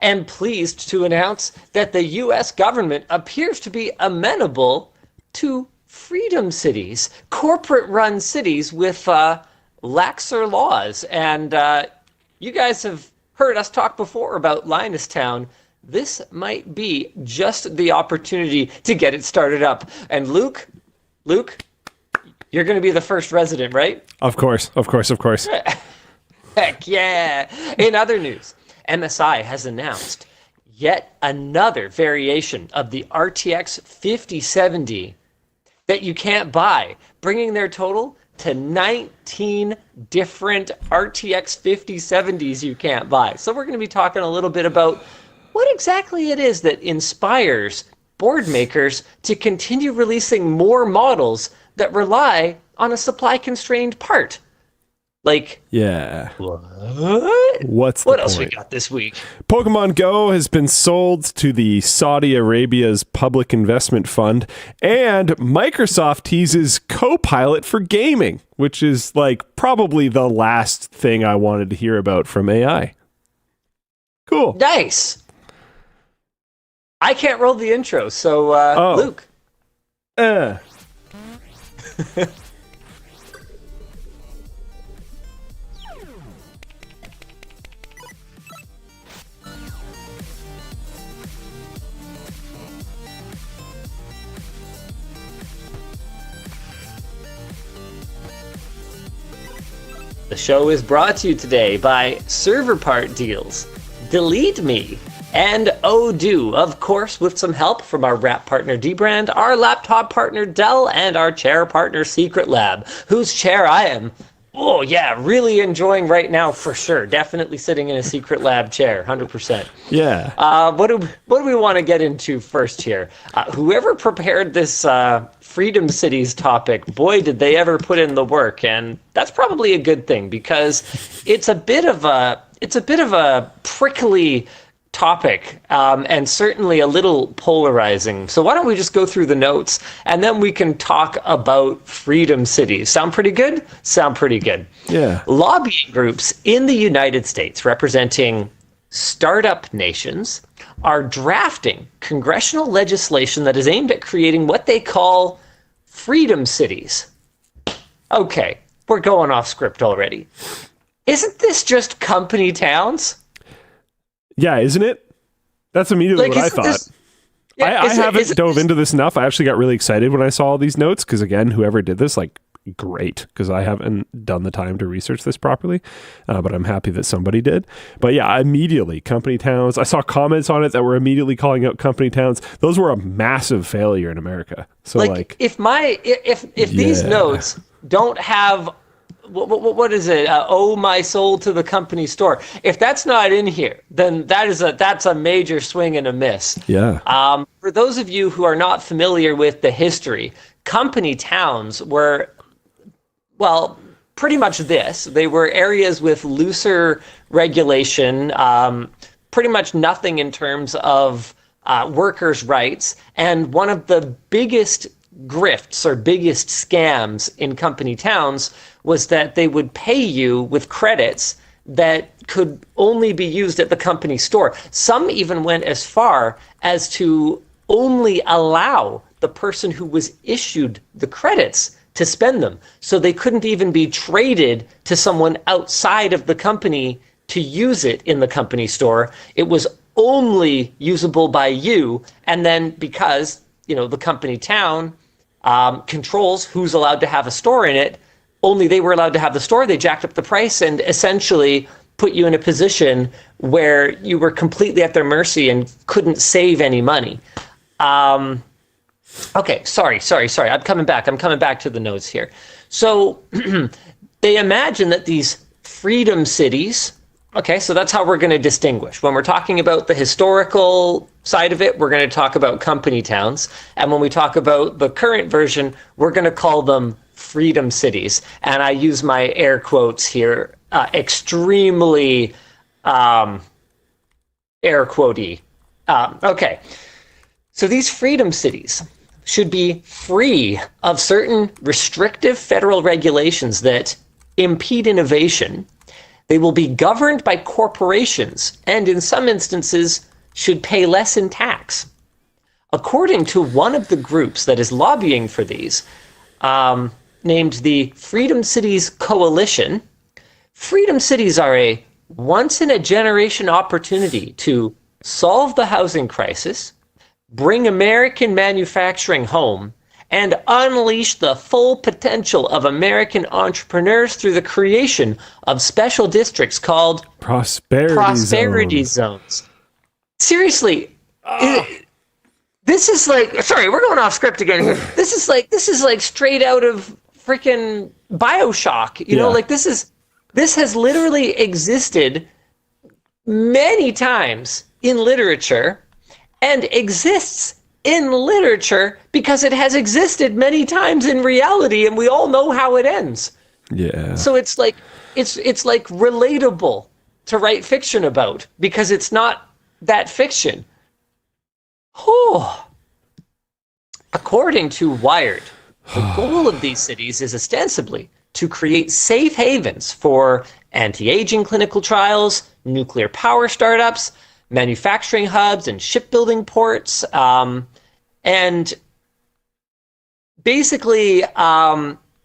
am pleased to announce that the U.S. government appears to be amenable to freedom cities, corporate-run cities with laxer laws. And you guys have heard us talk before about Linus Town. This might be just the opportunity to get it started up. And Luke, you're going to be the first resident, right? Of course. Heck yeah. In other news, MSI has announced yet another variation of the RTX 5070 that you can't buy, bringing their total to 19 different RTX 5070s you can't buy. So we're going to be talking a little bit about what exactly it is that inspires board makers to continue releasing more models that rely on a supply-constrained part. Like, yeah. What? What else we got this week? Pokemon Go has been sold to the Saudi Arabia's Public Investment Fund, and Microsoft teases Copilot for gaming, which is like probably the last thing I wanted to hear about from AI. Cool. Nice. I can't roll the intro, so Luke. The show is brought to you today by server part deals, DeleteMe, and Odoo, of course, with some help from our wrap partner Dbrand, our laptop partner Dell, and our chair partner Secret Lab, whose chair I am, really enjoying right now for sure. Definitely sitting in a Secret Lab chair, 100%. Yeah. What do we want to get into first here? Whoever prepared this Freedom Cities topic, boy, did they ever put in the work, and that's probably a good thing because it's a bit of a prickly topic, and certainly a little polarizing. So why don't we just go through the notes, and then we can talk about Freedom Cities. Sound pretty good? Sound pretty good. Yeah. Lobbying groups in the United States representing startup nations are drafting congressional legislation that is aimed at creating what they call Freedom Cities. Okay, we're going off script already. Isn't this just company towns? Yeah, isn't it? That's immediately what I thought. I haven't dove into this enough. I actually got really excited when I saw all these notes because, again, whoever did this, great, because I haven't done the time to research this properly, but I'm happy that somebody did. But yeah, immediately, company towns. I saw comments on it that were immediately calling out company towns. Those were a massive failure in America. So if these notes don't have what is it? Owe my soul to the company store. If that's not in here, then that's a major swing and a miss. Yeah. For those of you who are not familiar with the history, company towns were, well, pretty much this. They were areas with looser regulation, pretty much nothing in terms of workers' rights, and one of the biggest grifts or biggest scams in company towns was that they would pay you with credits that could only be used at the company store. Some even went as far as to only allow the person who was issued the credits to spend them. So they couldn't even be traded to someone outside of the company to use it in the company store. It was only usable by you. And then because, the company town controls who's allowed to have a store in it, only they were allowed to have the store, they jacked up the price and essentially put you in a position where you were completely at their mercy and couldn't save any money. Okay, sorry. I'm coming back to the notes here. So they imagine that these freedom cities, okay, so that's how we're going to distinguish. When we're talking about the historical side of it, we're going to talk about company towns. And when we talk about the current version, we're going to call them freedom cities. And I use my air quotes here, extremely air quotey. Okay, so these freedom cities should be free of certain restrictive federal regulations that impede innovation. They will be governed by corporations and in some instances should pay less in tax. According to one of the groups that is lobbying for these, named the Freedom Cities Coalition, Freedom Cities are a once-in-a-generation opportunity to solve the housing crisis, bring American manufacturing home, and unleash the full potential of American entrepreneurs through the creation of special districts called Prosperity Zones. Seriously, this is like, sorry, we're going off script again here. This is like straight out of freaking BioShock. You know, like this has literally existed many times in literature and exists in literature because it has existed many times in reality, and we all know how it ends. Yeah. So it's like relatable to write fiction about because it's not that fiction. Oh. According to Wired, the goal of these cities is ostensibly to create safe havens for anti-aging clinical trials, nuclear power startups, manufacturing hubs, and shipbuilding ports, and basically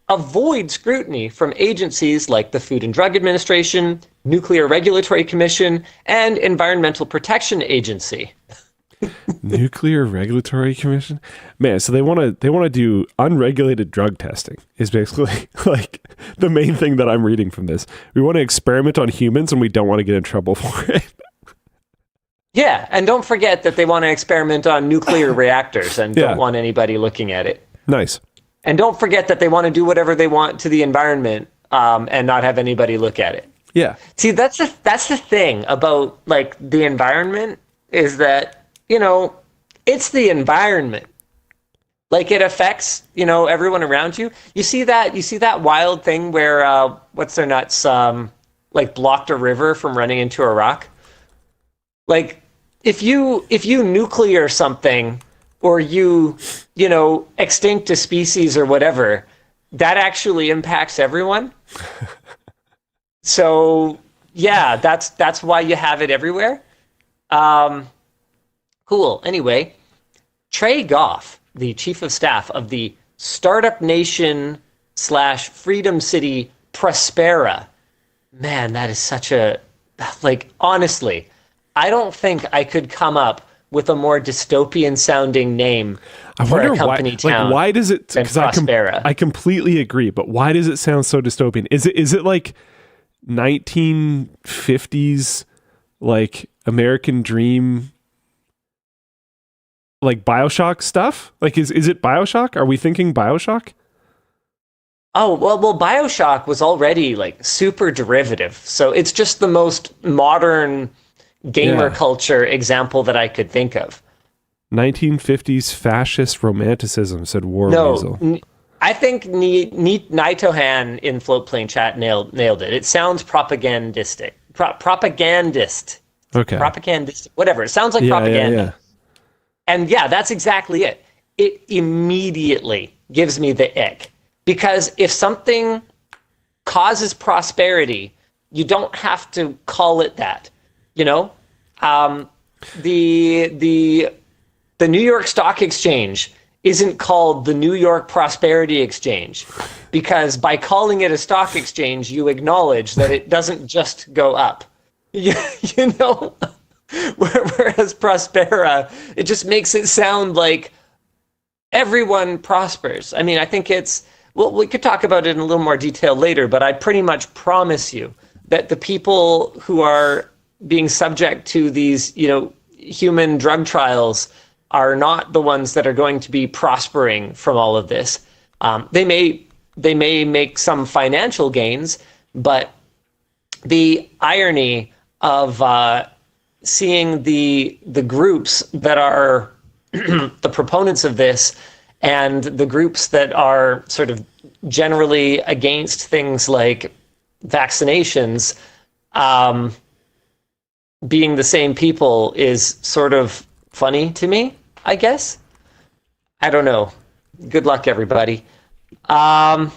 avoid scrutiny from agencies like the Food and Drug Administration, Nuclear Regulatory Commission, and Environmental Protection Agency. Nuclear Regulatory Commission? Man, so they want to do unregulated drug testing is basically like the main thing that I'm reading from this. We want to experiment on humans and we don't want to get in trouble for it. Yeah, and don't forget that they want to experiment on nuclear reactors and don't want anybody looking at it. Nice. And don't forget that they want to do whatever they want to the environment and not have anybody look at it. Yeah. See, that's the thing about like the environment is that, you know, it's the environment. Like it affects, you know, everyone around you. You see that wild thing where what's their nuts like blocked a river from running into a rock? Like if you nuclear something or you know, extinct a species or whatever, that actually impacts everyone. So yeah, that's why you have it everywhere. Cool. Anyway, Trey Goff, the chief of staff of the startup nation / Freedom City Próspera. Man, that is such a, like, honestly, I don't think I could come up with a more dystopian sounding name for a company town. Like, why does it? Because I completely agree, but why does it sound so dystopian? Is it like 1950s, like American Dream, like BioShock stuff? Like, is it BioShock? Are we thinking BioShock? Oh, well, BioShock was already like super derivative. So it's just the most modern gamer culture example that I could think of. 1950s fascist romanticism, said War Weasel. I think Naitohan in Floatplane Chat nailed it. It sounds propagandistic. Propagandist. Okay. Propagandistic. Whatever. It sounds like propaganda. Yeah. And yeah, that's exactly it. It immediately gives me the ick. Because if something causes prosperity, you don't have to call it that. You know? The New York Stock Exchange isn't called the New York Prosperity Exchange. Because by calling it a stock exchange, you acknowledge that it doesn't just go up. You know? Whereas Próspera, it just makes it sound like everyone prospers. I mean, I think it's, well, we could talk about it in a little more detail later, but I pretty much promise you that the people who are being subject to these, you know, human drug trials are not the ones that are going to be prospering from all of this. They may make some financial gains, but the irony of seeing the groups that are the proponents of this and the groups that are sort of generally against things like vaccinations being the same people is sort of funny to me, I guess. I don't know. Good luck, everybody. What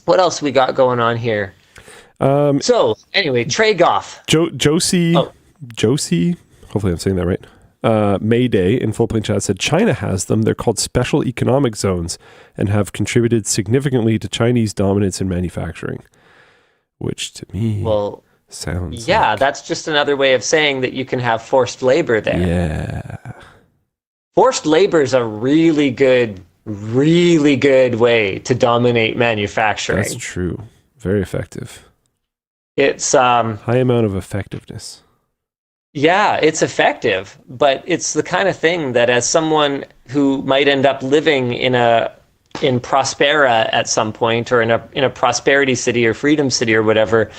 else we got going on here? So anyway, Trey Goff. Josie, hopefully I'm saying that right. Mayday in Full Plane Chat said China has them. They're called special economic zones and have contributed significantly to Chinese dominance in manufacturing. Which to me sounds that's just another way of saying that you can have forced labor there. Yeah. Forced labor is a really good way to dominate manufacturing. That's true. Very effective. It's high amount of effectiveness. Yeah, it's effective, but it's the kind of thing that as someone who might end up living in Próspera at some point, or in a prosperity city or freedom city or whatever,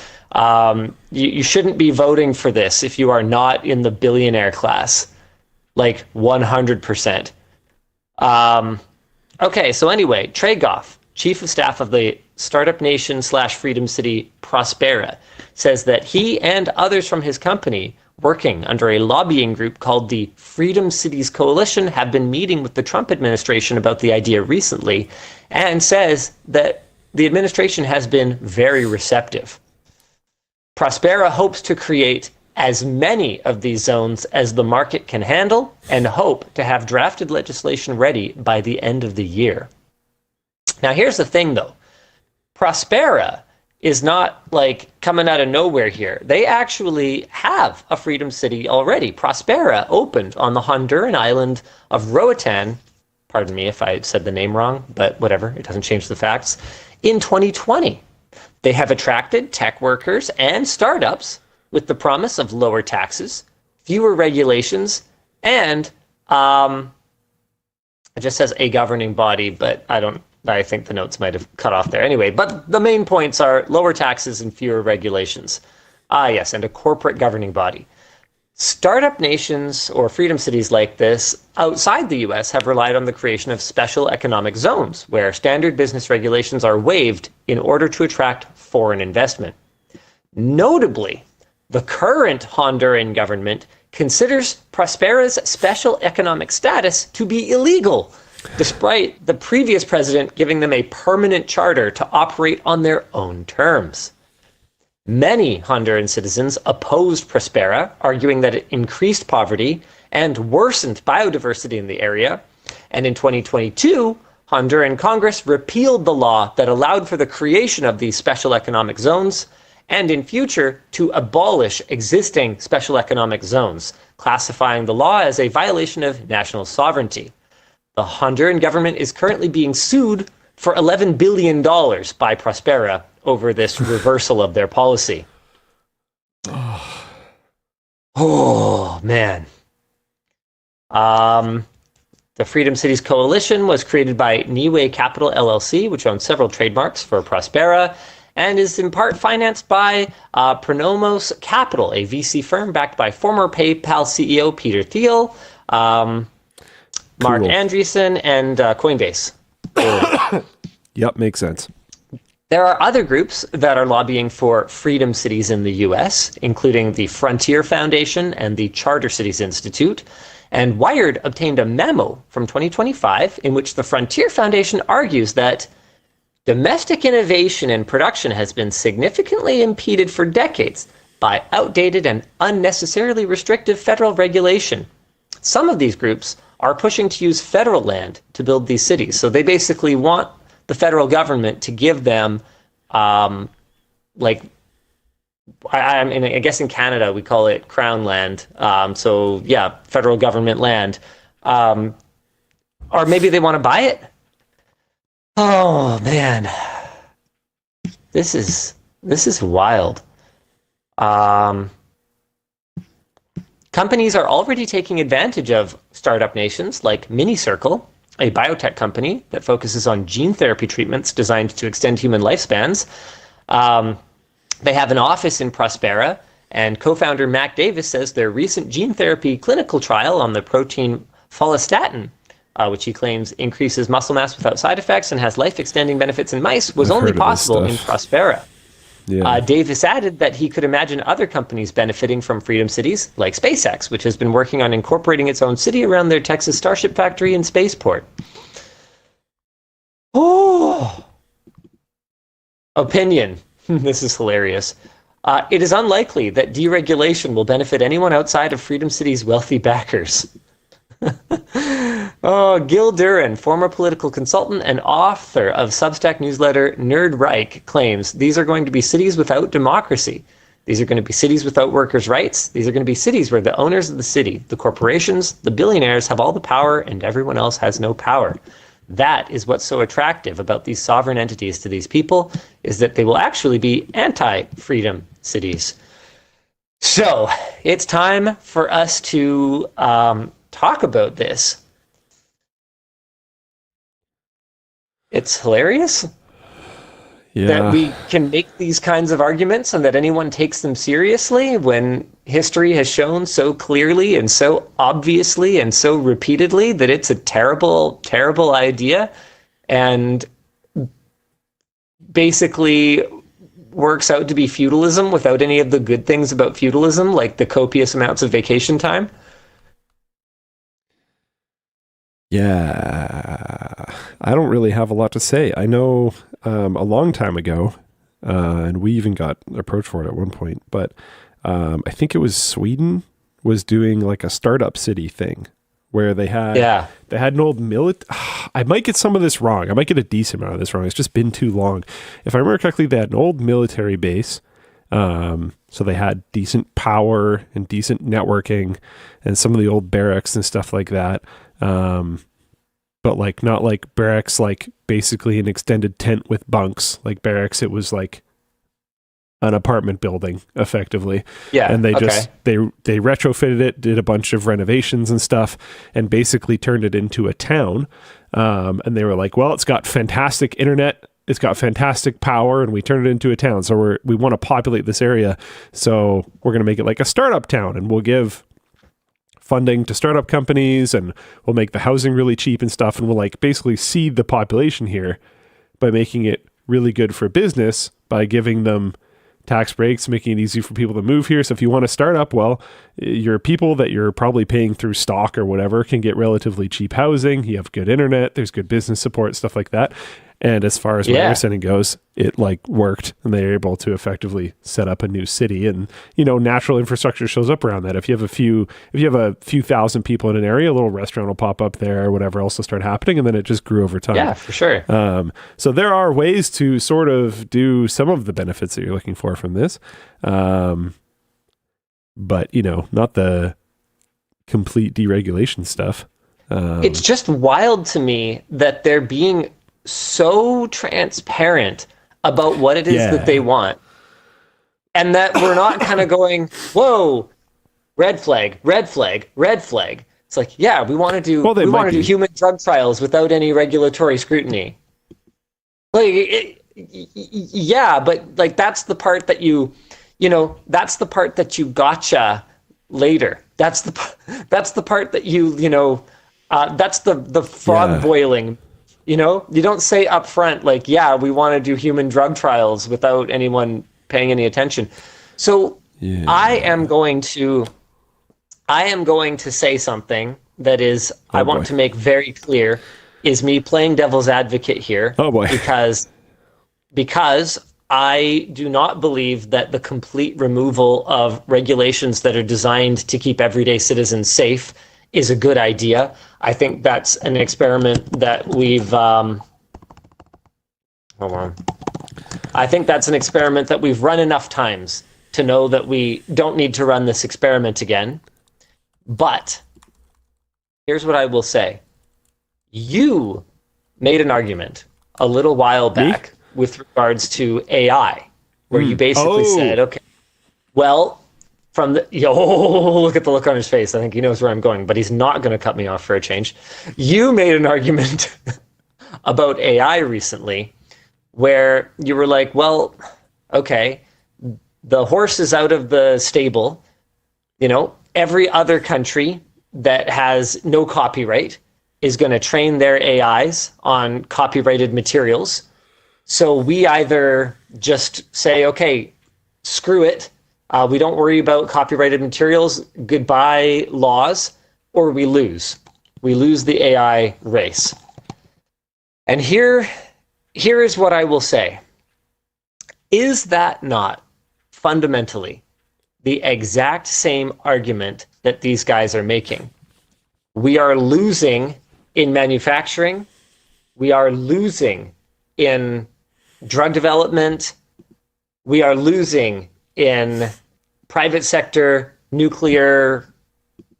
you shouldn't be voting for this if you are not in the billionaire class, like 100%. Okay, so anyway, Trey Goff, chief of staff of the startup nation / freedom city Próspera, says that he and others from his company working under a lobbying group called the Freedom Cities Coalition have been meeting with the Trump administration about the idea recently, and says that the administration has been very receptive. Próspera hopes to create as many of these zones as the market can handle and hope to have drafted legislation ready by the end of the year. Now, here's the thing, though. Próspera is not like coming out of nowhere here. They actually have a freedom city already. Próspera opened on the Honduran island of Roatan. Pardon me if I said the name wrong, but whatever, it doesn't change the facts. In 2020, they have attracted tech workers and startups with the promise of lower taxes, fewer regulations, and it just says a governing body, but I think the notes might have cut off there. Anyway, but the main points are lower taxes and fewer regulations. Yes, and a corporate governing body. Startup nations or freedom cities like this outside the US have relied on the creation of special economic zones where standard business regulations are waived in order to attract foreign investment. Notably, the current Honduran government considers Próspera's special economic status to be illegal, despite the previous president giving them a permanent charter to operate on their own terms. Many Honduran citizens opposed Próspera, arguing that it increased poverty and worsened biodiversity in the area. And in 2022, Honduran Congress repealed the law that allowed for the creation of these special economic zones, and in future to abolish existing special economic zones, classifying the law as a violation of national sovereignty. The Honduran government is currently being sued for $11 billion by Próspera over this reversal of their policy. Oh, man. The Freedom Cities Coalition was created by Niue Capital LLC, which owns several trademarks for Próspera, and is in part financed by Pronomos Capital, a VC firm backed by former PayPal CEO Peter Thiel, Mark Andreessen, and Coinbase. Yep, makes sense. There are other groups that are lobbying for freedom cities in the US, including the Frontier Foundation and the Charter Cities Institute. And Wired obtained a memo from 2025 in which the Frontier Foundation argues that domestic innovation and production has been significantly impeded for decades by outdated and unnecessarily restrictive federal regulation. Some of these groups are pushing to use federal land to build these cities. So they basically want the federal government to give them, I guess in Canada we call it crown land. So yeah, federal government land. Or maybe they want to buy it. Oh man, this is wild. Companies are already taking advantage of startup nations like MiniCircle, a biotech company that focuses on gene therapy treatments designed to extend human lifespans. They have an office in Próspera, and co-founder Mac Davis says their recent gene therapy clinical trial on the protein follistatin, which he claims increases muscle mass without side effects and has life-extending benefits in mice, was only possible in Próspera. Yeah. Davis added that he could imagine other companies benefiting from freedom cities, like SpaceX, which has been working on incorporating its own city around their Texas Starship factory and spaceport. Oh! Opinion. This is hilarious. It is unlikely that deregulation will benefit anyone outside of Freedom City's wealthy backers. Oh, Gil Duran, former political consultant and author of Substack newsletter Nerd Reich, claims these are going to be cities without democracy. These are going to be cities without workers' rights. These are going to be cities where the owners of the city, the corporations, the billionaires have all the power and everyone else has no power. That is what's so attractive about these sovereign entities to these people, is that they will actually be anti-freedom cities. So it's time for us to talk about this. It's hilarious that we can make these kinds of arguments and that anyone takes them seriously when history has shown so clearly and so obviously and so repeatedly that it's a terrible, terrible idea and basically works out to be feudalism without any of the good things about feudalism, like the copious amounts of vacation time. Yeah, I don't really have a lot to say. I know a long time ago, and we even got approached for it at one point, but I think it was Sweden was doing like a startup city thing where they had an old I might get some of this wrong. I might get a decent amount of this wrong. It's just been too long. If I remember correctly, they had an old military base. So they had decent power and decent networking and some of the old barracks and stuff like that. But like not like barracks, like basically an extended tent with bunks. Like barracks, it was like an apartment building effectively. Yeah. And they they retrofitted it, did a bunch of renovations and stuff, and basically turned it into a town. And they were like, well, it's got fantastic internet. It's got fantastic power, and we turned it into a town. So we want to populate this area. So we're going to make it like a startup town, and we'll give funding to startup companies, and we'll make the housing really cheap and stuff. And we'll like basically seed the population here by making it really good for business by giving them tax breaks, making it easy for people to move here. So if you want to start up, well, your people that you're probably paying through stock or whatever can get relatively cheap housing. You have good internet, there's good business support, stuff like that. And as far as my understanding goes, it like worked, and they were able to effectively set up a new city. And natural infrastructure shows up around that. If you have a few thousand people in an area, a little restaurant will pop up there, or whatever else will start happening, and then it just grew over time. Yeah, for sure. So there are ways to sort of do some of the benefits that you're looking for from this, but not the complete deregulation stuff. It's just wild to me that they're being so transparent about what it is that they want, and that we're not kind of going, whoa, red flag, red flag, red flag. It's like, yeah, we want to do do human drug trials without any regulatory scrutiny. Like, but like that's the part that that's the part that you gotcha later. That's the part that that's the frog boiling. You don't say up front, like, yeah, we want to do human drug trials without anyone paying any attention. So I am going to say something that is, I want to make very clear, is me playing devil's advocate here. Oh boy. Because I do not believe that the complete removal of regulations that are designed to keep everyday citizens safe is a good idea. I think that's an experiment that we've hold on. I think that's an experiment that we've run enough times to know that we don't need to run this experiment again. But here's what I will say. You made an argument a little while back with regards to AI, where you basically said, okay, well, look at the look on his face. I think he knows where I'm going, but he's not going to cut me off for a change. You made an argument about AI recently where you were like, well, okay, the horse is out of the stable. Every other country that has no copyright is going to train their AIs on copyrighted materials. So we either just say, okay, screw it. We don't worry about copyrighted materials, goodbye laws, or we lose. We lose the AI race. And here is what I will say. Is that not fundamentally the exact same argument that these guys are making? We are losing in manufacturing. We are losing in drug development. We are losing in private sector nuclear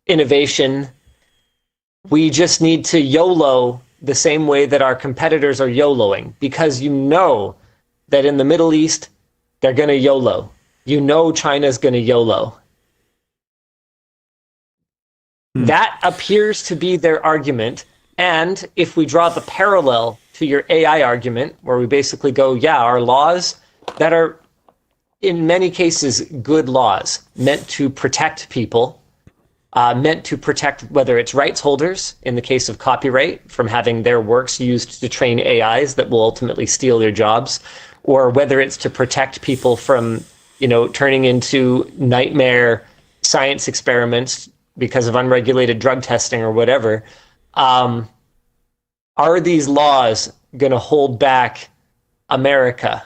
innovation. We just need to YOLO the same way that our competitors are YOLOing, because you know that in the Middle East, they're going to YOLO. You know China's going to YOLO. That appears to be their argument. And if we draw the parallel to your AI argument, where we basically go, yeah, our laws that are in many cases good laws meant to protect people, meant to protect whether it's rights holders, in the case of copyright, from having their works used to train AIs that will ultimately steal their jobs, or whether it's to protect people from, turning into nightmare science experiments because of unregulated drug testing or whatever. Are these laws going to hold back America?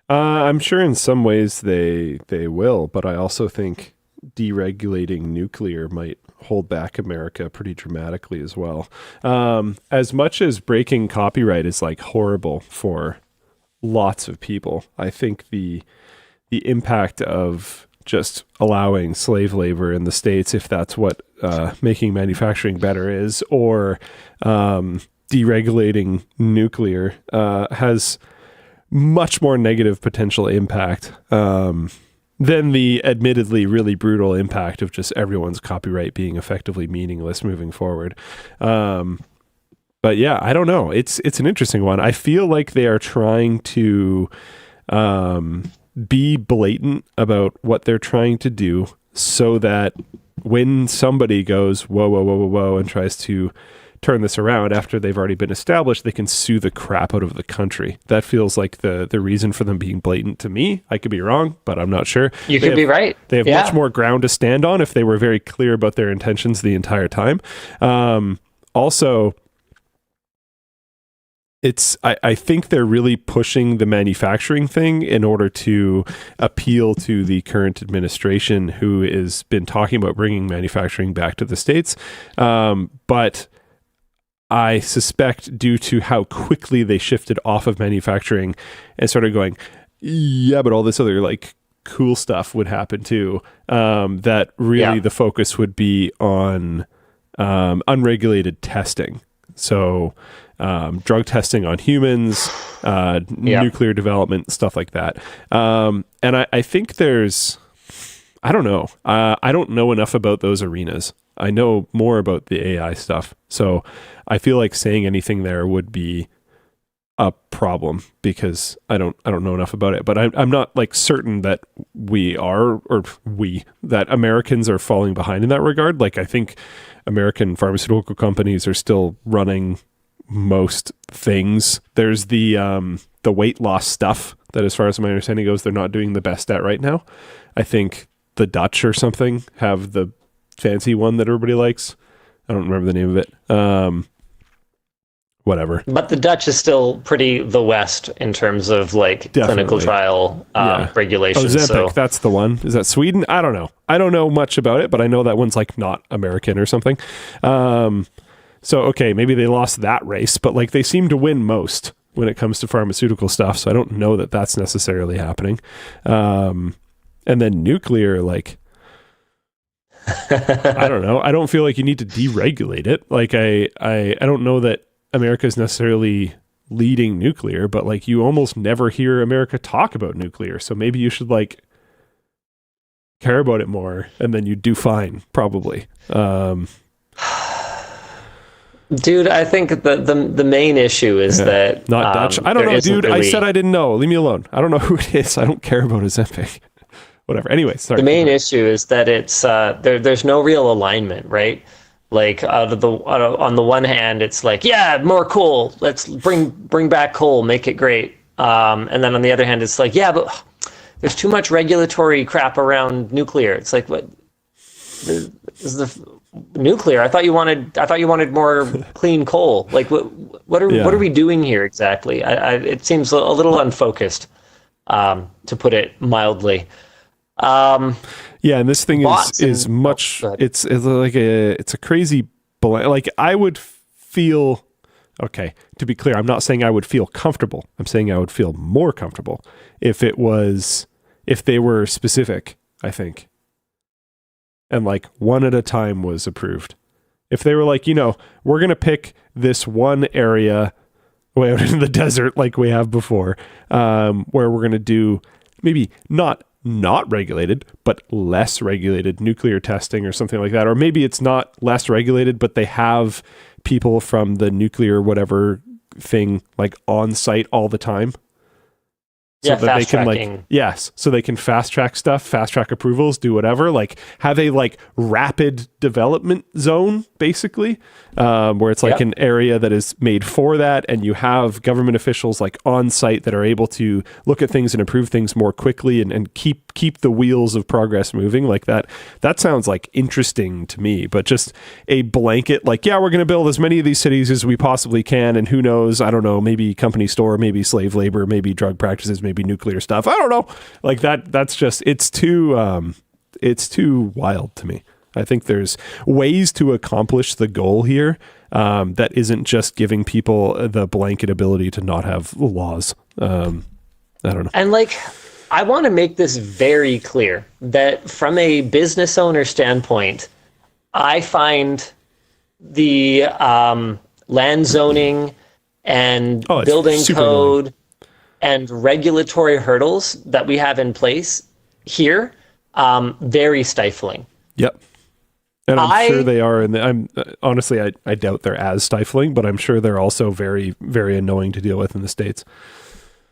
I'm sure in some ways they will, but I also think deregulating nuclear might hold back America pretty dramatically as well. As much as breaking copyright is like horrible for lots of people, I think the impact of just allowing slave labor in the States, if that's what making manufacturing better is, or deregulating nuclear, has much more negative potential impact than the admittedly really brutal impact of just everyone's copyright being effectively meaningless moving forward. But yeah, I don't know. It's an interesting one. I feel like they are trying to be blatant about what they're trying to do, so that when somebody goes, whoa, whoa, whoa, whoa, whoa, and tries to turn this around after they've already been established, they can sue the crap out of the country. That feels like the reason for them being blatant to me. I could be wrong, but I'm not sure. You could be right. They have much more ground to stand on if they were very clear about their intentions the entire time. Also, I think they're really pushing the manufacturing thing in order to appeal to the current administration, who has been talking about bringing manufacturing back to the States. But I suspect, due to how quickly they shifted off of manufacturing and started going, yeah, but all this other like cool stuff would happen too, that really the focus would be on unregulated testing. So drug testing on humans, nuclear development, stuff like that. And I think there's, I don't know. I don't know enough about those arenas. I know more about the AI stuff. So I feel like saying anything there would be a problem, because I don't know enough about it. But I'm not like certain that that Americans are falling behind in that regard. Like, I think American pharmaceutical companies are still running most things. There's the weight loss stuff that, as far as my understanding goes, they're not doing the best at right now. I think the Dutch or something have the fancy one that everybody likes. I don't remember the name of it. Whatever. But the Dutch is still pretty the West in terms of like clinical trial regulations. Ozempic, so that's the one. Is that Sweden? I don't know. I don't know much about it, but I know that one's like not American or something. So, okay, maybe they lost that race, but like they seem to win most when it comes to pharmaceutical stuff. So I don't know that that's necessarily happening. And then nuclear, like, I don't know. I don't feel like you need to deregulate it. Like I don't know that America is necessarily leading nuclear, but like you almost never hear America talk about nuclear. So maybe you should like care about it more, and then you do fine, probably. Dude, I think the main issue is that not Dutch. I don't know, dude. Really... I said I didn't know. Leave me alone. I don't know who it is. I don't care about Ozempic. Whatever. Anyway, sorry. The main issue is that it's there's no real alignment, right? Like on the one hand, it's like, yeah, more coal. Let's bring back coal, make it great. And then on the other hand, it's like, yeah, but there's too much regulatory crap around nuclear. It's like, what? nuclear. I thought you wanted more clean coal. Like what are we doing here exactly? It seems a little unfocused, to put it mildly. And this thing is much. It's a crazy. Like I would feel. Okay, to be clear, I'm not saying I would feel comfortable. I'm saying I would feel more comfortable if they were specific, I think. And like one at a time was approved. If they were like, we're going to pick this one area way out in the desert like we have before, where we're going to do maybe not regulated, but less regulated nuclear testing or something like that. Or maybe it's not less regulated, but they have people from the nuclear whatever thing like on site all the time. So that they can so they can fast track stuff, fast track approvals, do whatever, like have a like rapid development zone basically, where it's like an area that is made for that, and you have government officials like on site that are able to look at things and improve things more quickly and keep the wheels of progress moving like that. That sounds like interesting to me, but just a blanket like, we're going to build as many of these cities as we possibly can, and who knows, I don't know, maybe company store, maybe slave labor, maybe drug practices, maybe nuclear stuff. I don't know. Like that's just, it's too wild to me. I think there's ways to accomplish the goal here that isn't just giving people the blanket ability to not have laws. I don't know. And like, I want to make this very clear that from a business owner standpoint, I find the land zoning and building code annoying. And regulatory hurdles that we have in place here, very stifling. Yep. And I'm sure they are. And honestly, I doubt they're as stifling, but I'm sure they're also very, very annoying to deal with in the States.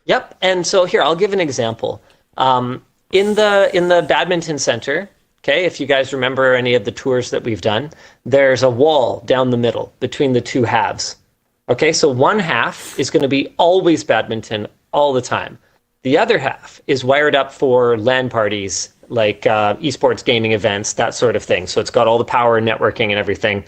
Yep. And so here, I'll give an example. In the badminton center, okay, if you guys remember any of the tours that we've done, there's a wall down the middle between the two halves. Okay, so one half is going to be always badminton all the time. The other half is wired up for LAN parties, like esports gaming events, that sort of thing. So it's got all the power and networking and everything.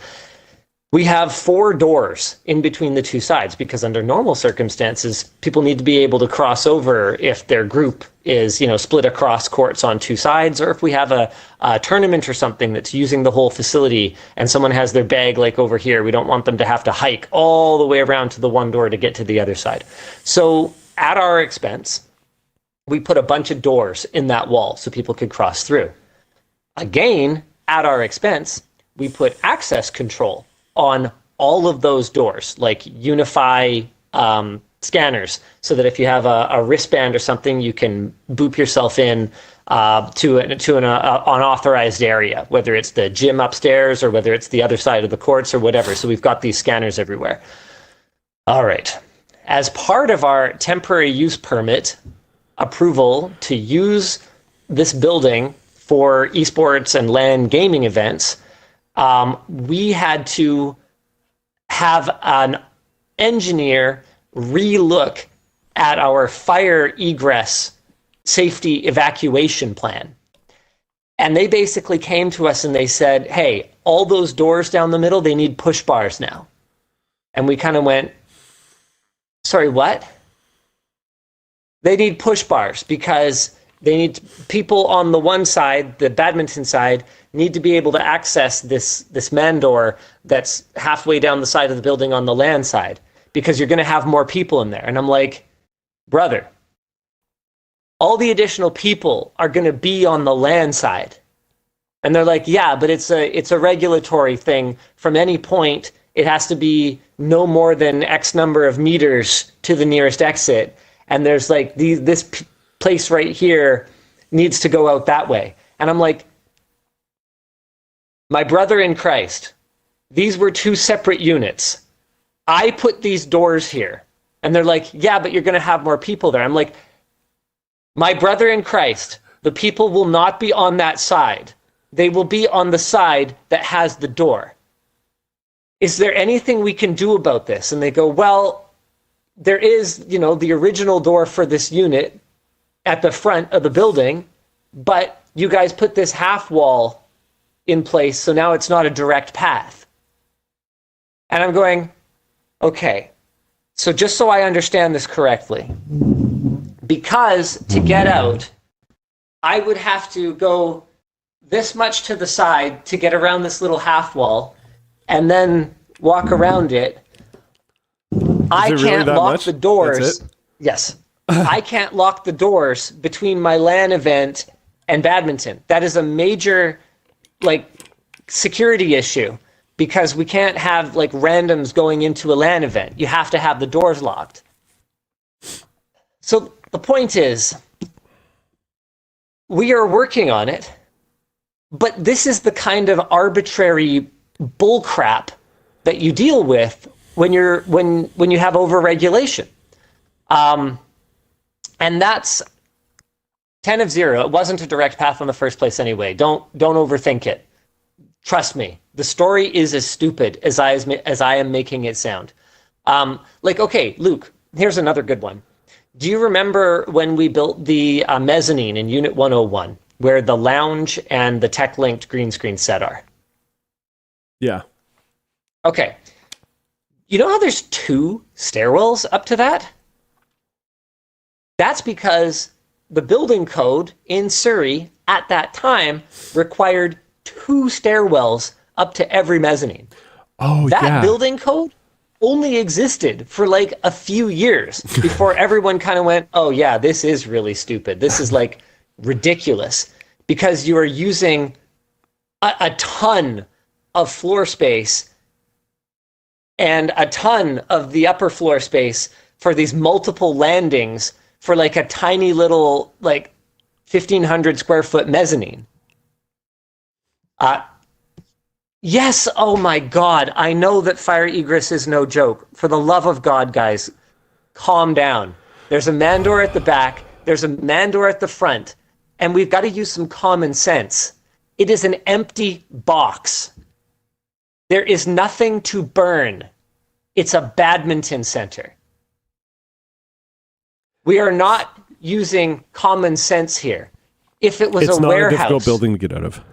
We have 4 doors in between the two sides because under normal circumstances, people need to be able to cross over if their group is, split across courts on 2 sides, or if we have a tournament or something that's using the whole facility and someone has their bag like over here, we don't want them to have to hike all the way around to the one door to get to the other side. So at our expense, we put a bunch of doors in that wall so people could cross through. Again, at our expense, we put access control on all of those doors, like unify scanners, so that if you have a wristband or something, you can boop yourself in to an unauthorized area, whether it's the gym upstairs or whether it's the other side of the courts or whatever. So we've got these scanners everywhere. All right. As part of our temporary use permit approval to use this building for esports and LAN gaming events, we had to have an engineer relook at our fire egress safety evacuation plan. And they basically came to us and they said, hey, all those doors down the middle, they need push bars now. And we kind of went, sorry, what? They need push bars because they need people on the one side, the badminton side, need to be able to access this man door that's halfway down the side of the building on the LAN side because you're going to have more people in there. And I'm like, brother, all the additional people are going to be on the LAN side. And they're like, yeah, but it's a regulatory thing. From any point, it has to be no more than X number of meters to the nearest exit. And there's like this place right here needs to go out that way. And I'm like, my brother in Christ, these were 2 separate units. I put these doors here. And they're like, yeah, but you're going to have more people there. I'm like, my brother in Christ, the people will not be on that side. They will be on the side that has the door. Is there anything we can do about this? And they go, well, there is, the original door for this unit at the front of the building, but you guys put this half wall in place, so now it's not a direct path. And I'm going, okay, so just so I understand this correctly, because to get out, I would have to go this much to the side to get around this little half wall and then walk around it. I can't lock the doors. Yes. I can't lock the doors between my LAN event and badminton. That is a major security issue because we can't have randoms going into a LAN event. You have to have the doors locked. So the point is, we are working on it, but this is the kind of arbitrary bullcrap that you deal with when you have overregulation. And that's 10 of 0. It wasn't a direct path in the first place anyway. Don't overthink it. Trust me, the story is as stupid as I am making it sound. Okay, Luke, here's another good one. Do you remember when we built the mezzanine in Unit 101, where the lounge and the tech-linked green screen set are? Yeah. Okay. You know how there's 2 stairwells up to that? That's because the building code in Surrey at that time required 2 stairwells up to every mezzanine. Oh, that building code only existed for a few years before everyone kind of went, oh yeah, this is really stupid. This is ridiculous because you are using a ton of floor space and a ton of the upper floor space for these multiple landings for a tiny little 1,500 square foot mezzanine. Yes, oh my God, I know that fire egress is no joke. For the love of God, guys, calm down. There's a man door at the back, there's a man door at the front, and we've got to use some common sense. It is an empty box. There is nothing to burn. It's a badminton center. We are not using common sense here. If it was it's a not warehouse, a difficult building to get out of.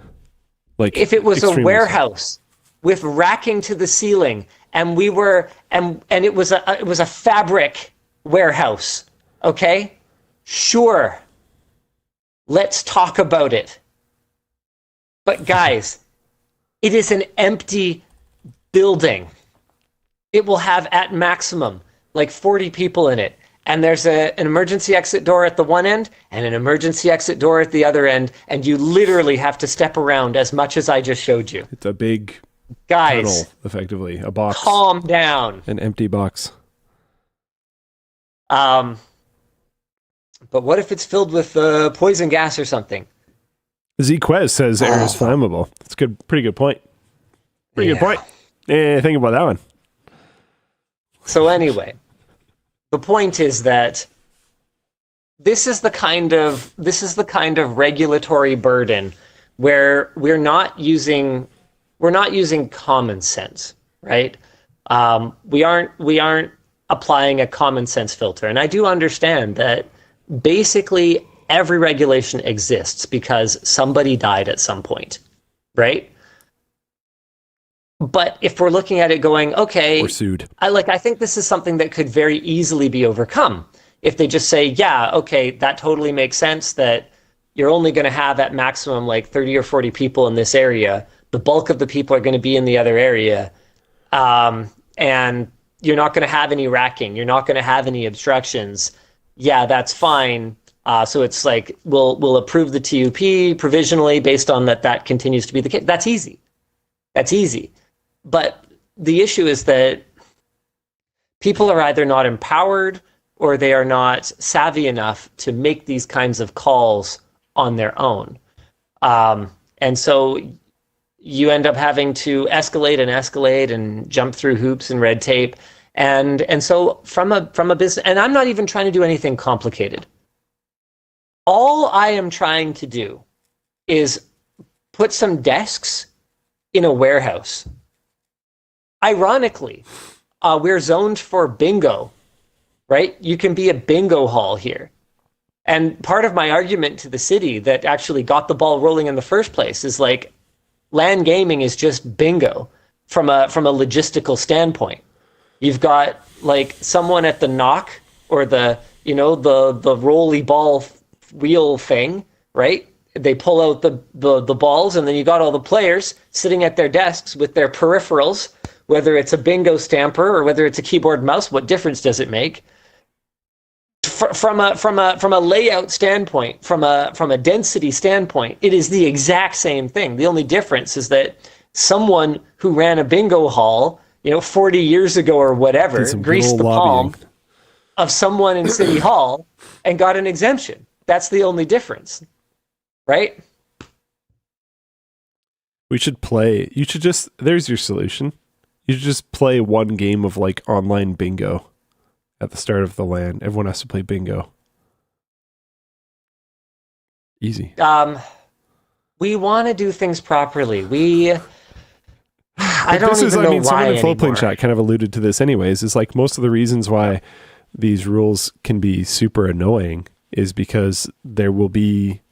If it was a warehouse with racking to the ceiling, and we were and it was a fabric warehouse, okay? Sure. Let's talk about it. But guys, it is an empty building. It will have at maximum 40 people in it. And there's an emergency exit door at the one end and an emergency exit door at the other end, and you literally have to step around as much as I just showed you. It's a big tunnel, effectively, a box. Calm down. An empty box. But what if it's filled with poison gas or something? ZQuest says air is flammable. That's good. Pretty good point. Pretty good point. Think about that one. So anyway, the point is that this is the kind of regulatory burden where we're not using common sense, right? We aren't applying a common sense filter, and I do understand that basically every regulation exists because somebody died at some point, right? But if we're looking at it going, okay, we're sued. I think this is something that could very easily be overcome. If they just say, yeah, okay, that totally makes sense that you're only going to have at maximum 30 or 40 people in this area. The bulk of the people are going to be in the other area. And you're not going to have any racking. You're not going to have any obstructions. Yeah, that's fine. So it's we'll approve the TUP provisionally based on that continues to be the case. That's easy. That's easy. But the issue is that people are either not empowered or they are not savvy enough to make these kinds of calls on their own. And so you end up having to escalate and jump through hoops and red tape. And so from a business, and I'm not even trying to do anything complicated. All I am trying to do is put some desks in a warehouse. Ironically, we're zoned for bingo, right? You can be a bingo hall here. And part of my argument to the city that actually got the ball rolling in the first place is LAN gaming is just bingo from a logistical standpoint. You've got like someone at the knock or the rolly ball wheel thing, right? They pull out the balls, and then you got all the players sitting at their desks with their peripherals, whether it's a bingo stamper or whether it's a keyboard mouse. What difference does it make? From a layout standpoint, from a density standpoint, it is the exact same thing. The only difference is that someone who ran a bingo hall, 40 years ago or whatever, greased the palm of someone in City Hall and got an exemption. That's the only difference, right? We should play. You should just. There's your solution. You should just play one game of like online bingo. At the start of the LAN, everyone has to play bingo. Easy. We want to do things properly. I don't even know why someone in anymore. Flowplane chat kind of alluded to this anyways, is like most of the reasons why these rules can be super annoying is because there will be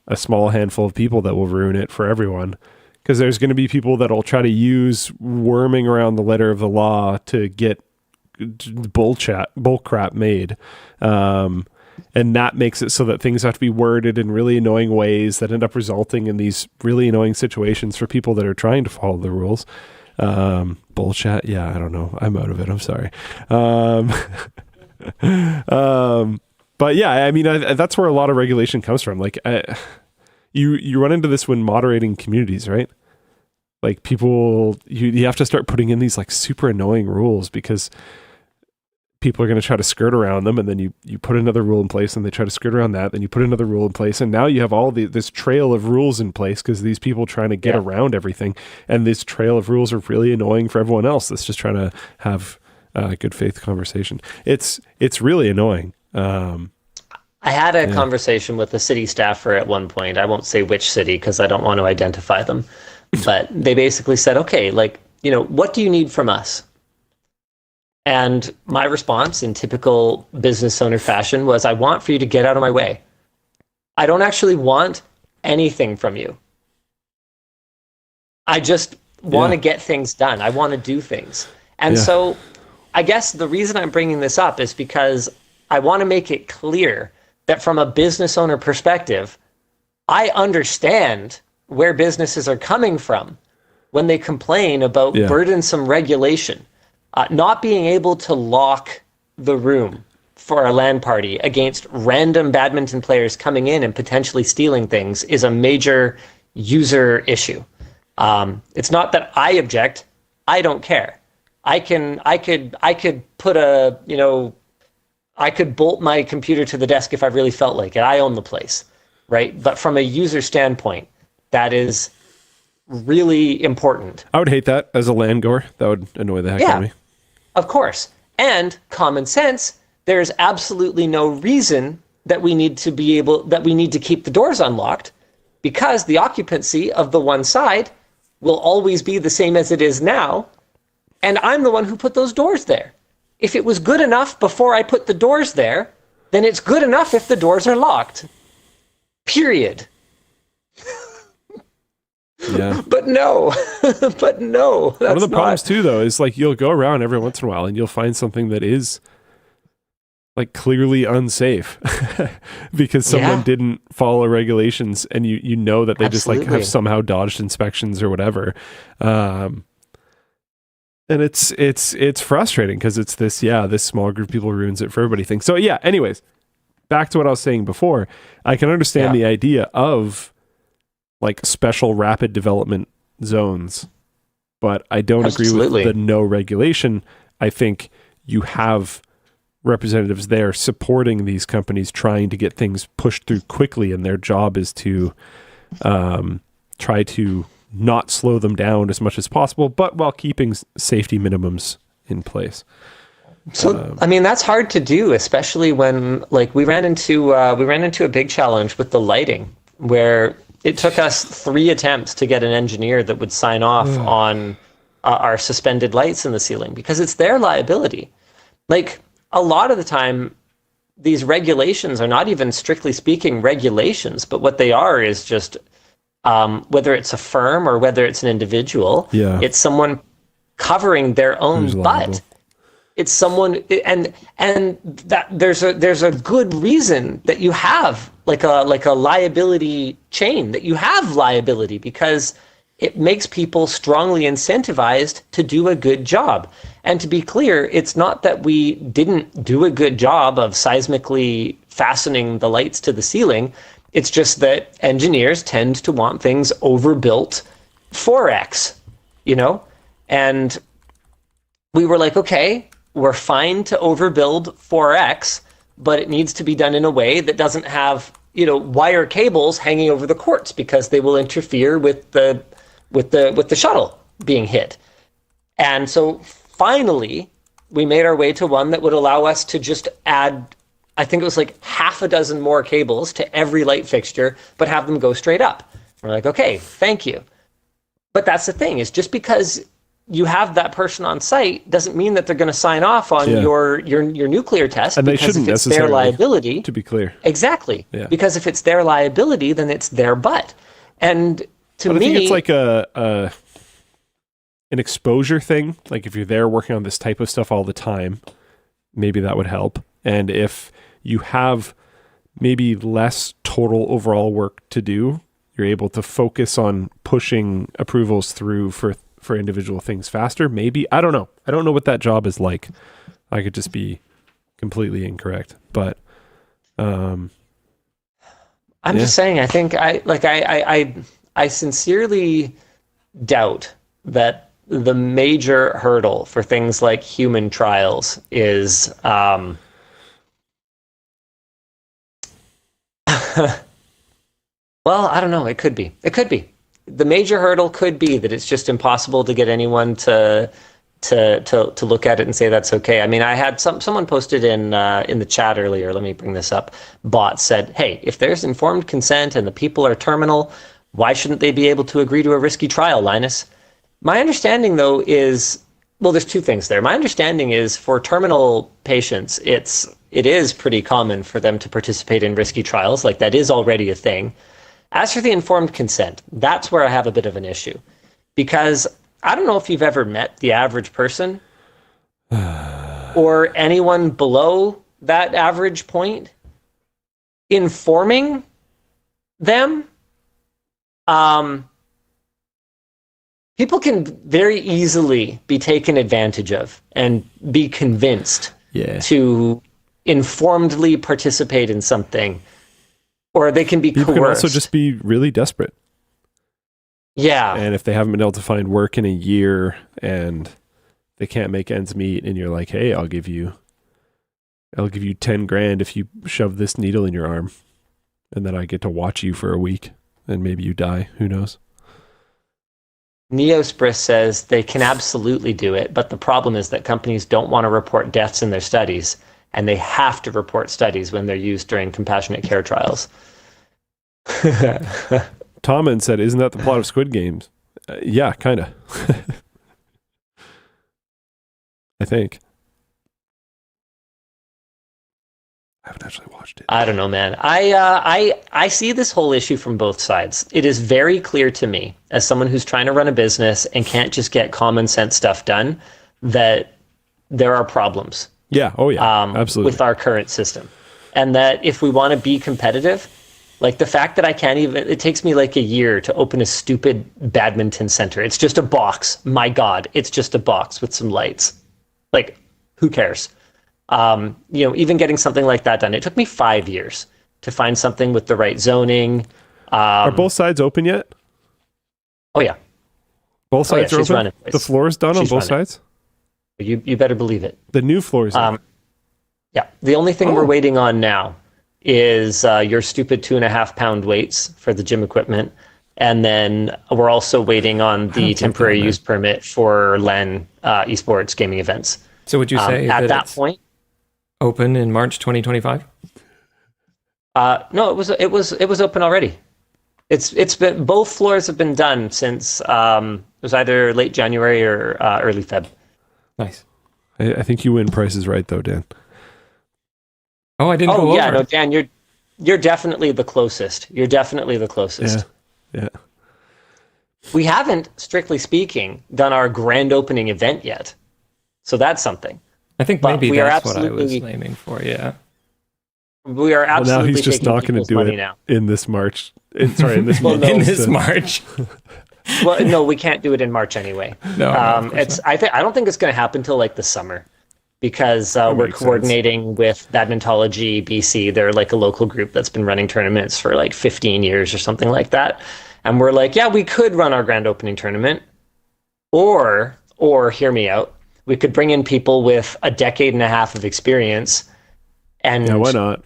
a small handful of people that will ruin it for everyone. Because there's going to be people that will try to use worming around the letter of the law to get bull crap made, and that makes it so that things have to be worded in really annoying ways that end up resulting in these really annoying situations for people that are trying to follow the rules. Bullchat, yeah, I don't know, I'm out of it, I'm sorry. But yeah, I mean, that's where a lot of regulation comes from. Like, you run into this when moderating communities, right? Like people, you have to start putting in these like super annoying rules because people are going to try to skirt around them, and then you put another rule in place and they try to skirt around that, then you put another rule in place, and now you have all this trail of rules in place because these people trying to get around everything, and this trail of rules are really annoying for everyone else that's just trying to have a good faith conversation. It's really annoying. I had a conversation with a city staffer at one point. I won't say which city because I don't want to identify them, but they basically said, okay, like, what do you need from us? And my response in typical business owner fashion was, I want for you to get out of my way. I don't actually want anything from you. I just want to get things done. I want to do things. And so I guess the reason I'm bringing this up is because I want to make it clear that from a business owner perspective, I understand where businesses are coming from when they complain about burdensome regulation. Not being able to lock the room for a LAN party against random badminton players coming in and potentially stealing things is a major user issue. It's not that I object. I don't care. I could put I could bolt my computer to the desk if I really felt like it. I own the place, right? But from a user standpoint, that is really important. I would hate that as a LAN goer. That would annoy the heck out of me. Of course. And common sense, there's absolutely no reason that we need to keep the doors unlocked, because the occupancy of the one side will always be the same as it is now. And I'm the one who put those doors there. If it was good enough before I put the doors there, then it's good enough if the doors are locked. Period. Yeah. But no. But no. One of the problems too, though, is like you'll go around every once in a while and you'll find something that is like clearly unsafe because someone didn't follow regulations, and you know that they just like have somehow dodged inspections or whatever. And it's frustrating because it's this small group of people ruins it for everybody thinks. So yeah, anyways, back to what I was saying before. I can understand the idea of like special rapid development zones, but I don't agree with the no regulation. I think you have representatives there supporting these companies trying to get things pushed through quickly, and their job is to try to not slow them down as much as possible, but while keeping safety minimums in place. So, I mean, that's hard to do, especially when like we ran into a big challenge with the lighting, where it took us 3 attempts to get an engineer that would sign off on our suspended lights in the ceiling, because it's their liability. Like, a lot of the time, these regulations are not even strictly speaking regulations, but what they are is just whether it's a firm or whether it's an individual. Yeah. It's someone covering their own butt. It's someone, and that there's a good reason that you have like a liability chain, that you have liability, because it makes people strongly incentivized to do a good job. And to be clear, it's not that we didn't do a good job of seismically fastening the lights to the ceiling. It's just that engineers tend to want things overbuilt 4x, and we were like, okay, we're fine to overbuild 4x, but it needs to be done in a way that doesn't have, wire cables hanging over the courts, because they will interfere with the shuttle being hit. And so finally, we made our way to one that would allow us to just add, I think it was like half a dozen more cables to every light fixture, but have them go straight up. We're like, okay, thank you. But that's the thing, is just because you have that person on site doesn't mean that they're going to sign off on your nuclear test. And they shouldn't necessarily, their liability, to be clear. Exactly. Yeah. Because if it's their liability, then it's their butt. And to me, I think it's like an exposure thing. Like if you're there working on this type of stuff all the time, maybe that would help. And if you have maybe less total overall work to do, you're able to focus on pushing approvals through for individual things faster. Maybe, I don't know. I don't know what that job is like. I could just be completely incorrect, but I'm just saying, I think I sincerely doubt that the major hurdle for things like human trials is well, I don't know. It could be. The major hurdle could be that it's just impossible to get anyone to look at it and say that's okay. I mean, I had someone posted in the chat earlier. Let me bring this up. Bot said, "Hey, if there's informed consent and the people are terminal, why shouldn't they be able to agree to a risky trial, Linus?" My understanding, though, is, well, there's two things there. My understanding is for terminal patients, it is pretty common for them to participate in risky trials. Like, that is already a thing. As for the informed consent, that's where I have a bit of an issue, because I don't know if you've ever met the average person or anyone below that average point. Informing them, people can very easily be taken advantage of and be convinced to informedly participate in something. Or they can be coerced. People can also just be really desperate. Yeah. And if they haven't been able to find work in a year and they can't make ends meet, and you're like, "Hey, I'll give you 10 grand if you shove this needle in your arm, and then I get to watch you for a week, and maybe you die. Who knows?" Neospris says they can absolutely do it, but the problem is that companies don't want to report deaths in their studies, and they have to report studies when they're used during compassionate care trials. Tommen said, "Isn't that the plot of Squid Games?" Yeah, kind of. I think. I haven't actually watched it. I don't know, man. I see this whole issue from both sides. It is very clear to me, as someone who's trying to run a business and can't just get common sense stuff done, that there are problems. Yeah. Oh, yeah. Absolutely. With our current system. And that if we want to be competitive, like the fact that I can't even, it takes me like a year to open a stupid badminton center. It's just a box. My God, it's just a box with some lights. Like, who cares? Even getting something like that done, it took me 5 years to find something with the right zoning. Are both sides open yet? Oh, yeah. Both sides are open? The floor is done on both sides? You better believe it. The new floor is done. Yeah. The only thing we're waiting on now is your stupid 2.5 pound weights for the gym equipment. And then we're also waiting on the temporary use permit for LAN esports gaming events. So would you say at that point, open in March 2025? No, it was open already. It's been, both floors have been done since it was either late January or early Feb. Nice. I think you win Price is Right though, Dan. Oh, I didn't go over. No, Dan, you're definitely the closest. You're definitely the closest. Yeah. We haven't, strictly speaking, done our grand opening event yet. So that's something. I think But maybe we are that's what I was absolutely- aiming for. Yeah. We are Well, absolutely now he's just taking not going to people's do money it now. in this March. Sorry, in this Well, month. no. In this So- March. Well, no, we can't do it in March anyway. No, of course It's. I don't think it's going to happen till like the summer, because we're makes coordinating with Badmintology BC. They're like a local group that's been running tournaments for like 15 years or something like that. And we're like, yeah, we could run our grand opening tournament, or hear me out. We could bring in people with a decade and a half of experience, and Yeah, why not?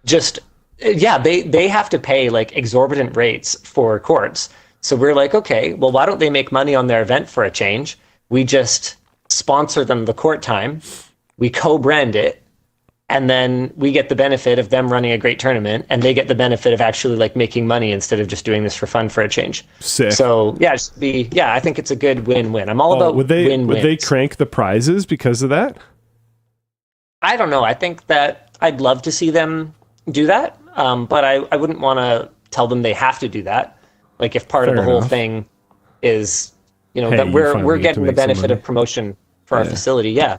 just they have to pay like exorbitant rates for courts. So we're like, okay, well, why don't they make money on their event for a change? We just sponsor them the court time, we co-brand it, and then we get the benefit of them running a great tournament, and they get the benefit of actually like making money instead of just doing this for fun for a change. Sick. So I think it's a good win-win. I'm all about win-wins. Would they crank the prizes because of that? I don't know. I think that I'd love to see them do that, but I wouldn't want to tell them they have to do that. Like if part of Fair the whole enough. thing is, Hey, that you we're finally get to getting the make some benefit money. of promotion for our Yeah. facility. Yeah.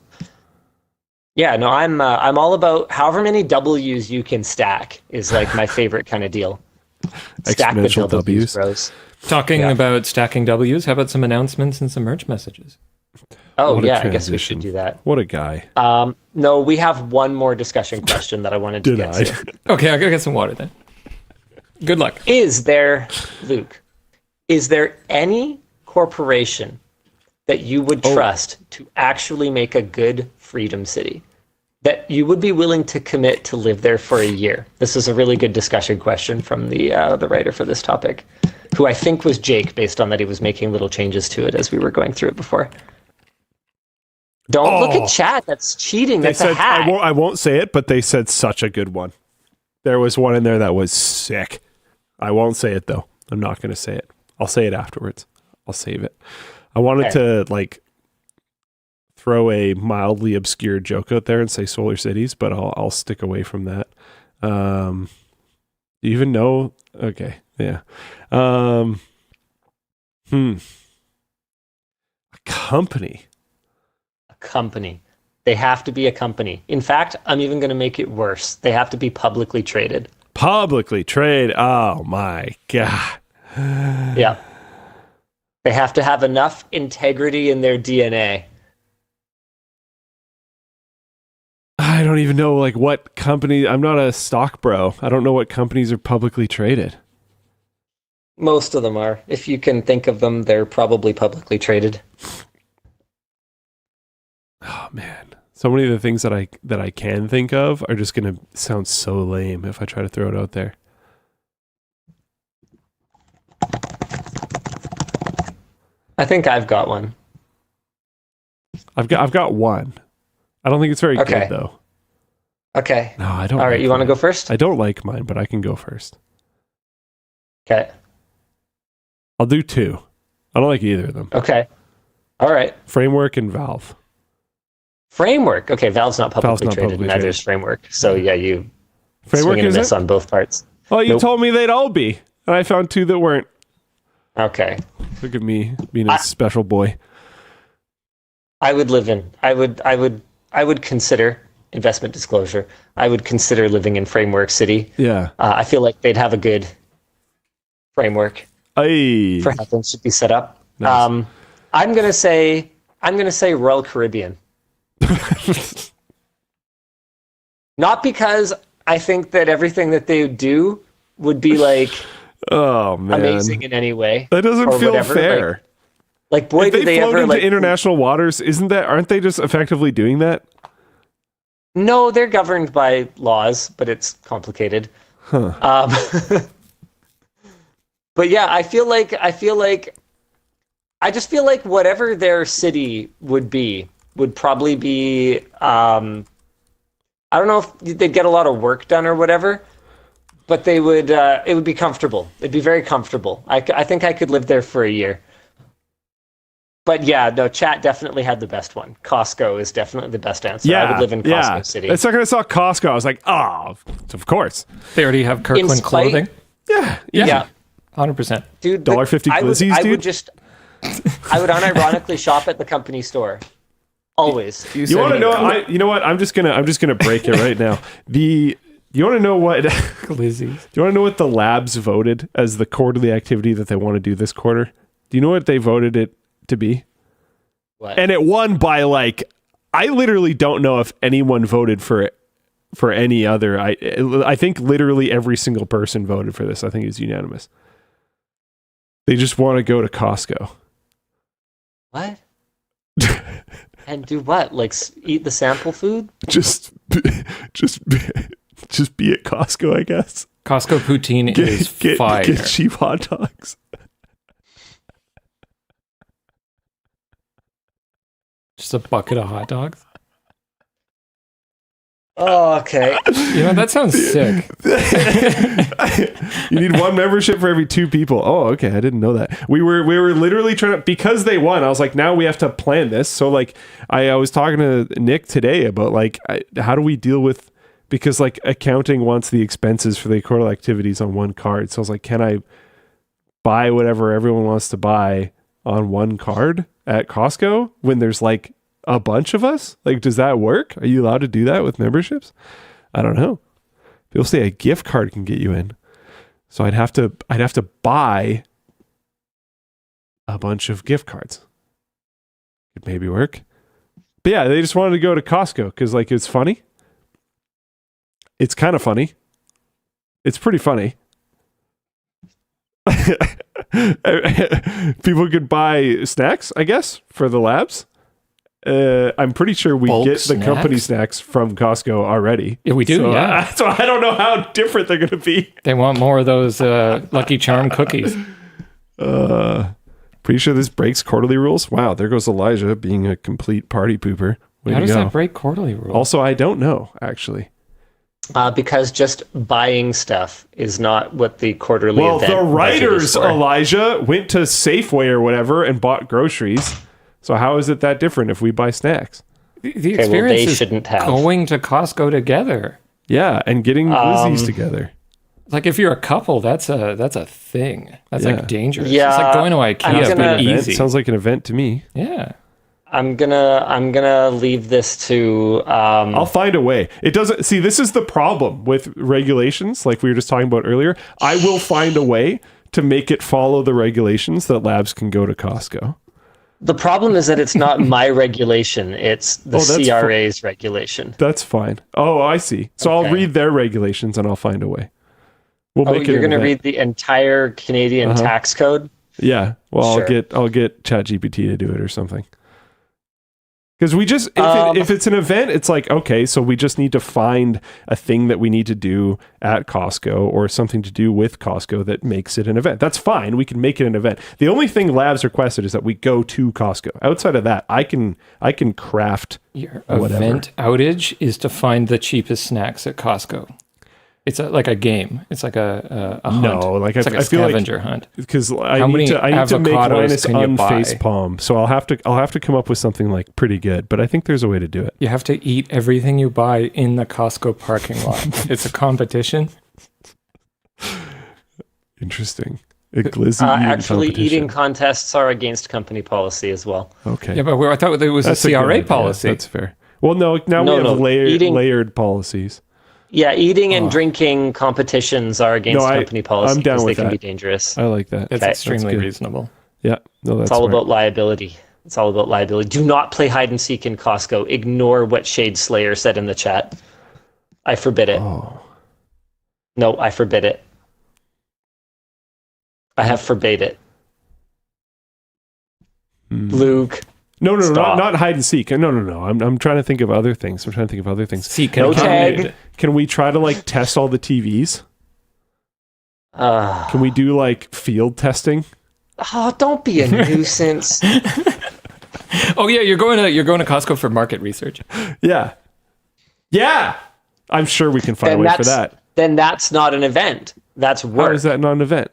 Yeah. No, I'm all about however many W's you can stack is like my favorite kind of deal. Stack the Exponential W's, Ws. bros. Talking Yeah. about stacking W's, how about some announcements and some merch messages? Oh What a yeah, I guess we should transition. do that. What a guy. No, we have one more discussion question that I wanted to get Denied. to. Okay, I gotta get some water then. Good luck. Is there any corporation that you would trust to actually make a good freedom city, that you would be willing to commit to live there for a year? This is a really good discussion question from the writer for this topic, who I think was Jake, based on that he was making little changes to it as we were going through it before. Don't look Oh. at chat. That's cheating. They That's said a hack. I won't say it, but they said such a good one. There was one in there that was sick. I won't say it though. I'm not going to say it. I'll say it afterwards. I'll save it. I wanted to like throw a mildly obscure joke out there and say Solar Cities, but I'll stick away from that. Do you even know? Okay, yeah. A company. Company. They have to be a company. In fact, I'm even going to make it worse. They have to be publicly traded. Publicly trade. Oh my god. Yeah. They have to have enough integrity in their DNA. I don't even know like what company. I'm not a stock bro. I don't know what companies are publicly traded. Most of them are. If you can think of them, they're probably publicly traded. Oh man. So many of the things that I can think of are just going to sound so lame if I try to throw it out there. I think I've got one. I've got one. I don't think it's very Okay. good though. Okay. No, I don't. All right, like you want to mine. go first? I don't like mine, but I can go first. Okay. I'll do two. I don't like either of them. Okay. All right. Framework and Valve. Framework. Okay, Valve's not publicly Valve's not traded. publicly Neither traded. is Framework. So yeah, you Framework swing and is a miss it? on both parts. Oh, you Nope. told me they'd all be, and I found two that weren't. Okay. Look at me being a special boy. I would consider investment disclosure. I would consider living in Framework City. Yeah. I feel like they'd have a good framework Ay. for how things should be set up. Nice. I'm gonna say Royal Caribbean. Not because I think that everything that they do would be like Oh man. amazing in any way. That doesn't or feel whatever, fair. Like boy, If did they float ever into like international waters, aren't they just effectively doing that? No, they're governed by laws, but it's complicated. Huh. But yeah, I just feel like whatever their city would be would probably be. I don't know if they'd get a lot of work done or whatever, but they would. It would be comfortable. It'd be very comfortable. I think I could live there for a year. But yeah, no, chat definitely had the best one. Costco is definitely the best answer. I would live in Costco City. The second I saw Costco, I was like, oh, of course. They already have Kirkland spite- clothing. Yeah. Yeah. 100%. Dude, $1.50 glizzies, I dude? I would unironically shop at the company store. Always. You want to know? You know what? I'm just gonna break it right now. You want to know what? Glizzies. Do you want to know what the labs voted as the quarterly activity that they want to do this quarter? Do you know what they voted it to be? What? And it won by like, I literally don't know if anyone voted for any other. I think literally every single person voted for this. I think it's unanimous. They just want to go to Costco. What? And do what? Like eat the sample food? Just be at Costco, I guess. Costco poutine is fire. Get cheap hot dogs. Just a bucket of hot dogs. Oh, okay. You know, that sounds sick. You need one membership for every 2 people. Oh, okay. I didn't know that. We were literally trying to, because they won, I was like, now we have to plan this. So like I was talking to Nick today about like, how do we deal with, because like accounting wants the expenses for the quarterly activities on one card. So I was like, can I buy whatever everyone wants to buy on one card at Costco when there's like a bunch of us? Like, does that work? Are you allowed to do that with memberships? I don't know. People say a gift card can get you in. So I'd have to buy a bunch of gift cards. Could maybe work. But yeah, they just wanted to go to Costco because like it's funny. It's kind of funny. It's pretty funny. People could buy snacks, I guess, for the labs. I'm pretty sure we get the company snacks from Costco already. Yeah, we do. So, yeah. So I don't know how different they're going to be. They want more of those Lucky Charm cookies. Pretty sure this breaks quarterly rules. Wow, there goes Elijah being a complete party pooper. How does that break quarterly rules? Also, I don't know, actually. Because just buying stuff is not what the quarterly event. Well, the writers, Elijah, went to Safeway or whatever and bought groceries. So how is it that different if we buy snacks? The experience is going to Costco together. Yeah, and getting glizzies together. Like if you're a couple, that's a thing. That's like dangerous. Yeah, it's like going to IKEA, but easy. Sounds like an event to me. Yeah. I'm gonna leave this to. I'll find a way. It doesn't. See, this is the problem with regulations, like we were just talking about earlier. I will find a way to make it follow the regulations that labs can go to Costco. The problem is that it's not my regulation; it's the CRA's regulation. That's fine. Oh, I see. So I'll read their regulations and I'll find a way. We'll make you're going to read the entire Canadian tax code? Yeah. Well, sure. I'll get ChatGPT to do it or something. Because we just, if it's an event, it's like, okay, so we just need to find a thing that we need to do at Costco or something to do with Costco that makes it an event. That's fine. We can make it an event. The only thing labs requested is that we go to Costco. Outside of that, I can craft your whatever. Event outage is to find the cheapest snacks at Costco. It's like a game. It's like a hunt. No, like it's I feel scavenger hunt. Because I need to make Linus unface palm. So I'll have to come up with something like pretty good. But I think there's a way to do it. You have to eat everything you buy in the Costco parking lot. It's a competition. Interesting. A glizzy actually, eating contests are against company policy as well. Okay. Yeah, but I thought it was a CRA policy. That's fair. Well, no. Now we have layered policies. Yeah, eating and drinking competitions are against company policy because they can be dangerous. I like that. That's extremely reasonable. Yeah, no, that's it's all about liability. It's all about liability. Do not play hide and seek in Costco. Ignore what Shade Slayer said in the chat. I forbid it. Oh. No, I forbid it. I have forbade it. Luke. No, not hide and seek. No. I'm trying to think of other things. Seek no tag. Can we try to like test all the TVs? Can we do like field testing? Oh, don't be a nuisance. Oh yeah, you're going to Costco for market research. Yeah. I'm sure we can find a way for that. Then that's not an event. That's work. How is that not an event?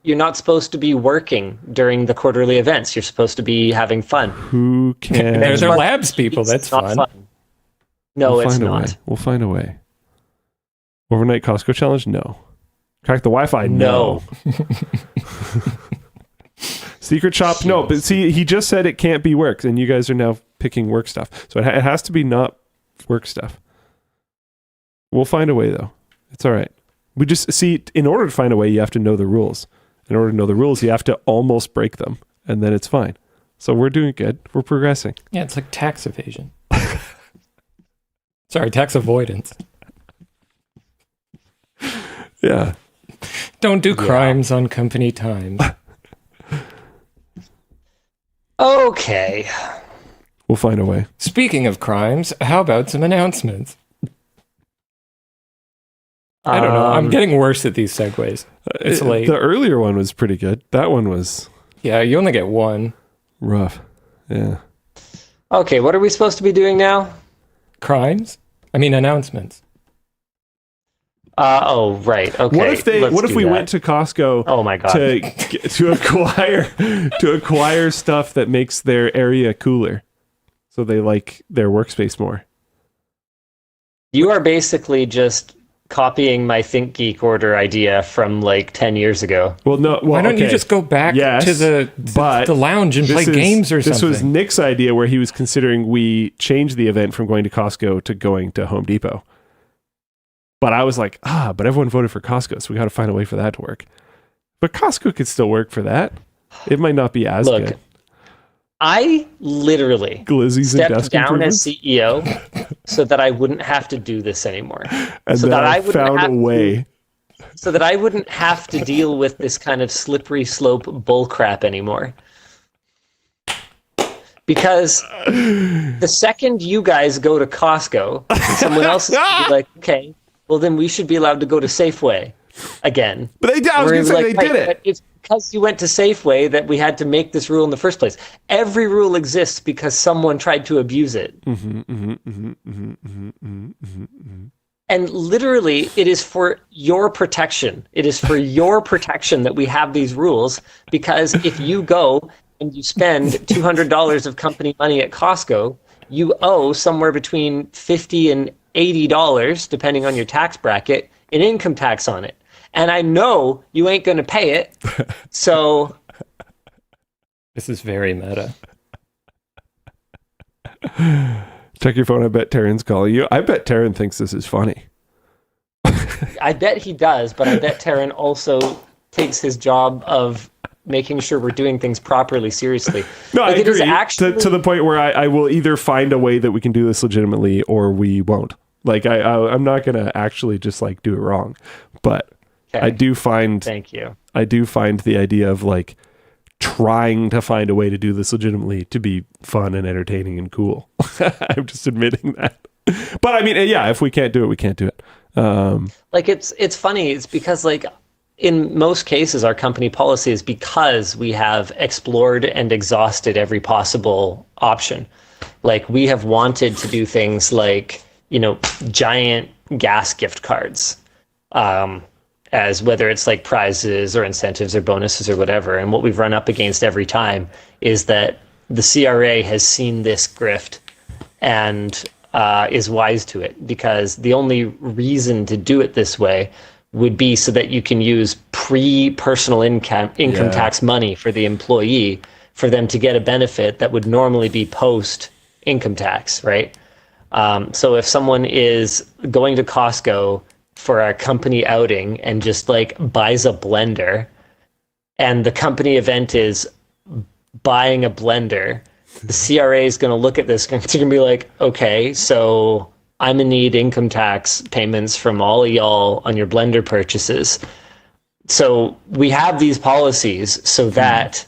You're not supposed to be working during the quarterly events. You're supposed to be having fun. Who can? They're labs people. That's fun. No, it's not. We'll find a way. Overnight Costco challenge? No. Crack the Wi-Fi? No. Secret shop? No, but see, he just said it can't be work, and you guys are now picking work stuff. So it has to be not work stuff. We'll find a way, though. It's all right. We just, see, in order to find a way, you have to know the rules. In order to know the rules, you have to almost break them, and then it's fine. So we're doing good. We're progressing. Yeah, it's like tax evasion. Sorry, tax avoidance. Yeah. Don't do crimes on company time. Okay. We'll find a way. Speaking of crimes, how about some announcements? I don't know. I'm getting worse at these segues. It's late. The earlier one was pretty good. That one was... Yeah, you only get one. Rough. Yeah. Okay, what are we supposed to be doing now? Crimes? I mean, announcements. Oh, right. Okay. What if we went to Costco? Oh my god. To acquire stuff that makes their area cooler, so they like their workspace more. You are basically just copying my ThinkGeek order idea from like 10 years ago. Well, no. Well, why don't you just go back to the lounge and play games or something? This was Nick's idea, where he was considering we change the event from going to Costco to going to Home Depot. But I was like, but everyone voted for Costco, so we got to find a way for that to work. But Costco could still work for that. It might not be as good. I literally stepped down as CEO so that I wouldn't have to do this anymore. And so that I found a way. So that I wouldn't have to deal with this kind of slippery slope bullcrap anymore. Because the second you guys go to Costco, someone else is going to be like, okay, well, then we should be allowed to go to Safeway again. But I was going to say they did it. But it's because you went to Safeway that we had to make this rule in the first place. Every rule exists because someone tried to abuse it. And literally, it is for your protection. It is for your protection that we have these rules, because if you go and you spend $200 of company money at Costco, you owe somewhere between $50 and $80, depending on your tax bracket, in income tax on it. And I know you ain't going to pay it, so... This is very meta. Check your phone. I bet Taryn's calling you. I bet Taryn thinks this is funny. I bet he does, but I bet Taryn also takes his job of making sure we're doing things properly seriously. No, like, I agree. Actually... To the point where I will either find a way that we can do this legitimately, or we won't. Like, I'm not going to actually just like do it wrong. But I do find... Thank you. I do find the idea of like trying to find a way to do this legitimately to be fun and entertaining and cool. I'm just admitting that. But I mean, yeah, if we can't do it, we can't do it. Like, it's funny. It's because, like, in most cases, our company policy is because we have explored and exhausted every possible option. Like, we have wanted to do things like, you know, giant gas gift cards, as whether it's like prizes or incentives or bonuses or whatever. And what we've run up against every time is that the CRA has seen this grift and is wise to it, because the only reason to do it this way would be so that you can use pre-personal income tax money for the employee for them to get a benefit that would normally be post-income tax, right? So if someone is going to Costco for a company outing and just like buys a blender, and the company event is buying a blender, the CRA is going to look at this and it's going to be like, okay, so I'm going to need income tax payments from all of y'all on your blender purchases. So we have these policies so that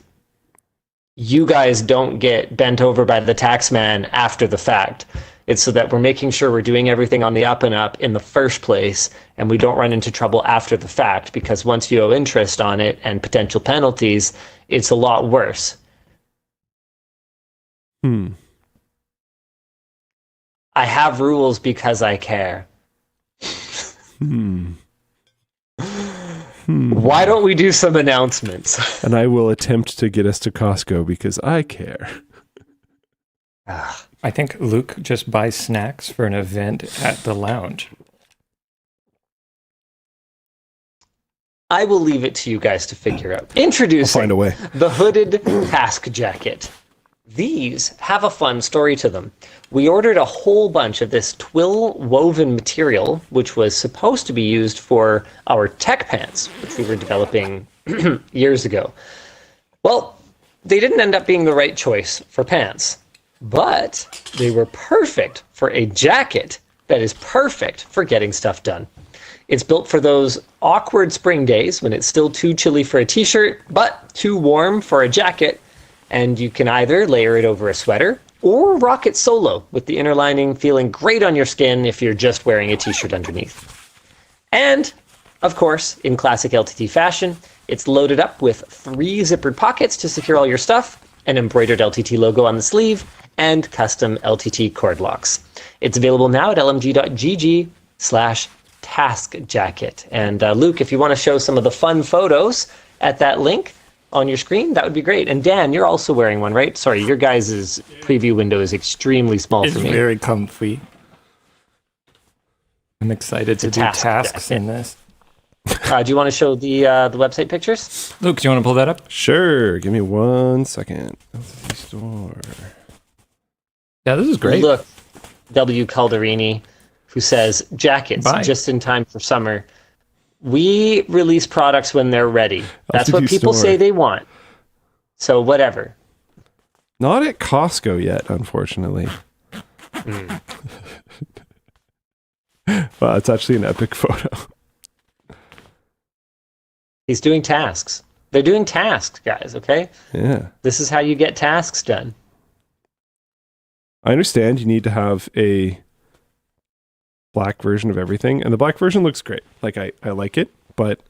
you guys don't get bent over by the tax man after the fact. It's so that we're making sure we're doing everything on the up and up in the first place, and we don't run into trouble after the fact, because once you owe interest on it and potential penalties, it's a lot worse. I have rules because I care. Why don't we do some announcements? And I will attempt to get us to Costco because I care. I think Luke just buys snacks for an event at the lounge. I will leave it to you guys to figure out. Introducing find a way. the hooded task jacket. These have a fun story to them. We ordered a whole bunch of this twill woven material, which was supposed to be used for our tech pants, which we were developing years ago. Well, they didn't end up being the right choice for pants, but they were perfect for a jacket that is perfect for getting stuff done. It's built for those awkward spring days when it's still too chilly for a t-shirt, but too warm for a jacket, and you can either layer it over a sweater or rock it solo with the inner lining feeling great on your skin if you're just wearing a t-shirt underneath. And, of course, in classic LTT fashion, it's loaded up with 3 zippered pockets to secure all your stuff, an embroidered LTT logo on the sleeve, and custom LTT cord locks. It's available now at lmg.gg/taskjacket. And Luke, if you want to show some of the fun photos at that link on your screen, that would be great. And Dan, you're also wearing one, right? Sorry, your guys' preview window is extremely small for me. It's very comfy. I'm excited to do tasks in this. Do you want to show the website pictures? Luke, do you want to pull that up? Sure. Give me 1 second. LTTStore. Yeah, this is great. Look, W. Calderini, who says, jackets, Bye. just in time for summer. We release products when they're ready. That's what people say they want. So whatever. Not at Costco yet, unfortunately. Wow, it's actually an epic photo. He's doing tasks. They're doing tasks, guys, okay? Yeah. This is how you get tasks done. I understand you need to have a black version of everything, and the black version looks great. Like I like it, but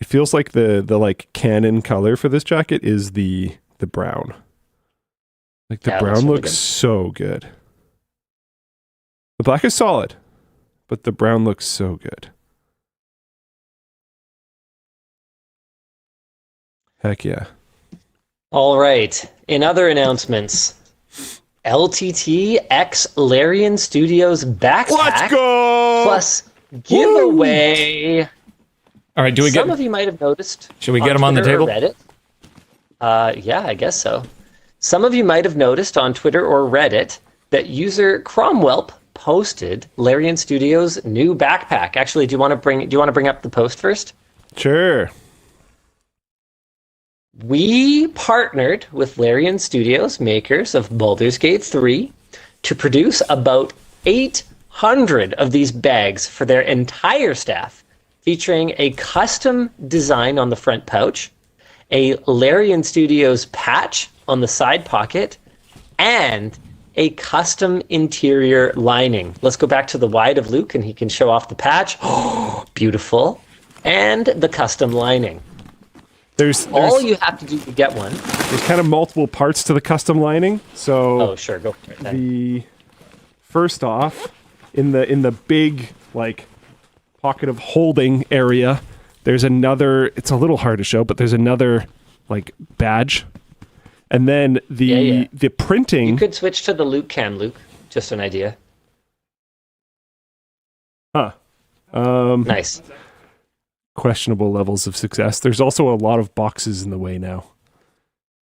it feels like the like canon color for this jacket is the brown. Like the brown looks so good. The black is solid, but the brown looks so good. Heck yeah. All right. In other announcements, LTT X Larian Studios backpack. Let's go! Plus giveaway. All right, Some of you might have noticed. Should we get them on the table? Reddit. Yeah, I guess so. Some of you might have noticed on Twitter or Reddit that user Cromwelp posted Larian Studios' new backpack. Actually, do you want to bring up the post first? Sure. We partnered with Larian Studios, makers of Baldur's Gate 3, to produce about 800 of these bags for their entire staff, featuring a custom design on the front pouch, a Larian Studios patch on the side pocket, and a custom interior lining. Let's go back to the wide of Luke and he can show off the patch. Oh, beautiful. And the custom lining. There's all you have to do to get one. There's kind of multiple parts to the custom lining. So sure, go for it then. The first off, in the big like pocket of holding area, there's another. It's a little hard to show, but there's another like badge, and then the printing. You could switch to the Luke cam, Luke. Just an idea. Huh. Nice. Questionable levels of success. There's also a lot of boxes in the way now.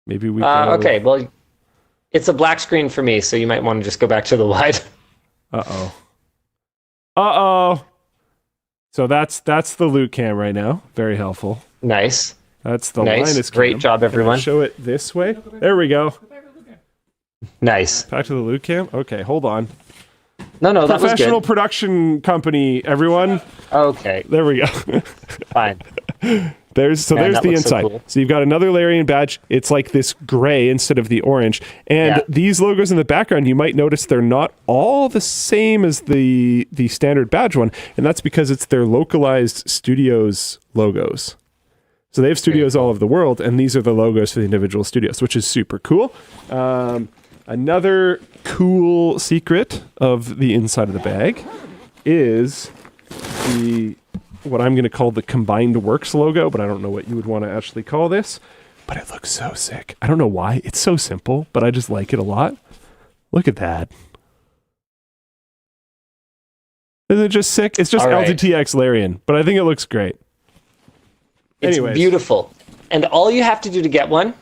Maybe we go... Okay, well, it's a black screen for me, so you might want to just go back to the wide. Uh-oh. So that's the loot cam right now. Very helpful. Nice. That's the Linus cam. Great job, everyone. Show it this way. There we go. Nice. Back to the loot cam. Okay, hold on. No, that was good. Professional production company, everyone. Okay. There we go. Fine. There's the inside. So cool. So you've got another Larian badge. It's like this gray instead of the orange. And these logos in the background, you might notice they're not all the same as the standard badge one. And that's because it's their localized studios logos. So they have studios all over the world, and these are the logos for the individual studios, which is super cool. Another cool secret of the inside of the bag is what I'm going to call the Combined Works logo, but I don't know what you would want to actually call this. But it looks so sick. I don't know why. It's so simple, but I just like it a lot. Look at that. Isn't it just sick? It's just LTTX Larian, but I think it looks great. It's beautiful. And all you have to do to get one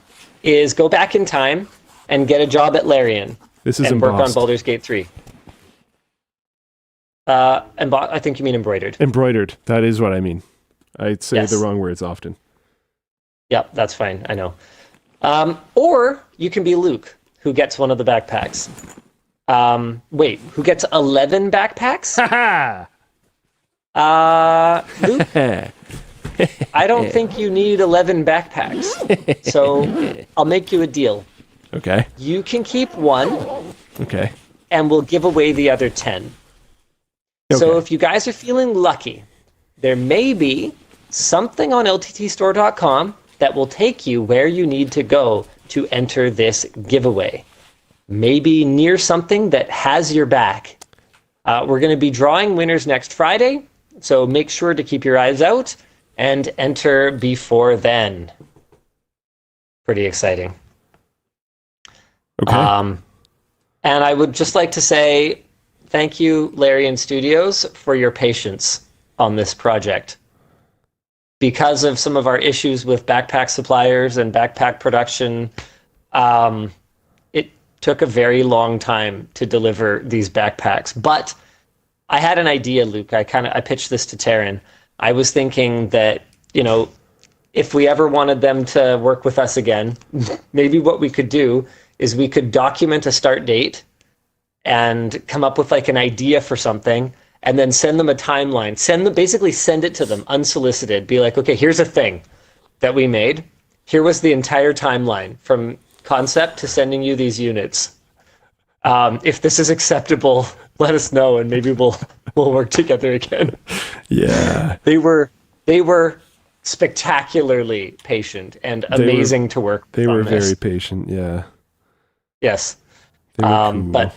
is go back in time and get a job at Larian. This is and embossed. Work on Baldur's Gate 3. I think you mean embroidered. Embroidered. That is what I mean. I say the wrong words often. Yep, that's fine. I know. Or you can be Luke, who gets one of the backpacks. Wait, who gets 11 backpacks? Luke, I don't think you need 11 backpacks. So I'll make you a deal. Okay. You can keep one. Okay. And we'll give away the other 10. Okay. So if you guys are feeling lucky, there may be something on LTTStore.com that will take you where you need to go to enter this giveaway. Maybe near something that has your back. We're going to be drawing winners next Friday, so make sure to keep your eyes out and enter before then. Pretty exciting. Okay. And I would just like to say thank you, Larian Studios, for your patience on this project. Because of some of our issues with backpack suppliers and backpack production, it took a very long time to deliver these backpacks. But I had an idea, Luke. I pitched this to Taryn. I was thinking that, if we ever wanted them to work with us again, maybe what we could do is we could document a start date and come up with like an idea for something and then send them a timeline. Basically send it to them unsolicited. Be like, okay, here's a thing that we made. Here was the entire timeline from concept to sending you these units. If this is acceptable, let us know and maybe we'll work together again. Yeah. They were spectacularly patient and amazing to work with. They were very patient, yeah. Yes. They were cool. But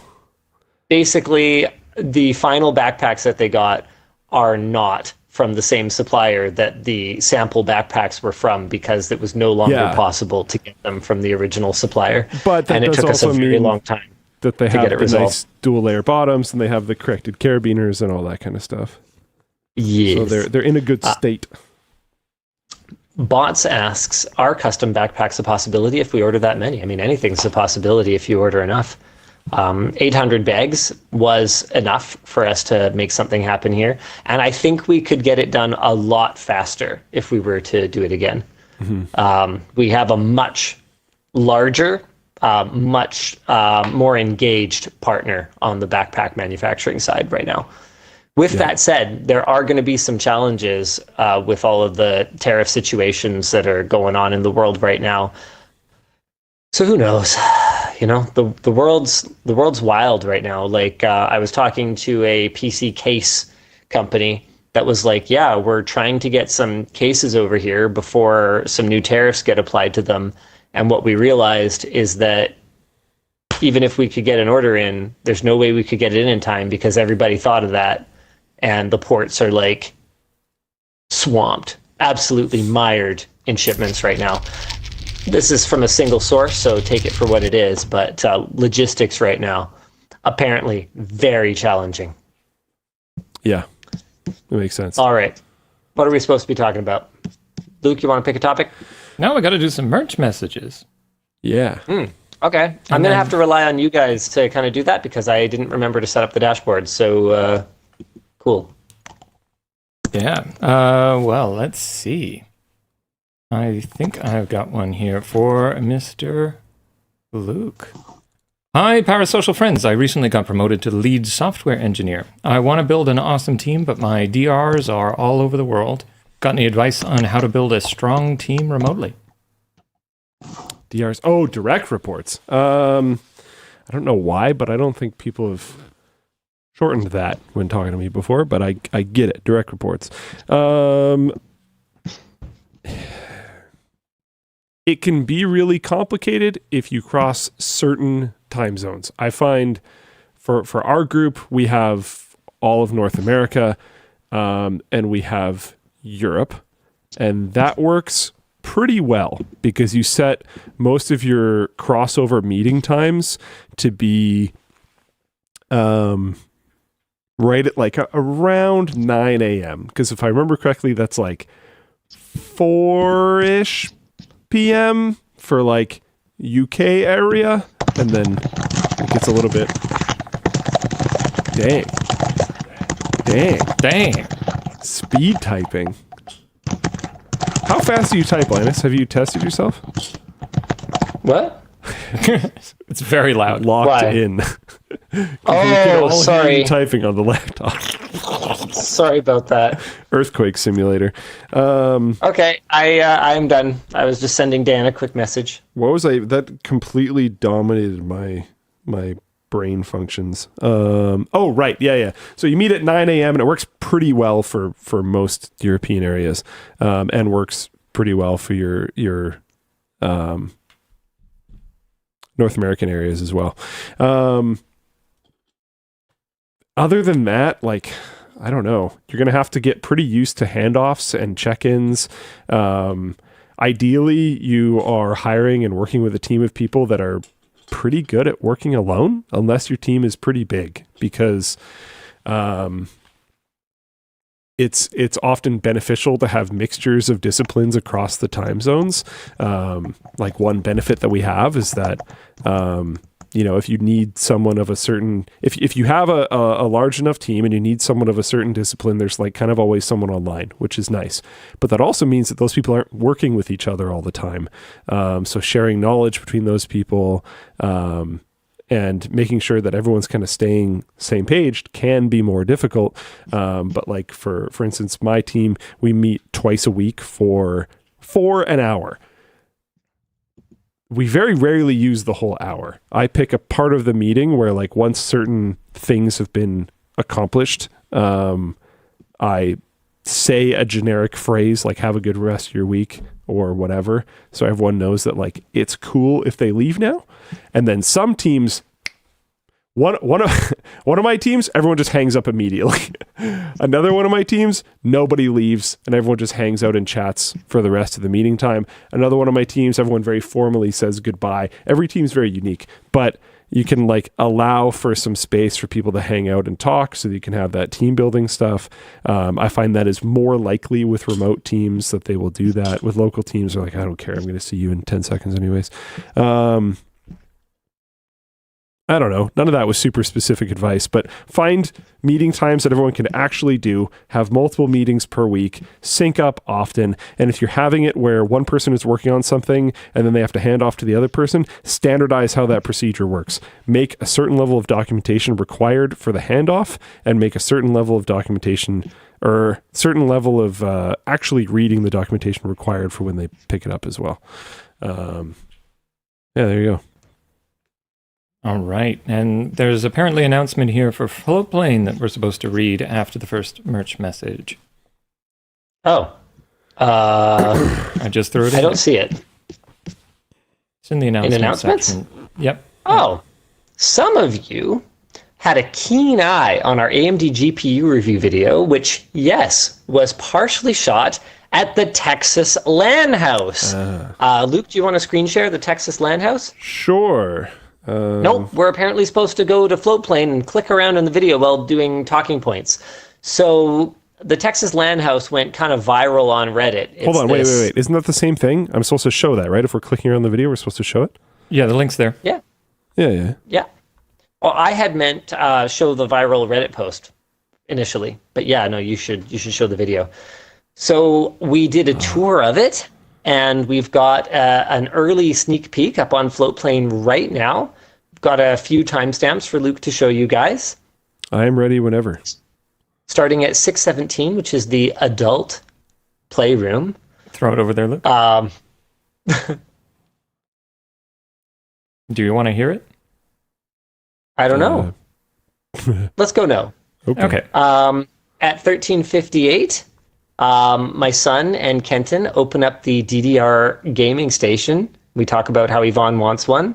basically, the final backpacks that they got are not from the same supplier that the sample backpacks were from because it was no longer possible to get them from the original supplier. But that it took us a very long time that they have the resolved. Nice dual layer bottoms and they have the corrected carabiners and all that kind of stuff. Yes. So they're in a good state. Bots asks, are custom backpacks a possibility if we order that many? I mean, anything's a possibility if you order enough. 800 bags was enough for us to make something happen here. And I think we could get it done a lot faster if we were to do it again. Mm-hmm. We have a much larger, much more engaged partner on the backpack manufacturing side right now. With that said, there are going to be some challenges with all of the tariff situations that are going on in the world right now. So who knows? The world's wild right now. Like I was talking to a PC case company that was like, yeah, we're trying to get some cases over here before some new tariffs get applied to them. And what we realized is that even if we could get an order in, there's no way we could get it in time because everybody thought of that. And the ports are like swamped, absolutely mired in shipments right now. This is from a single source, so take it for what it is. But logistics right now, apparently very challenging. Yeah, that makes sense. All right. What are we supposed to be talking about? Luke, you want to pick a topic? No, we got to do some merch messages. Yeah. Okay. I'm going to have to rely on you guys to kind of do that because I didn't remember to set up the dashboard. So, cool. Yeah. Well, let's see. I think I've got one here for Mr. Luke. Hi, parasocial friends. I recently got promoted to lead software engineer. I want to build an awesome team, but my DRs are all over the world. Got any advice on how to build a strong team remotely? DRs. Oh, direct reports. I don't know why, but I don't think people have shortened that when talking to me before, but I get it. Direct reports. It can be really complicated if you cross certain time zones. I find for our group, we have all of North America, and we have Europe, and that works pretty well because you set most of your crossover meeting times to be right at like around 9 a.m. Because if I remember correctly, that's like 4-ish p.m. for like UK area, and then it gets a little bit. Dang. Speed typing. How fast do you type, Linus? Have you tested yourself? What? It's very loud. Locked in. Oh, sorry. You typing on the laptop. Sorry about that. Earthquake simulator. Okay, I'm done. I was just sending Dan a quick message. What was I? That completely dominated my brain functions. Oh, right. Yeah. So you meet at 9 a.m. and it works pretty well for most European areas, and works pretty well for your North American areas as well. Other than that, like, I don't know. You're going to have to get pretty used to handoffs and check-ins. Ideally, you are hiring and working with a team of people that are pretty good at working alone, unless your team is pretty big, because it's often beneficial to have mixtures of disciplines across the time zones. Like one benefit that we have is that if you need someone of a certain, if you have a large enough team and you need someone of a certain discipline, there's like kind of always someone online, which is nice. But that also means that those people aren't working with each other all the time. So sharing knowledge between those people, and making sure that everyone's kind of staying same page can be more difficult. But like for instance, my team, we meet twice a week for an hour. We very rarely use the whole hour. I pick a part of the meeting where, like, once certain things have been accomplished, I say a generic phrase like "have a good rest of your week" or whatever, so everyone knows that, like, it's cool if they leave now. And then some teams, one of my teams, everyone just hangs up immediately. Another one of my teams, nobody leaves and everyone just hangs out and chats for the rest of the meeting time. Another one of my teams, everyone very formally says goodbye. Every team's very unique, but you can like allow for some space for people to hang out and talk so that you can have that team building stuff. I find that is more likely with remote teams that they will do that. With local teams, they're like, I don't care, I'm going to see you in 10 seconds anyways. I don't know. None of that was super specific advice, but find meeting times that everyone can actually do, have multiple meetings per week, sync up often. And if you're having it where one person is working on something and then they have to hand off to the other person, standardize how that procedure works. Make a certain level of documentation required for the handoff and make a certain level of documentation or certain level of actually reading the documentation required for when they pick it up as well. Yeah, there you go. All right. And there's apparently an announcement here for Floatplane that we're supposed to read after the first merch message. Oh. I just threw it in. I don't see it. It's in the announcements section. Yep. Oh. Some of you had a keen eye on our AMD GPU review video, which, yes, was partially shot at the Texas LAN house. Luke, do you want to screen share the Texas LAN house? Sure. Nope, we're apparently supposed to go to Floatplane and click around in the video while doing talking points. So the Texas LAN house went kind of viral on Reddit. Hold on, wait. Isn't that the same thing? I'm supposed to show that, right? If we're clicking around the video, we're supposed to show it? Yeah, the link's there. Yeah. Yeah. Well, I had meant show the viral Reddit post initially. But yeah, no, you should show the video. So we did a tour of it. And we've got an early sneak peek up on Floatplane right now. We've got a few timestamps for Luke to show you guys. I am ready whenever. Starting at 6:17, which is the adult playroom. Throw it over there, Luke. Do you want to hear it? I don't know. Let's go no. Okay. At 13:58. My son and Kenton open up the DDR gaming station. We talk about how Yvonne wants one.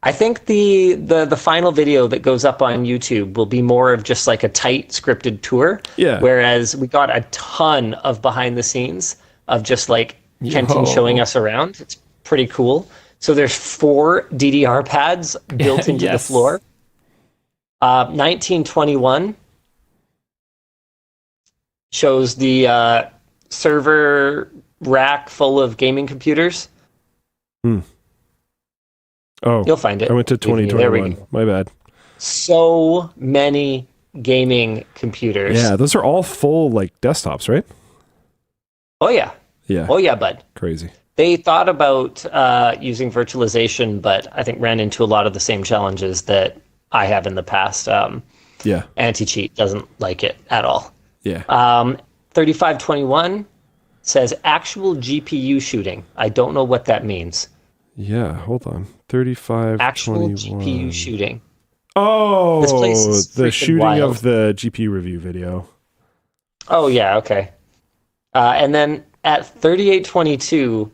I think the final video that goes up on YouTube will be more of just like a tight scripted tour. Yeah. Whereas we got a ton of behind the scenes of just like Kenton showing us around. It's pretty cool. So there's 4 DDR pads built into the floor. 1921. Shows the server rack full of gaming computers. Oh, you'll find it. I went to 2021. My bad. So many gaming computers. Yeah, those are all full like desktops, right? Oh yeah. Yeah. Oh yeah, bud. Crazy. They thought about using virtualization, but I think ran into a lot of the same challenges that I have in the past. Yeah. Anti-cheat doesn't like it at all. Yeah. 3521 says actual GPU shooting. I don't know what that means. Yeah, hold on. 3521. Actual GPU shooting. Oh, this place is the shooting wild. of the GPU review video. Oh yeah, okay. And then at 3822,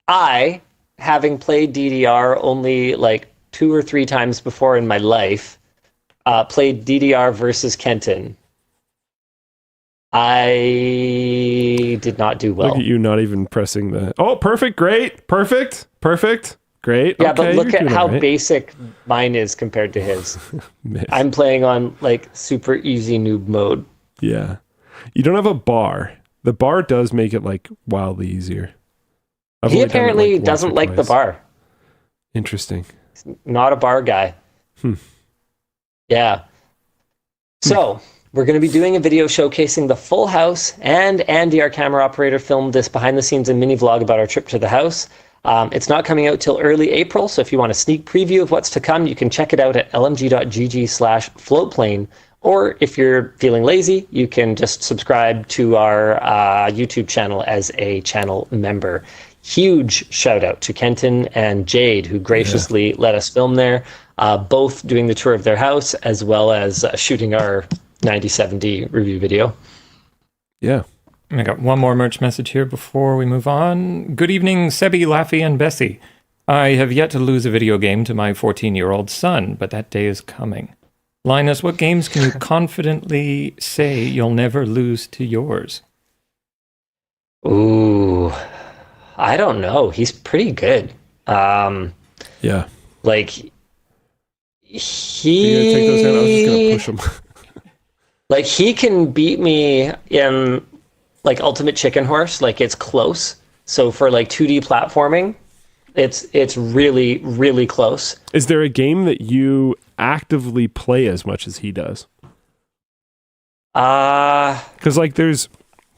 I, having played DDR only like 2 or 3 times before in my life, played DDR versus Kenton. I did not do well. Look at you not even pressing the... Oh, perfect, great, perfect, great. Yeah, okay, but look at how right. basic mine is compared to his. I'm playing on like super easy noob mode. Yeah. You don't have a bar. The bar does make it like wildly easier. He apparently doesn't like the bar. Interesting. He's not a bar guy. Yeah. So... we're going to be doing a video showcasing the full house, and Andy, our camera operator, filmed this behind-the-sscenes and mini vlog about our trip to the house. It's not coming out till early April, so if you want a sneak preview of what's to come, you can check it out at lmg.gg/floatplane, or if you're feeling lazy, you can just subscribe to our YouTube channel as a channel member. Huge shout out to Kenton and Jade, who graciously let us film there, both doing the tour of their house as well as shooting our 9070 review video. Yeah. I got one more merch message here before we move on. Good evening, Sebi, Laffy, and Bessie. I have yet to lose a video game to my 14-year-old son, but that day is coming. Linus, what games can you confidently say you'll never lose to yours? Ooh, I don't know. He's pretty good. Yeah. Like, You gotta take those down. I was just gonna push them. Like, he can beat me in, like, Ultimate Chicken Horse. Like, it's close. So for, like, 2D platforming, it's really, really close. Is there a game that you actively play as much as he does? Because, like, there's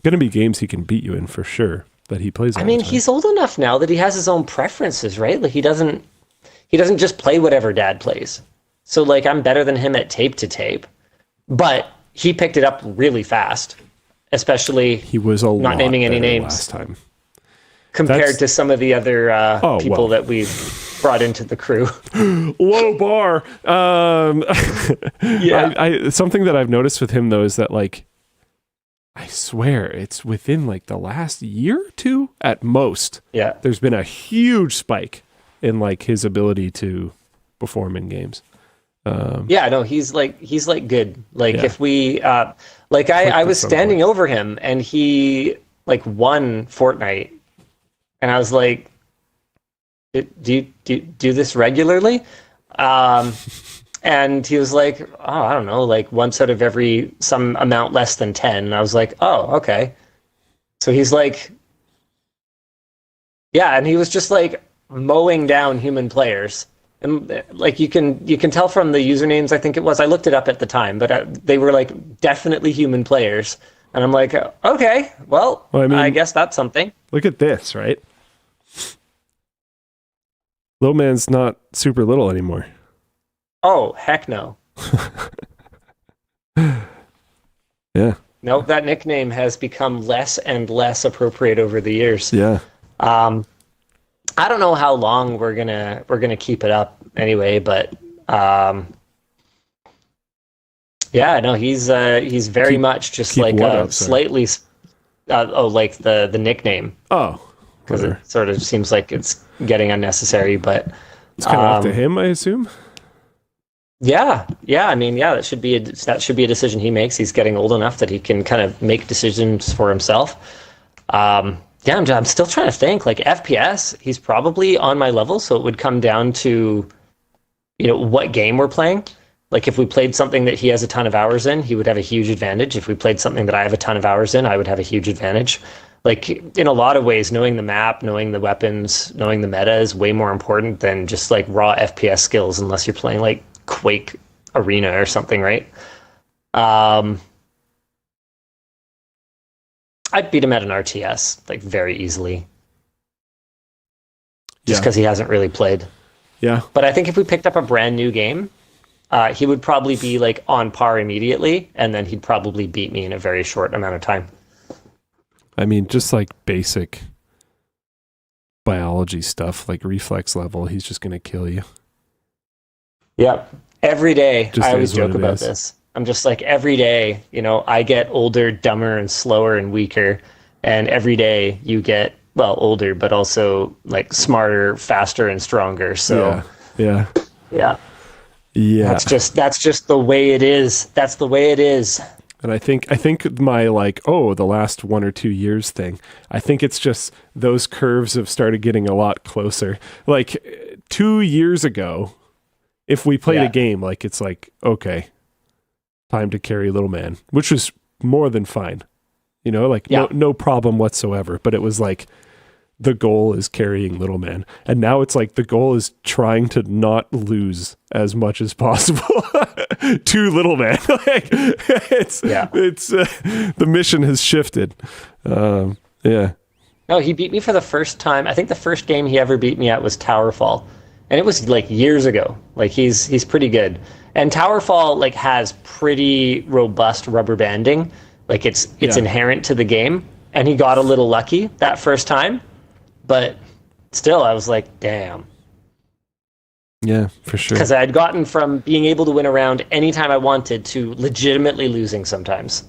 going to be games he can beat you in for sure that he plays all I mean, the time. he's old enough now that he has his own preferences, right? Like, he doesn't just play whatever dad plays. So, like, I'm better than him at tape to tape. But... he picked it up really fast, especially he was not naming any names last time compared to some of the other people that we've brought into the crew. Low bar. Yeah. Something that I've noticed with him though is that, like, I swear it's within like the last year or two at most. Yeah. There's been a huge spike in like his ability to perform in games. Yeah, no, he's like good. Like, Yeah. if we like I was standing over him and he like won Fortnite, and I was like, do you do this regularly? And he was like, oh, I don't know, like once out of every some amount less than 10. And I was like, oh, okay. So he's like, yeah, and he was just like mowing down human players. And like you can tell from the usernames, I think it was, I looked it up at the time, but they were like definitely human players. And I'm like, okay, well, I mean, I guess that's something. Look at this, right? Little man's not super little anymore. Oh, heck no. Yeah. No, that nickname has become less and less appropriate over the years. Yeah. I don't know how long we're gonna keep it up anyway, but yeah, no, he's very much just like slightly like the nickname. Oh, because it sort of seems like it's getting unnecessary, but it's kind of up to him, I assume. Yeah. I mean, yeah, that should be a decision he makes. He's getting old enough that he can kind of make decisions for himself. Yeah, I'm still trying to think. Like FPS, he's probably on my level, so it would come down to, what game we're playing. Like if we played something that he has a ton of hours in, he would have a huge advantage. If we played something that I have a ton of hours in, I would have a huge advantage. Like, in a lot of ways, knowing the map, knowing the weapons, knowing the meta is way more important than just like raw FPS skills, unless you're playing like Quake Arena or something, right? I beat him at an RTS, like, very easily. Just because he hasn't really played. Yeah. But I think if we picked up a brand new game, he would probably be like on par immediately, and then he'd probably beat me in a very short amount of time. I mean, just like basic biology stuff, like reflex level, he's just going to kill you. Yep. Every day, Just I always joke about this. I'm just like, every day, you know, I get older, dumber, and slower and weaker. And every day you get, well, older, but also like smarter, faster, and stronger. So yeah. That's just the way it is. That's the way it is. And I think my like, the last 1 or 2 years thing, I think it's just those curves have started getting a lot closer. Like 2 years ago, if we played a game, like, it's like, okay, time to carry little man, which was more than fine. You know, like no problem whatsoever. But it was like, the goal is carrying little man. And now it's like the goal is trying to not lose as much as possible to little man. Like, it's the mission has shifted. No, he beat me for the first time. I think the first game he ever beat me at was Towerfall. And it was like years ago. Like, he's pretty good. And Towerfall like has pretty robust rubber banding. Like, it's inherent to the game. And he got a little lucky that first time. But still, I was like, damn. Yeah, for sure. Because I had gotten from being able to win a round anytime I wanted to legitimately losing sometimes.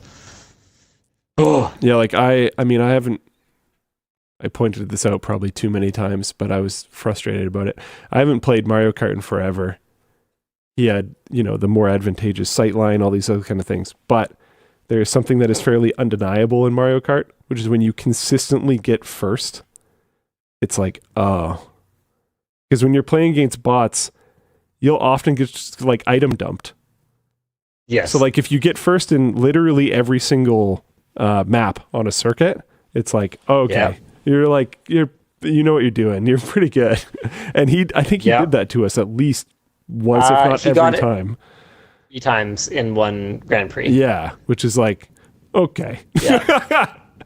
Oh. Yeah, like I pointed this out probably too many times, but I was frustrated about it. I haven't played Mario Kart in forever. He had, the more advantageous sightline, all these other kind of things. But there is something that is fairly undeniable in Mario Kart, which is when you consistently get first. It's like, because when you're playing against bots, you'll often get just, like, item dumped. Yes. So like if you get first in literally every single map on a circuit, it's like, okay, you're like, you know what you're doing. You're pretty good. And I think he did that to us at least once, if not every time. 3 times in one Grand Prix. Yeah, which is like, okay. Yeah.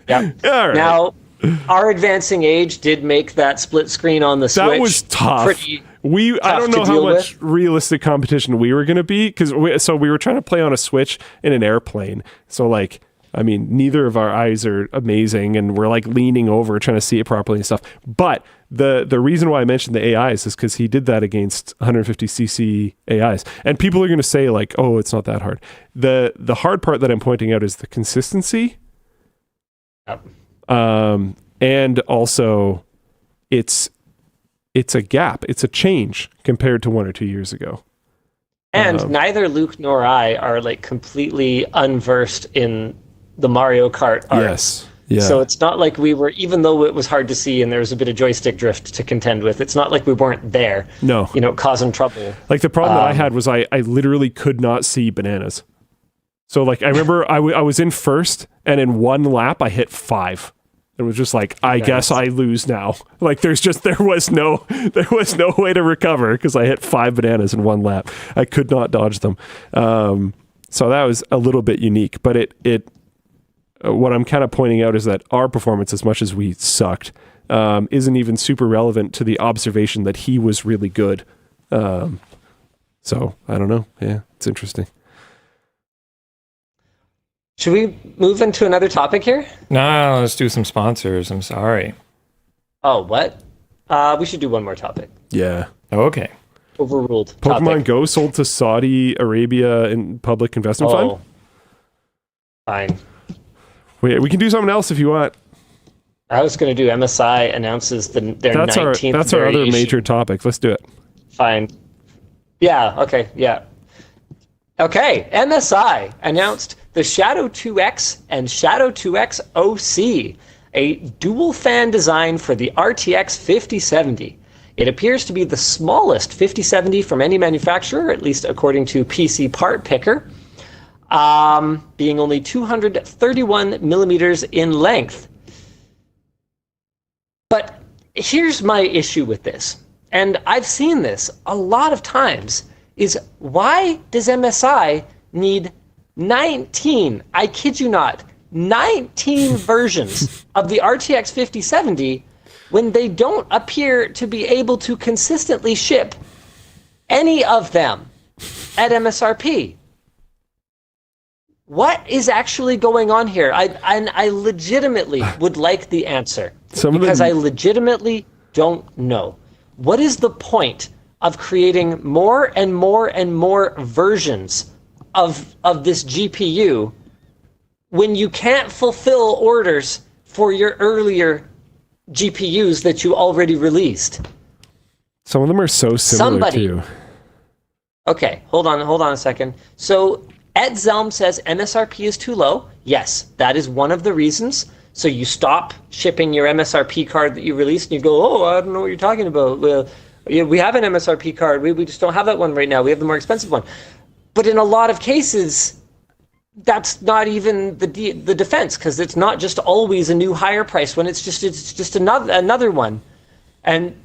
All right. Now, our advancing age did make that split screen on the Switch. That was tough. I don't know how much realistic competition we were going to be, because we were trying to play on a Switch in an airplane. So like, I mean, neither of our eyes are amazing, and we're like leaning over trying to see it properly and stuff. But the reason why I mentioned the AIs is because he did that against 150cc AIs, and people are going to say like, "Oh, it's not that hard." The hard part that I'm pointing out is the consistency. Yep. And also it's a gap. It's a change compared to 1 or 2 years ago. And neither Luke nor I are like completely unversed in the Mario Kart art. Yes. Yeah. So it's not like we were, even though it was hard to see and there was a bit of joystick drift to contend with, it's not like we weren't there. No. Causing trouble. Like the problem that I had was I literally could not see bananas. So like I remember I was in first, and in one lap I hit 5. It was just like, I guess I lose now. Like there was no way to recover because I hit 5 bananas in one lap. I could not dodge them. So that was a little bit unique, but it what I'm kind of pointing out is that our performance, as much as we sucked, isn't even super relevant to the observation that he was really good. So I don't know. Yeah, it's interesting. Should we move into another topic here? No, let's do some sponsors. I'm sorry. Oh, what? We should do one more topic. Yeah. Okay. Overruled. Pokemon topic. Go sold to Saudi Arabia in public investment fund? Fine. We can do something else if you want. I was going to do MSI announces their 19th That's our other major topic. Let's do it. Fine. Yeah, okay, yeah. Okay, MSI announced the Shadow 2X and Shadow 2X OC, a dual fan design for the RTX 5070. It appears to be the smallest 5070 from any manufacturer, at least according to PC Part Picker, being only 231 millimeters in length. here's my issue with this, and I've seen this a lot of times, is why does MSI need 19, I kid you not, 19 versions of the RTX 5070 when they don't appear to be able to consistently ship any of them at MSRP? What is actually going on here? I legitimately would like the answer, because I legitimately don't know. What is the point of creating more and more and more versions of this GPU when you can't fulfill orders for your earlier GPUs that you already released? Some of them are so similar too. Okay, hold on a second. So Ed Zelm says MSRP is too low. Yes, that is one of the reasons. So you stop shipping your MSRP card that you released and you go, oh, I don't know what you're talking about. Well, we have an MSRP card. We just don't have that one right now. We have the more expensive one. But in a lot of cases, that's not even the defense, because it's not just always a new higher price one. It's just another one. And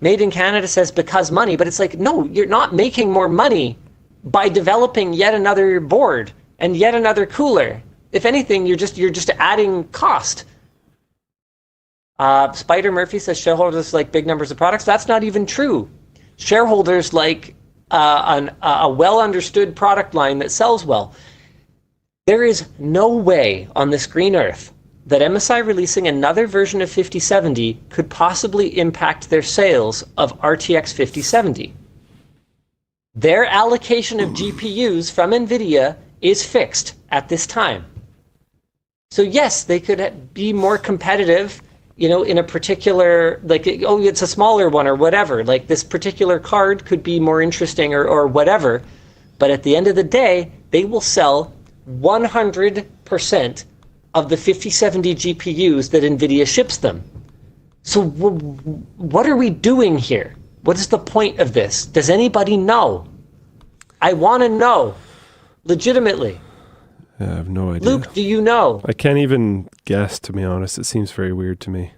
Made in Canada says because money, but it's like, no, you're not making more money by developing yet another board and yet another cooler. If anything, you're just adding cost. Spider Murphy says shareholders like big numbers of products. That's not even true. Shareholders like a well-understood product line that sells well. There is no way on this green earth that MSI releasing another version of 5070 could possibly impact their sales of RTX 5070. Their allocation of GPUs from NVIDIA is fixed at this time. So yes, they could be more competitive, in a particular, it's a smaller one or whatever. Like this particular card could be more interesting or whatever. But at the end of the day, they will sell 100% of the 5070 GPUs that NVIDIA ships them. So what are we doing here? What is the point of this? Does anybody know? I want to know, legitimately. I have no idea. Luke, do you know? I can't even guess, to be honest. It seems very weird to me.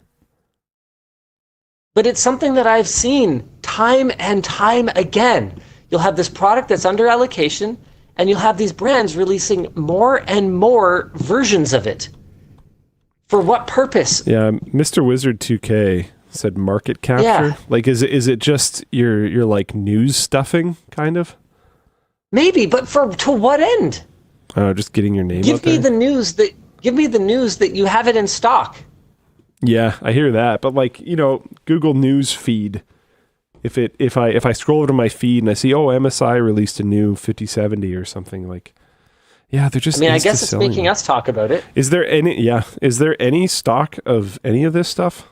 But it's something that I've seen time and time again. You'll have this product that's under allocation, and you'll have these brands releasing more and more versions of it. For what purpose? Yeah, Mr. Wizard 2K said market capture. Yeah. Like, is it just your like news stuffing, kind of? Maybe, but to what end? I don't know, just getting your name out there. Give me the news that you have it in stock. Yeah, I hear that, but Google News feed. If I scroll over to my feed and I see, MSI released a new 5070 or something, yeah, they're just. I guess it's making us talk about it. Is there any stock of any of this stuff?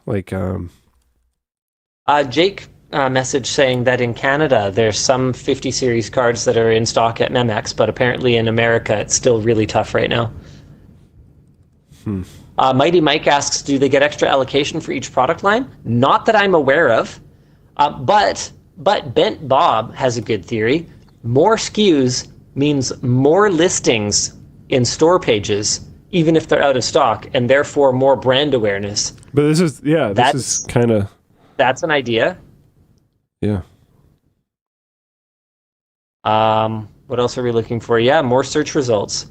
Jake message saying that in Canada there's some 50 series cards that are in stock at Memex, but apparently in America it's still really tough right now. Mighty Mike asks, do they get extra allocation for each product line? Not that I'm aware of, but Bent Bob has a good theory. More SKUs means more listings in store pages, even if they're out of stock, and therefore more brand awareness. But this is kind of... That's an idea. Yeah. What else are we looking for? Yeah, more search results.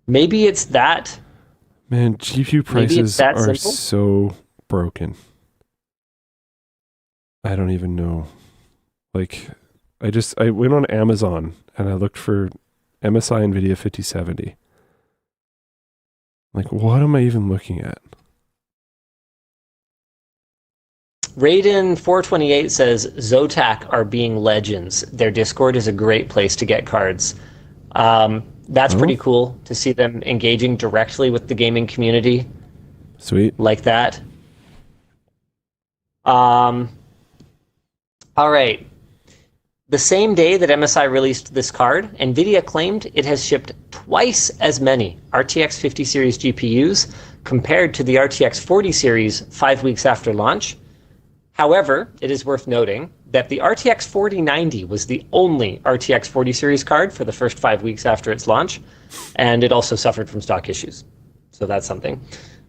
Maybe it's that. Man, GPU prices are so broken. I don't even know. I went on Amazon and I looked for MSI NVIDIA 5070. What am I even looking at? Raiden 428 says Zotac are being legends. Their Discord is a great place to get cards. That's pretty cool to see them engaging directly with the gaming community. Sweet. Like that. All right. The same day that MSI released this card, NVIDIA claimed it has shipped twice as many RTX 50 series GPUs compared to the RTX 40 series 5 weeks after launch. However, it is worth noting that the RTX 4090 was the only RTX 40 series card for the first 5 weeks after its launch, and it also suffered from stock issues. So that's something.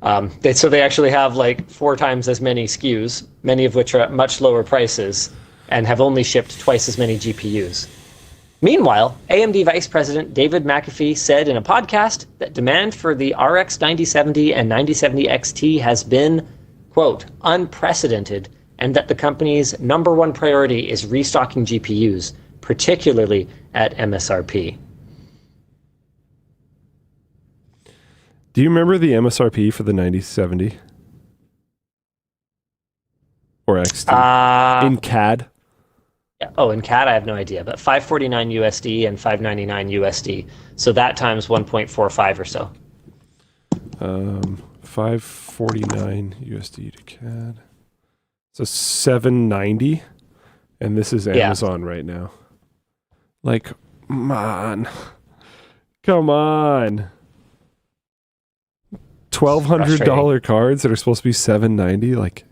So they actually have like 4 times as many SKUs, many of which are at much lower prices, and have only shipped twice as many GPUs. Meanwhile, AMD Vice President David McAfee said in a podcast that demand for the RX 9070 and 9070 XT has been, quote, unprecedented, and that the company's #1 priority is restocking GPUs, particularly at MSRP. Do you remember the MSRP for the 9070 or XT in CAD? Yeah. Oh, in CAD, I have no idea, but $549 USD and $599 USD. So that times 1.45 or so. 549 USD to CAD. So 790, and this is Amazon right now. Like, come on. $1,200 cards that are supposed to be $790. Like,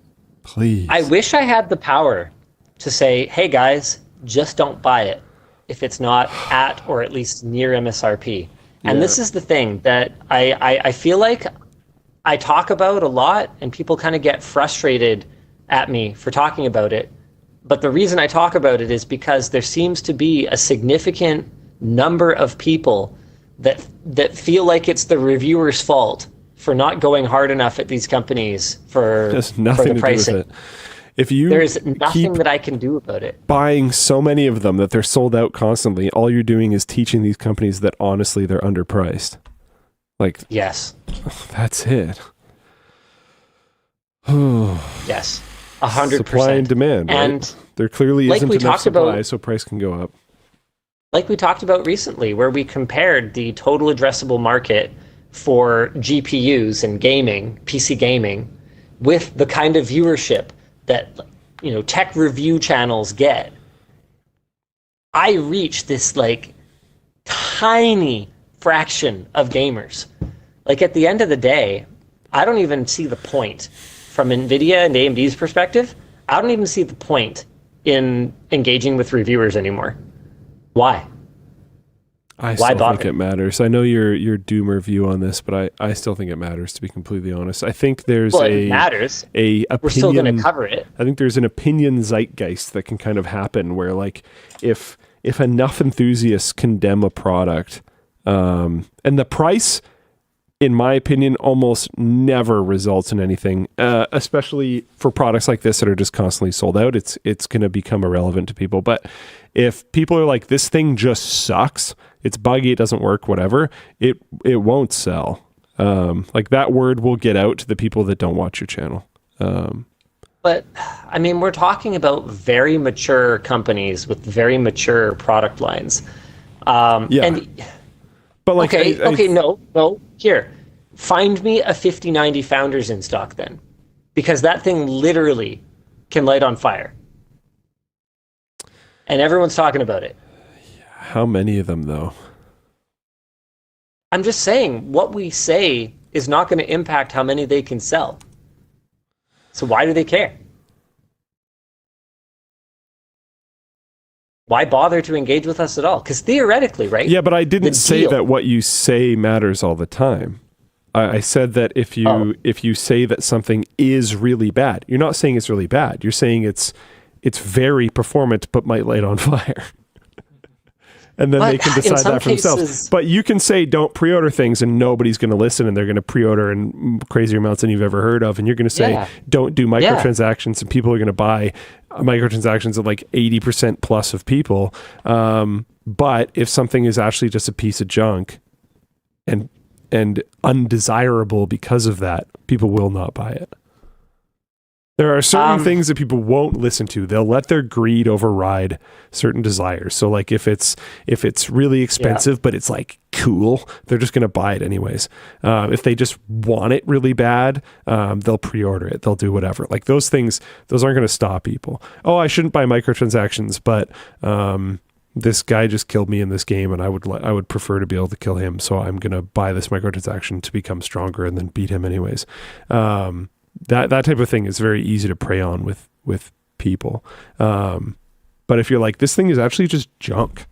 please. I wish I had the power to say, hey guys, just don't buy it if it's not at or at least near MSRP. And this is the thing that I feel like I talk about a lot, and people kind of get frustrated at me for talking about it. But the reason I talk about it is because there seems to be a significant number of people that feel like it's the reviewer's fault for not going hard enough at these companies for the pricing. If you there's nothing that I can do about it. Buying so many of them that they're sold out constantly, all you're doing is teaching these companies that honestly they're underpriced. Like, yes, that's it. Yes, 100%. Supply and demand, right? And there clearly like isn't we enough talked supply, about, so price can go up. Like we talked about recently, where we compared the total addressable market for GPUs and gaming, PC gaming, with the kind of viewership that, you know, tech review channels get. I reach this like tiny fraction of gamers. Like, at the end of the day, I don't even see the point from NVIDIA and AMD's perspective. I don't even see the point in engaging with reviewers anymore. Why? I still think it matters. I know your doomer view on this, but I still think it matters, to be completely honest. I think there's it matters. We're still going to cover it. I think there's an opinion zeitgeist that can kind of happen where, like, if enough enthusiasts condemn a product, and the price, in my opinion, almost never results in anything, especially for products like this that are just constantly sold out. It's going to become irrelevant to people. But if people are like, this thing just sucks, it's buggy, it doesn't work, whatever, it won't sell. Like, that word will get out to the people that don't watch your channel. But, I mean, we're talking about very mature companies with very mature product lines. And, but like, no. Here, find me a 5090 Founders in stock then, because that thing literally can light on fire, and everyone's talking about it. How many of them, though? I'm just saying, what we say is not going to impact how many they can sell. So why do they care? Why bother to engage with us at all? Because theoretically, right? Yeah, but I didn't say that what you say matters all the time. I said that if you say that something is really bad, you're not saying it's really bad. You're saying it's very performant but might light on fire. And then they can decide that for themselves. But you can say don't pre-order things and nobody's going to listen, and they're going to pre-order in crazier amounts than you've ever heard of. And you're going to say don't do microtransactions, and people are going to buy microtransactions of like 80% plus of people. But if something is actually just a piece of junk and undesirable because of that, people will not buy it. There are certain things that people won't listen to. They'll let their greed override certain desires. So, like, if it's really expensive, but it's like cool, they're just going to buy it anyways. If they just want it really bad, they'll pre-order it. They'll do whatever. Like, those things, those aren't going to stop people. Oh, I shouldn't buy microtransactions, but this guy just killed me in this game, and I would prefer to be able to kill him. So I'm going to buy this microtransaction to become stronger and then beat him anyways. That type of thing is very easy to prey on with people. But if you're like, this thing is actually just junk,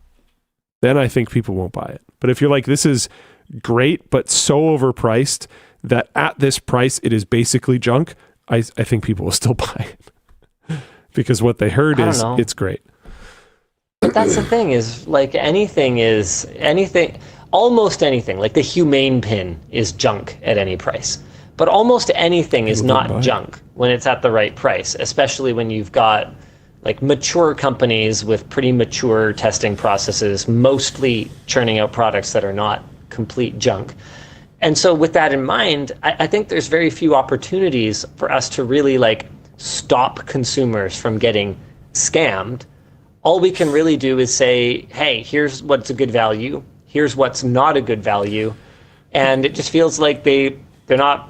then I think people won't buy it. But if you're like, this is great, but so overpriced that at this price, it is basically junk, I think people will still buy it. Because what they heard is it's great. But that's the thing is, like, almost anything, like the Humane pin is junk at any price. But almost anything is not junk when it's at the right price, especially when you've got like mature companies with pretty mature testing processes, mostly churning out products that are not complete junk. And so with that in mind, I think there's very few opportunities for us to really like stop consumers from getting scammed. All we can really do is say, hey, here's what's a good value. Here's what's not a good value. And it just feels like they're not,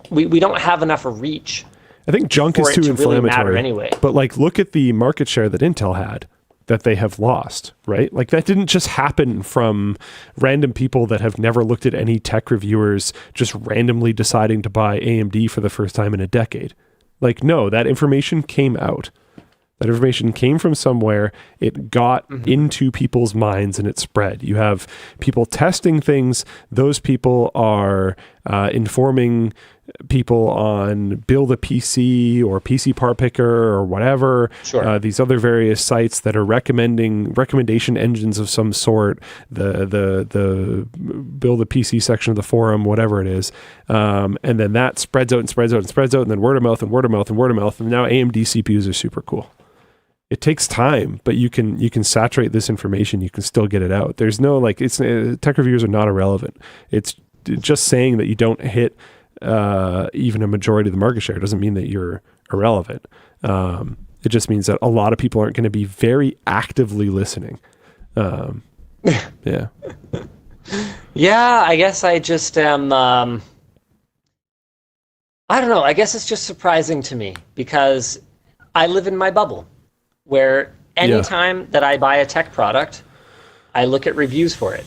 we don't have enough reach. I think junk is too inflammatory. Really matter anyway. But like, look at the market share that Intel had that they have lost, right? Like that didn't just happen from random people that have never looked at any tech reviewers just randomly deciding to buy AMD for the first time in a decade. Like, no, that information came out. That information came from somewhere, it got into people's minds and it spread. You have people testing things. Those people are informing people on Build a PC or PC Part Picker or whatever. Sure. These other various sites that are recommendation engines of some sort, the Build a PC section of the forum, whatever it is. And then that spreads out and spreads out and spreads out, and then word of mouth and word of mouth and word of mouth. And now AMD CPUs are super cool. It takes time, but you can saturate this information. You can still get it out. There's no like, tech reviewers are not irrelevant. It's just saying that you don't hit even a majority of the market share doesn't mean that you're irrelevant. It just means that a lot of people aren't going to be very actively listening. Yeah. Yeah, I guess I just am. I don't know. I guess it's just surprising to me because I live in my bubble, where anytime that I buy a tech product, I look at reviews for it.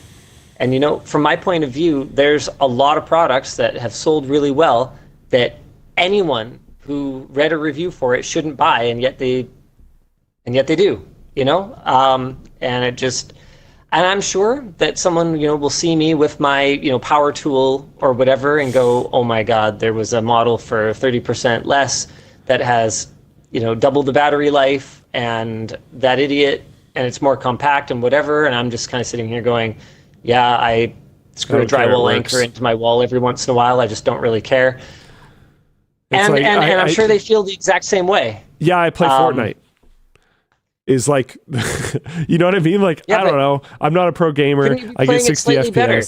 And, you know, from my point of view, there's a lot of products that have sold really well that anyone who read a review for it shouldn't buy, and yet they do, you know? And I'm sure that someone, you know, will see me with my, you know, power tool or whatever and go, oh my God, there was a model for 30% less that has, you know, double the battery life, and that idiot, and it's more compact and whatever. And I'm just kind of sitting here going, yeah, I screw a drywall anchor into my wall every once in a while. I just don't really care. And I'm sure they feel the exact same way. Yeah, I play Fortnite. Is like, you know what I mean? Like, yeah, I don't know. I'm not a pro gamer. I get 60 FPS. Better?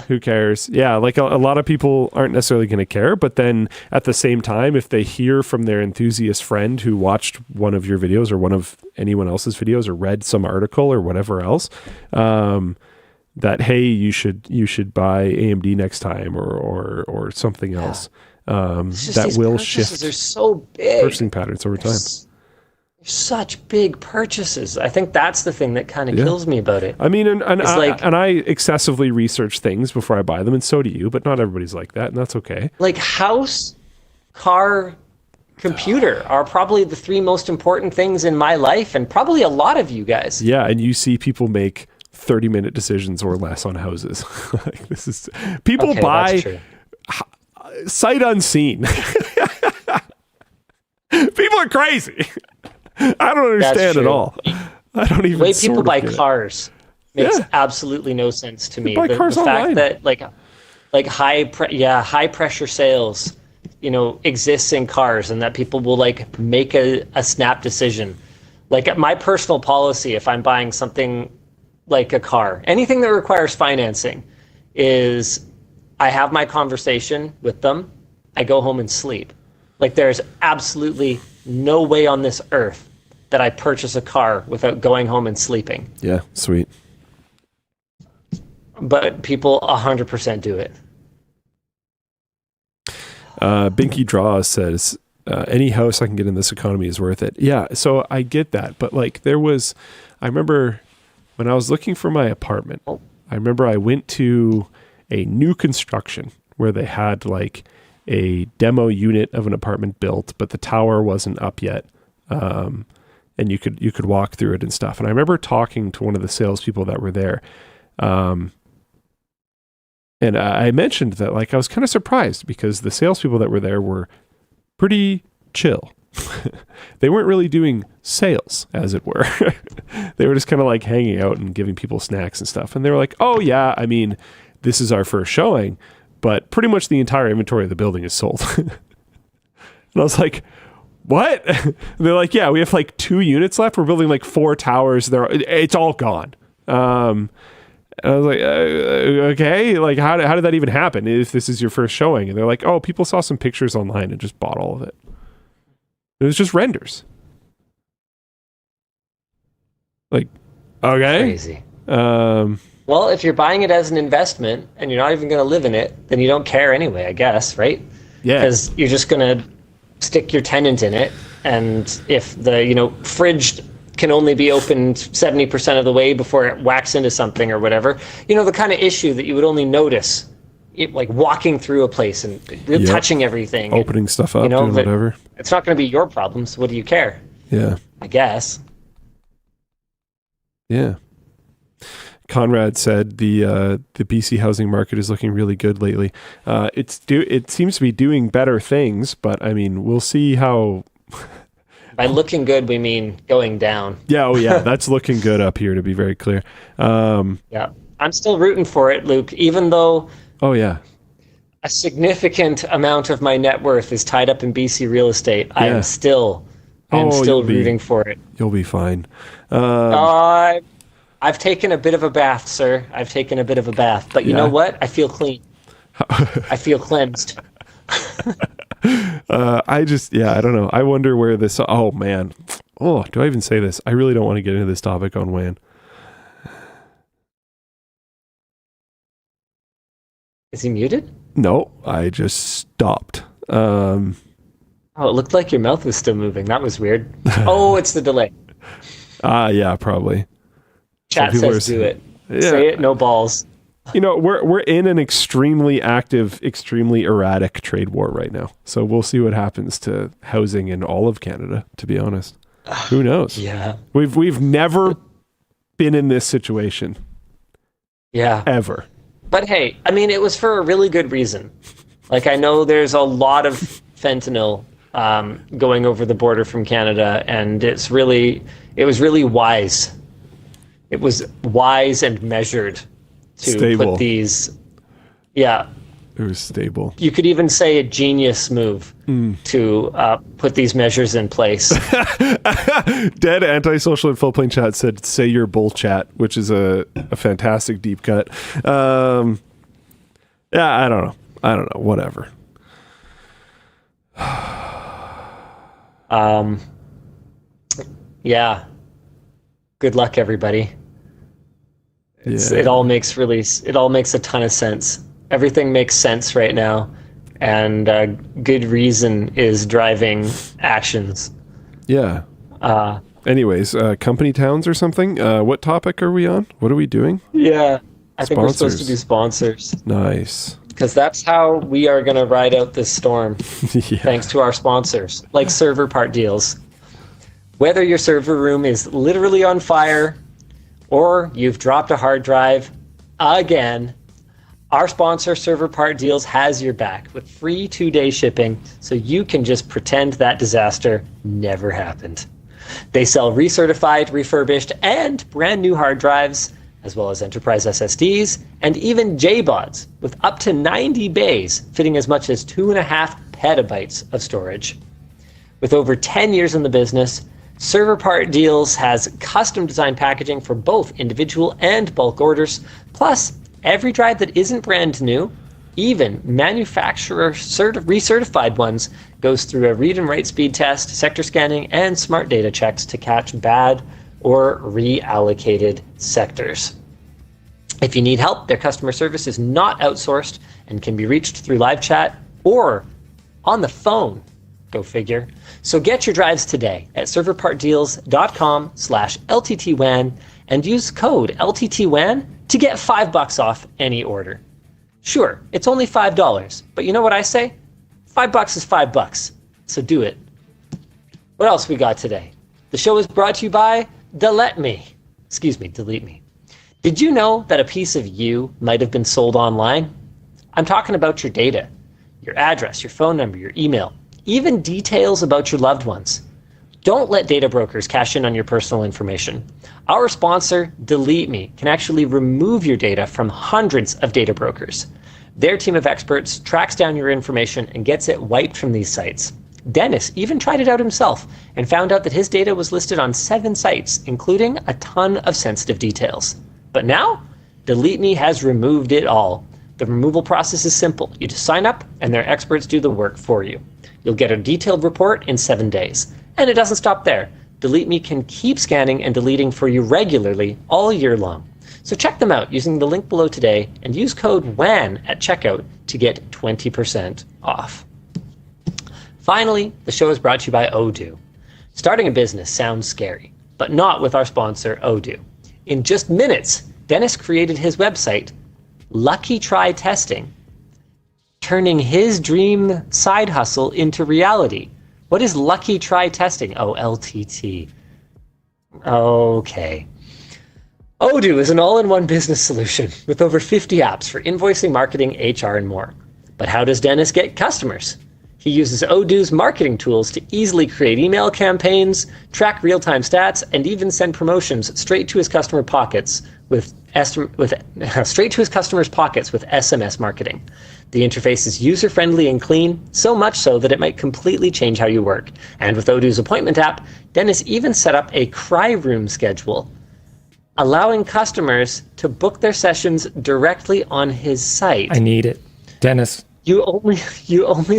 Who cares? Yeah, like a lot of people aren't necessarily going to care, but then at the same time, if they hear from their enthusiast friend who watched one of your videos or one of anyone else's videos or read some article or whatever else, that hey, you should buy AMD next time or something else, that will shift. They're so big. Purchasing patterns over time. Such big purchases. I think that's the thing that kind of kills me about it. I mean, and I excessively research things before I buy them, and so do you, but not everybody's like that, and that's okay. Like house, car, computer are probably the three most important things in my life, and probably a lot of you guys. Yeah, and you see people make 30-minute decisions or less on houses. Like, this is people buy sight unseen. People are crazy. I don't understand at all. I don't even. The way people buy cars makes absolutely no sense to me. The fact that like high pressure sales, you know, exists in cars, and that people will like make a snap decision. Like my personal policy, if I'm buying something like a car, anything that requires financing, is I have my conversation with them, I go home and sleep. Like there's absolutely no way on this earth that I purchase a car without going home and sleeping. Yeah, sweet. But people 100% do it. Binky Draw says, any house I can get in this economy is worth it. Yeah, so I get that. But like I remember when I was looking for my apartment, I remember I went to a new construction where they had like a demo unit of an apartment built, but the tower wasn't up yet. And you could walk through it and stuff. And I remember talking to one of the salespeople that were there. And And I mentioned that, like, I was kind of surprised because the salespeople that were there were pretty chill. They weren't really doing sales, as it were. They were just kind of like hanging out and giving people snacks and stuff. And they were like, oh, yeah, I mean, this is our first showing, but pretty much the entire inventory of the building is sold. And I was like, what? And they're like, yeah, we have like 2 units left. We're building like 4 towers. It's all gone. And I was like, okay, like how did that even happen if this is your first showing? And they're like, oh, people saw some pictures online and just bought all of it. It was just renders. Like, okay. Crazy. Well, if you're buying it as an investment and you're not even going to live in it, then you don't care anyway, I guess, right? Yeah. Because you're just going to stick your tenant in it. And if the, fridge can only be opened 70% of the way before it whacks into something or whatever, the kind of issue that you would only notice like walking through a place and touching everything. Opening stuff up, doing whatever. It's not going to be your problem, so what do you care? Yeah. I guess. Yeah. Conrad said the BC housing market is looking really good lately. It seems to be doing better things, but I mean, we'll see how. By looking good, we mean going down. Yeah, oh yeah, that's looking good up here, to be very clear. Yeah, I'm still rooting for it, Luke, even though. Oh yeah. A significant amount of my net worth is tied up in BC real estate. Yeah. I am still rooting for it. You'll be fine. I've taken a bit of a bath, sir. I've taken a bit of a bath. But you know what? I feel clean. I feel cleansed. I don't know. I wonder where this... Oh, man. Oh, do I even say this? I really don't want to get into this topic on WAN. Is he muted? No, I just stopped. Oh, it looked like your mouth was still moving. That was weird. Oh, it's the delay. Yeah, probably. Chat says do it. Yeah. Say it, no balls. We're in an extremely active, extremely erratic trade war right now. So we'll see what happens to housing in all of Canada, to be honest. Who knows? Yeah. We've never been in this situation. Yeah. Ever. But hey, I mean, it was for a really good reason. Like, I know there's a lot of fentanyl going over the border from Canada, and it was really wise. It was wise and measured to put these. Yeah. It was stable. You could even say a genius move to put these measures in place. Dead Antisocial in Full Plane Chat said, say your bull chat, which is a fantastic deep cut. Yeah, I don't know. Whatever. Yeah. Good luck, everybody. It all makes a ton of sense. Everything makes sense right now, and good reason is driving actions. Yeah. Anyways, company towns or something? What topic are we on? What are we doing? Yeah, I think we're supposed to do sponsors. Nice. Because that's how we are going to ride out this storm, thanks to our sponsors, like server part deals. Whether your server room is literally on fire or you've dropped a hard drive again, our sponsor, Server Part Deals, has your back with free 2-day shipping, so you can just pretend that disaster never happened. They sell recertified, refurbished, and brand new hard drives, as well as enterprise SSDs, and even JBODs with up to 90 bays, fitting as much as 2.5 petabytes of storage. With over 10 years in the business, Server Part Deals has custom design packaging for both individual and bulk orders, plus every drive that isn't brand new, even manufacturer recertified ones, goes through a read and write speed test, sector scanning, and smart data checks to catch bad or reallocated sectors. If you need help, their customer service is not outsourced and can be reached through live chat or on the phone. Go figure. So get your drives today at serverpartdeals.com/LTTWAN and use code LTTWAN to get $5 off any order. Sure, it's only $5, but you know what I say? $5 is $5, so do it. What else we got today? The show is brought to you by DeleteMe. Did you know that a piece of you might have been sold online? I'm talking about your data, your address, your phone number, your email, even details about your loved ones. Don't let data brokers cash in on your personal information. Our sponsor, DeleteMe, can actually remove your data from hundreds of data brokers. Their team of experts tracks down your information and gets it wiped from these sites. Dennis even tried it out himself and found out that his data was listed on 7 sites, including a ton of sensitive details. But now, DeleteMe has removed it all. The removal process is simple. You just sign up and their experts do the work for you. You'll get a detailed report in 7 days. And it doesn't stop there. DeleteMe can keep scanning and deleting for you regularly all year long. So check them out using the link below today and use code WAN at checkout to get 20% off. Finally, the show is brought to you by Odoo. Starting a business sounds scary, but not with our sponsor, Odoo. In just minutes, Dennis created his website, Lucky Try Testing, turning his dream side hustle into reality. What is Lucky Try Testing? Oh, LTT. Okay. Odoo is an all-in-one business solution with over 50 apps for invoicing, marketing, HR, and more. But how does Dennis get customers? He uses Odoo's marketing tools to easily create email campaigns, track real-time stats, and even send promotions straight to his customers' pockets with SMS marketing. The interface is user-friendly and clean, so much so that it might completely change how you work. And with Odoo's appointment app, Dennis even set up a cry room schedule, allowing customers to book their sessions directly on his site. I need it. Dennis. You only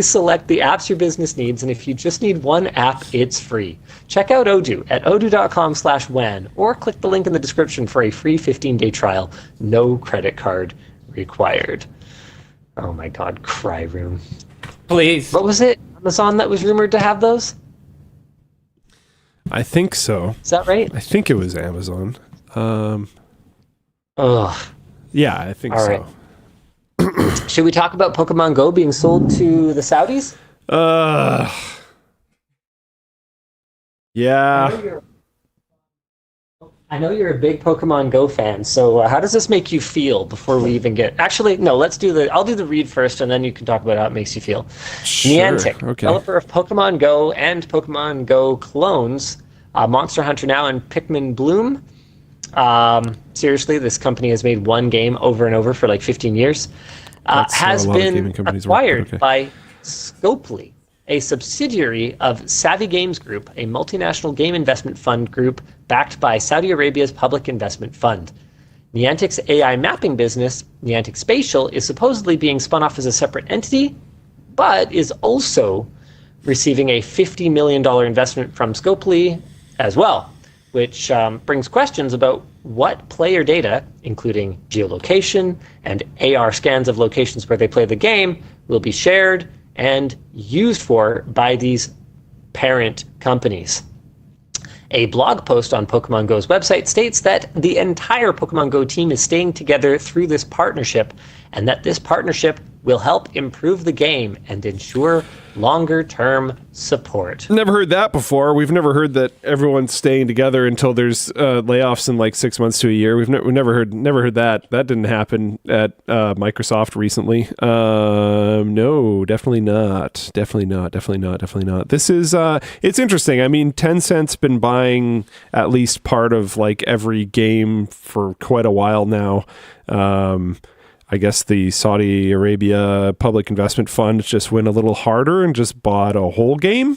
select the apps your business needs, and if you just need one app, it's free. Check out Odoo at odoo.com/WAN or click the link in the description for a free 15-day trial. No credit card required. Oh my God, Cry Room. Please. What was it? Amazon that was rumored to have those? I think so. Is that right? I think it was Amazon. Ugh. Yeah, I think All so. right. Should we talk about Pokemon Go being sold to the Saudis? Yeah. I know you're a big Pokemon Go fan, so how does this make you feel before we even get... Actually, no, I'll do the read first, and then you can talk about how it makes you feel. Sure. Niantic, Okay. developer of Pokemon Go and Pokemon Go clones, Monster Hunter Now and Pikmin Bloom. Seriously, this company has made one game over and over for like 15 years. Has been acquired by Scopely, a subsidiary of Savvy Games Group, a multinational game investment fund group backed by Saudi Arabia's Public Investment Fund. Niantic's AI mapping business, Niantic Spatial, is supposedly being spun off as a separate entity, but is also receiving a $50 million investment from Scopely as well, which brings questions about what player data, including geolocation and AR scans of locations where they play the game, will be shared and used for by these parent companies. A blog post on Pokemon Go's website states that the entire Pokemon Go team is staying together through this partnership, and that this partnership will help improve the game and ensure longer-term support. Never heard that before. We've never heard that everyone's staying together until there's layoffs in like 6 months to a year. We've never heard that. That didn't happen at Microsoft recently. No, definitely not. Definitely not. This is it's interesting. I mean, Tencent's been buying at least part of like every game for quite a while now. I guess the Saudi Arabia Public Investment Fund just went a little harder and just bought a whole game.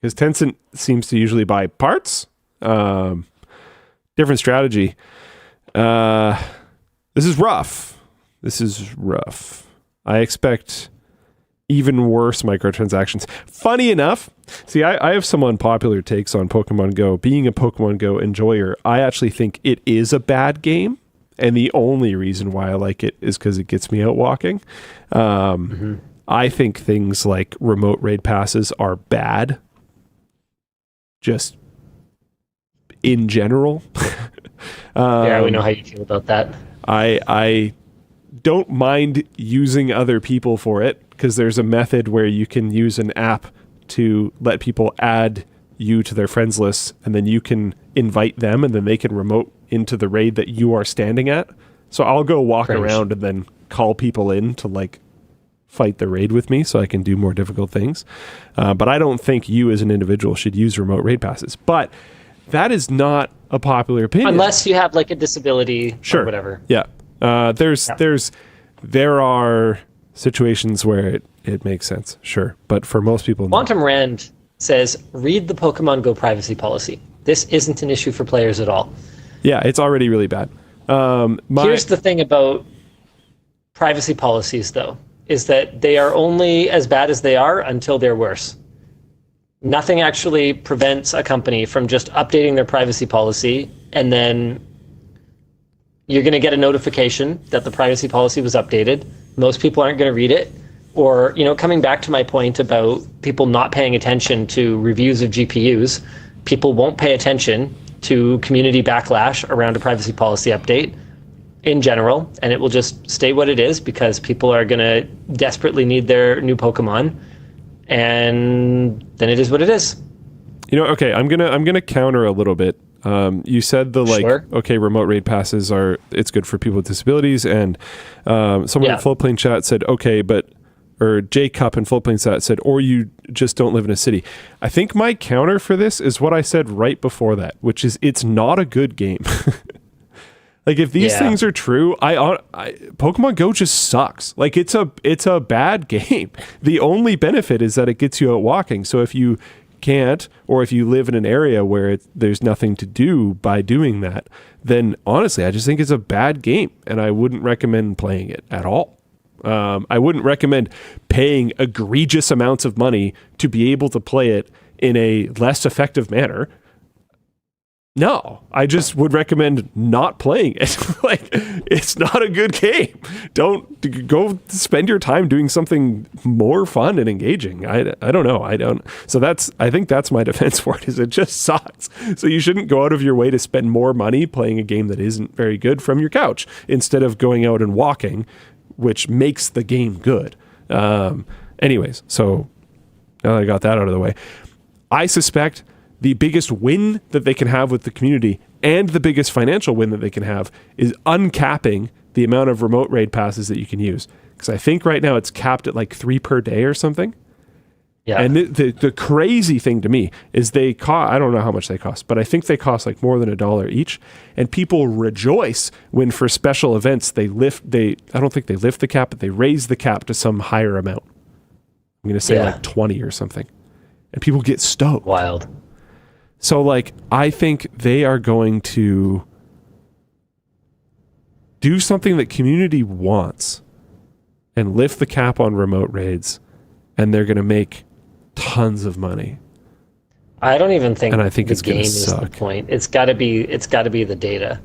Because Tencent seems to usually buy parts. Different strategy. This is rough. I expect even worse microtransactions. Funny enough, see, I have some unpopular takes on Pokemon Go. Being a Pokemon Go enjoyer, I actually think it is a bad game. And the only reason why I like it is because it gets me out walking. I think things like remote raid passes are bad. Just in general. Yeah, we know how you feel about that. I don't mind using other people for it because there's a method where you can use an app to let people add you to their friends list, and then you can invite them and then they can remote into the raid that you are standing at. So I'll go walk Cringe. around and then call people in to like fight the raid with me so I can do more difficult things. But I don't think you as an individual should use remote raid passes. But that is not a popular opinion. Unless you have like a disability Sure. or whatever. Yeah. There are situations where it makes sense. Sure. But for most people, no. Quantum Rand says, read the Pokemon Go privacy policy. This isn't an issue for players at all. Yeah, it's already really bad. Here's the thing about privacy policies, though, is that they are only as bad as they are until they're worse. Nothing actually prevents a company from just updating their privacy policy, and then you're going to get a notification that the privacy policy was updated. Most people aren't going to read it. Or, coming back to my point about people not paying attention to reviews of GPUs, people won't pay attention to community backlash around a privacy policy update in general, and it will just stay what it is because people are going to desperately need their new Pokemon, and then it is what it is. Okay, I'm gonna counter a little bit. You said Sure. okay, remote raid passes it's good for people with disabilities, and someone in Floatplane chat said, okay, or J Cup in Floatplane chat said, or you just don't live in a city. I think my counter for this is what I said right before that, which is it's not a good game. Like if these things are true, Pokemon Go just sucks. Like it's a bad game. The only benefit is that it gets you out walking. So if you can't, or if you live in an area where there's nothing to do by doing that, then honestly, I just think it's a bad game, and I wouldn't recommend playing it at all. I wouldn't recommend paying egregious amounts of money to be able to play it in a less effective manner. No, I just would recommend not playing it. Like, it's not a good game. Don't go spend your time doing something more fun and engaging. I don't know. So I think that's my defense for it, is it just sucks. So you shouldn't go out of your way to spend more money playing a game that isn't very good from your couch instead of going out and walking, which makes the game good. Anyways, so now that I got that out of the way, I suspect the biggest win that they can have with the community and the biggest financial win that they can have is uncapping the amount of remote raid passes that you can use. Because I think right now it's capped at like 3 per day or something. Yeah. And the crazy thing to me is they cost, I don't know how much they cost, but I think they cost like more than $1 each. And people rejoice when for special events I don't think they lift the cap, but they raise the cap to some higher amount. I'm going to say like 20 or something. And people get stoked. Wild. So, like, I think they are going to do something that community wants and lift the cap on remote raids, and they're going to make tons of money. I don't even think, and I think the it's game is the point. It's got to be the data.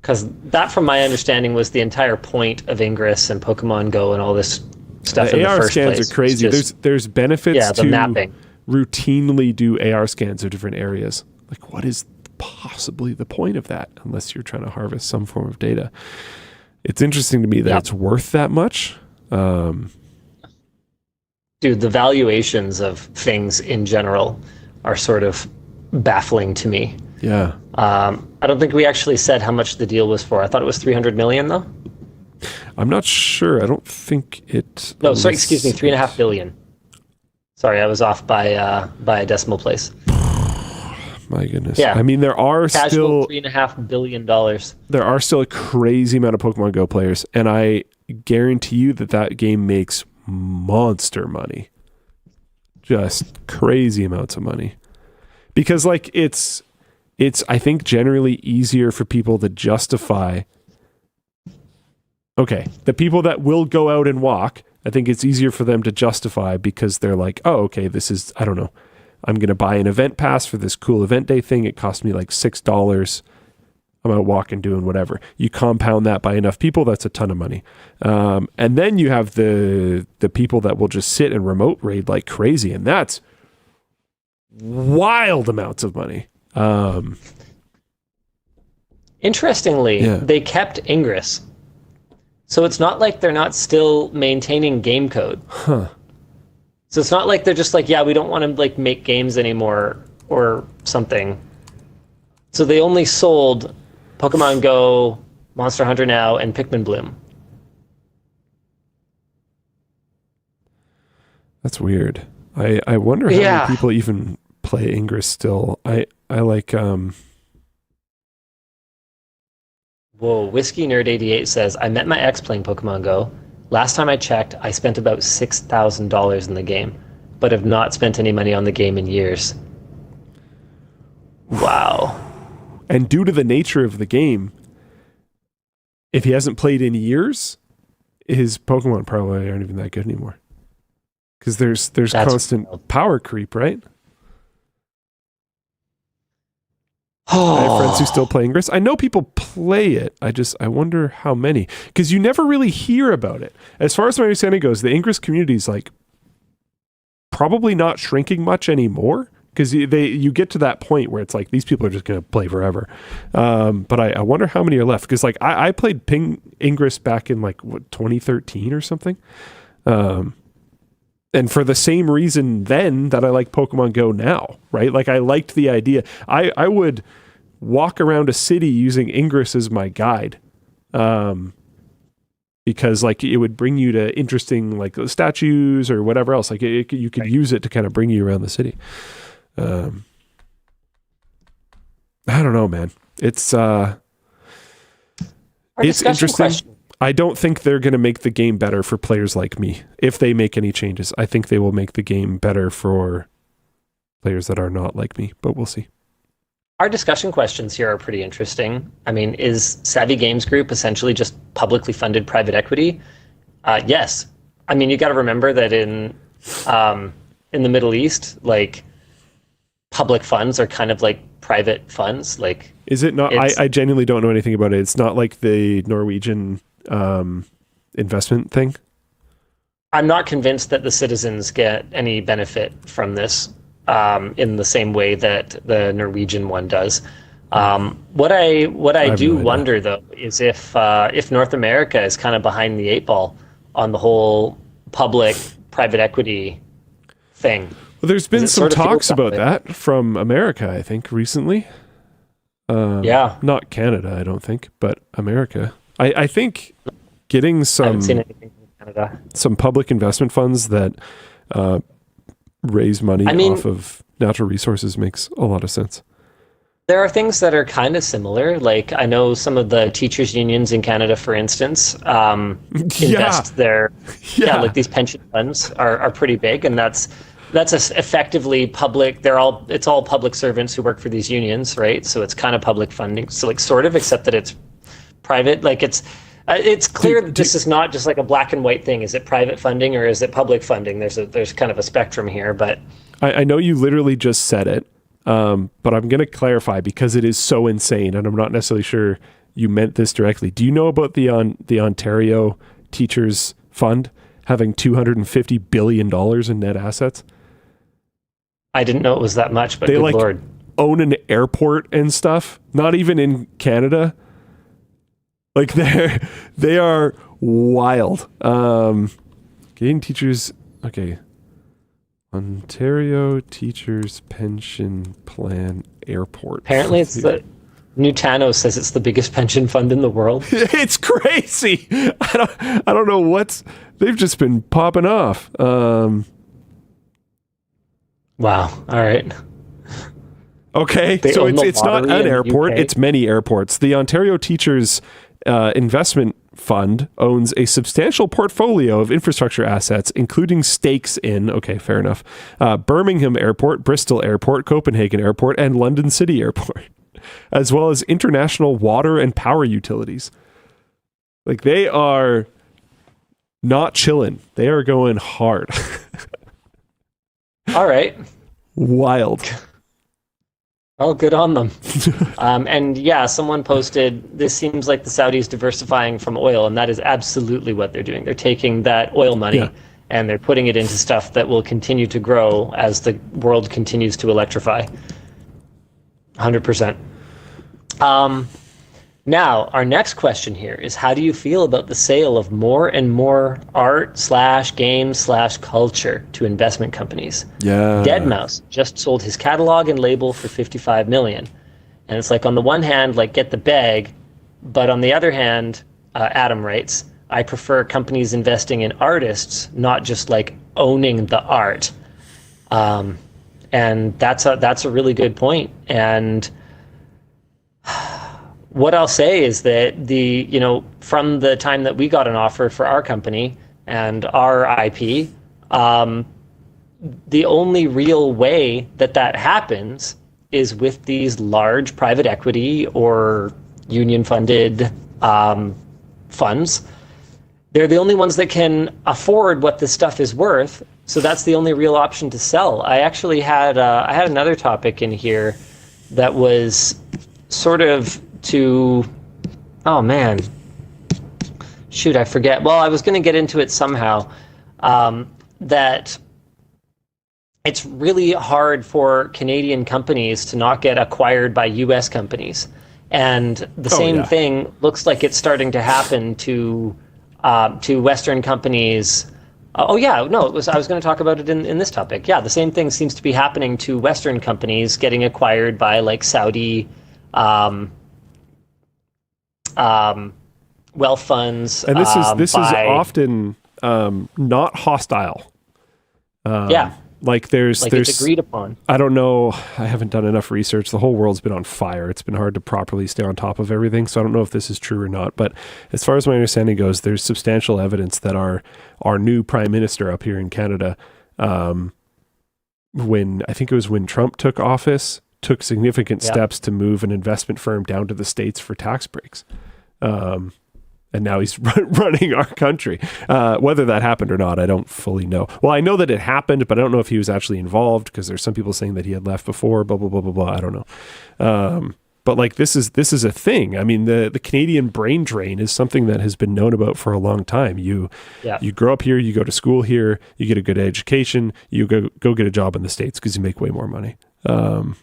Because that, from my understanding, was the entire point of Ingress and Pokemon Go and all this stuff in the AR first scans place. are crazy. There's benefits the to mapping. Routinely do AR scans of different areas. Like, what is possibly the point of that unless you're trying to harvest some form of data? It's interesting to me that it's worth that much. Dude, the valuations of things in general are sort of baffling to me. Yeah. I don't think we actually said how much the deal was for. I thought it was $300 million, though. I'm not sure. I don't think it. No, sorry, excuse me, $3.5 billion. Sorry, I was off by a decimal place. My goodness. Yeah. I mean, there are Casual still $3.5 billion. There are still a crazy amount of Pokemon Go players, and I guarantee you that game makes monster money. Just crazy amounts of money. Because like it's I think generally easier for people to justify. Okay, the people that will go out and walk, I think it's easier for them to justify because they're like, oh, okay, this is, I don't know, I'm going to buy an event pass for this cool event day thing. It cost me like $6. I'm out walking doing whatever. You compound that by enough people, that's a ton of money. And then you have the people that will just sit and remote raid like crazy, and that's wild amounts of money. Interestingly, they kept Ingress. So it's not like they're not still maintaining game code. Huh. So it's not like they're just like, yeah, we don't want to like make games anymore or something. So they only sold Pokemon Go Monster Hunter Now, and Pikmin Bloom. That's weird. I wonder how many people even play Ingress still. I like Whoa, Whiskey Nerd 88 says, I met my ex playing Pokemon Go. Last time I checked, I spent about $6,000 in the game, but have not spent any money on the game in years. Wow. And due to the nature of the game, if he hasn't played in years, his Pokemon probably aren't even that good anymore. Because there's constant power creep, right? I have friends who still play Ingress. I know people play it. I wonder how many. Because you never really hear about it. As far as my understanding goes, the Ingress community is like probably not shrinking much anymore. Because you get to that point where it's like these people are just going to play forever. But I wonder how many are left. Because like I played Ingress back in like 2013 or something. And for the same reason then that I like Pokemon Go now, right? Like I liked the idea. I would walk around a city using Ingress as my guide. Because like it would bring you to interesting like statues or whatever else. Like you could use it to kind of bring you around the city. I don't know, man. It's interesting. Question. I don't think they're going to make the game better for players like me. If they make any changes, I think they will make the game better for players that are not like me, but we'll see. Our discussion questions here are pretty interesting. I mean, is Savvy Games Group essentially just publicly funded private equity? Yes. I mean, you got to remember that in the Middle East, like public funds are kind of like private funds. Like, is it not? I genuinely don't know anything about it. It's not like the Norwegian investment thing. I'm not convinced that the citizens get any benefit from this in the same way that the Norwegian one does. What I do wonder though is if North America is kind of behind the eight ball on the whole public private equity thing. Well, there's been some talks about that from America, I think, recently. Not Canada, I don't think, but America. I think getting some public investment funds that raise money off of natural resources makes a lot of sense. There are things that are kind of similar. Like I know some of the teachers unions in Canada, for instance, invest their like these pension funds are pretty big, and that's effectively public. It's all public servants who work for these unions, right? So it's kind of public funding. So like sort of, except that it's private. Like it's clear that this is not just like a black and white thing. Is it private funding or is it public funding? There's kind of a spectrum here, but I know you literally just said it, but I'm going to clarify because it is so insane, and I'm not necessarily sure you meant this directly. Do you know about the Ontario Teachers Fund having $250 billion in net assets? I didn't know it was that much, but good Lord. Own an airport and stuff, not even in Canada. Like they are wild. Canadian teachers, okay. Ontario Teachers Pension Plan Airport. Apparently it's the Nutano says it's the biggest pension fund in the world. It's crazy. I don't know they've just been popping off. Wow. All right. Okay. So it's not an airport, it's many airports. The Ontario Teachers Investment Fund owns a substantial portfolio of infrastructure assets, including stakes in, okay, fair enough, Birmingham Airport, Bristol Airport, Copenhagen Airport, and London City Airport, as well as international water and power utilities. Like, they are not chilling. They are going hard. All right. Wild. Well, good on them. And yeah, someone posted, this seems like the Saudis diversifying from oil, and that is absolutely what they're doing. They're taking that oil money and they're putting it into stuff that will continue to grow as the world continues to electrify. 100%. Now, our next question here is, how do you feel about the sale of more and more art/game/culture to investment companies? Yeah. Deadmau5 just sold his catalog and label for $55 million. And it's like, on the one hand, like, get the bag, But on the other hand, Adam writes, I prefer companies investing in artists, not just like owning the art. And that's a really good point. And what I'll say is that from the time that we got an offer for our company and our IP, the only real way that happens is with these large private equity or union-funded funds. They're the only ones that can afford what this stuff is worth, so that's the only real option to sell. I actually had another topic in here that was sort of oh man, shoot, I forget. Well, I was going to get into it somehow, that it's really hard for Canadian companies to not get acquired by US companies. And the same thing looks like it's starting to happen to Western companies. I was going to talk about it in this topic. Yeah, the same thing seems to be happening to Western companies getting acquired by like Saudi wealth funds. And this is often not hostile. Like there's it's agreed upon. I don't know. I haven't done enough research. The whole world's been on fire. It's been hard to properly stay on top of everything. So I don't know if this is true or not. But as far as my understanding goes, there's substantial evidence that our new prime minister up here in Canada, when Trump took office, took significant steps to move an investment firm down to the States for tax breaks. And now he's running our country. Whether that happened or not, I don't fully know. Well, I know that it happened, but I don't know if he was actually involved because there's some people saying that he had left before, blah, blah, blah, blah, blah. I don't know. But like this is a thing. I mean, the Canadian brain drain is something that has been known about for a long time. You grow up here, you go to school here, you get a good education, you go get a job in the States because you make way more money. And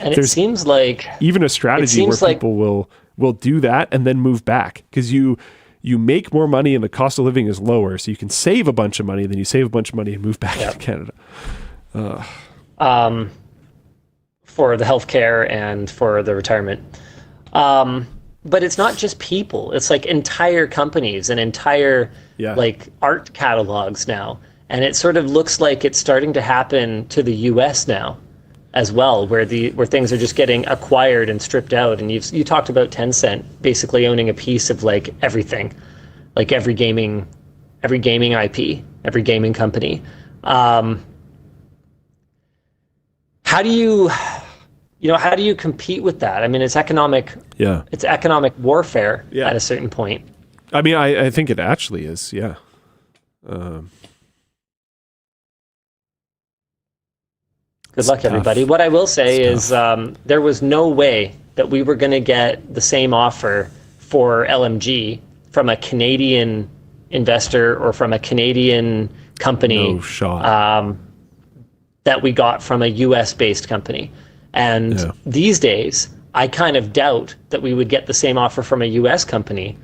it seems like even a strategy where people will do that and then move back because you make more money and the cost of living is lower, so you can save a bunch of money, then you save a bunch of money and move back to Canada. For the healthcare and for the retirement. But it's not just people. It's like entire companies and entire like art catalogs now. And it sort of looks like it's starting to happen to the US now as well, where things are just getting acquired and stripped out. And you talked about Tencent basically owning a piece of like everything, like every gaming IP, every gaming company. How do you compete with that? I mean, it's economic warfare at a certain point. I mean, I think it actually is. Yeah. Good luck, everybody. What I will say is there was no way that we were going to get the same offer for LMG from a Canadian investor or from a Canadian company. No shot. That we got from a US-based company. And these days, I kind of doubt that we would get the same offer from a US company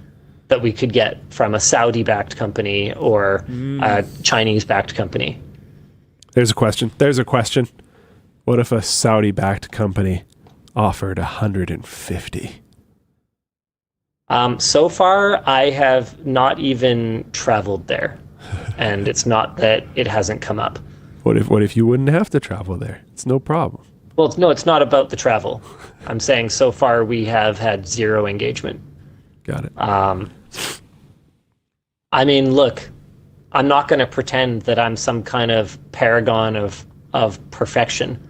that we could get from a Saudi-backed company or a Chinese-backed company. There's a question. What if a Saudi-backed company offered 150? So far, I have not even traveled there, and it's not that it hasn't come up. What if you wouldn't have to travel there? It's no problem. Well, no, it's not about the travel. I'm saying so far we have had zero engagement. Got it. I mean, look, I'm not going to pretend that I'm some kind of paragon of perfection.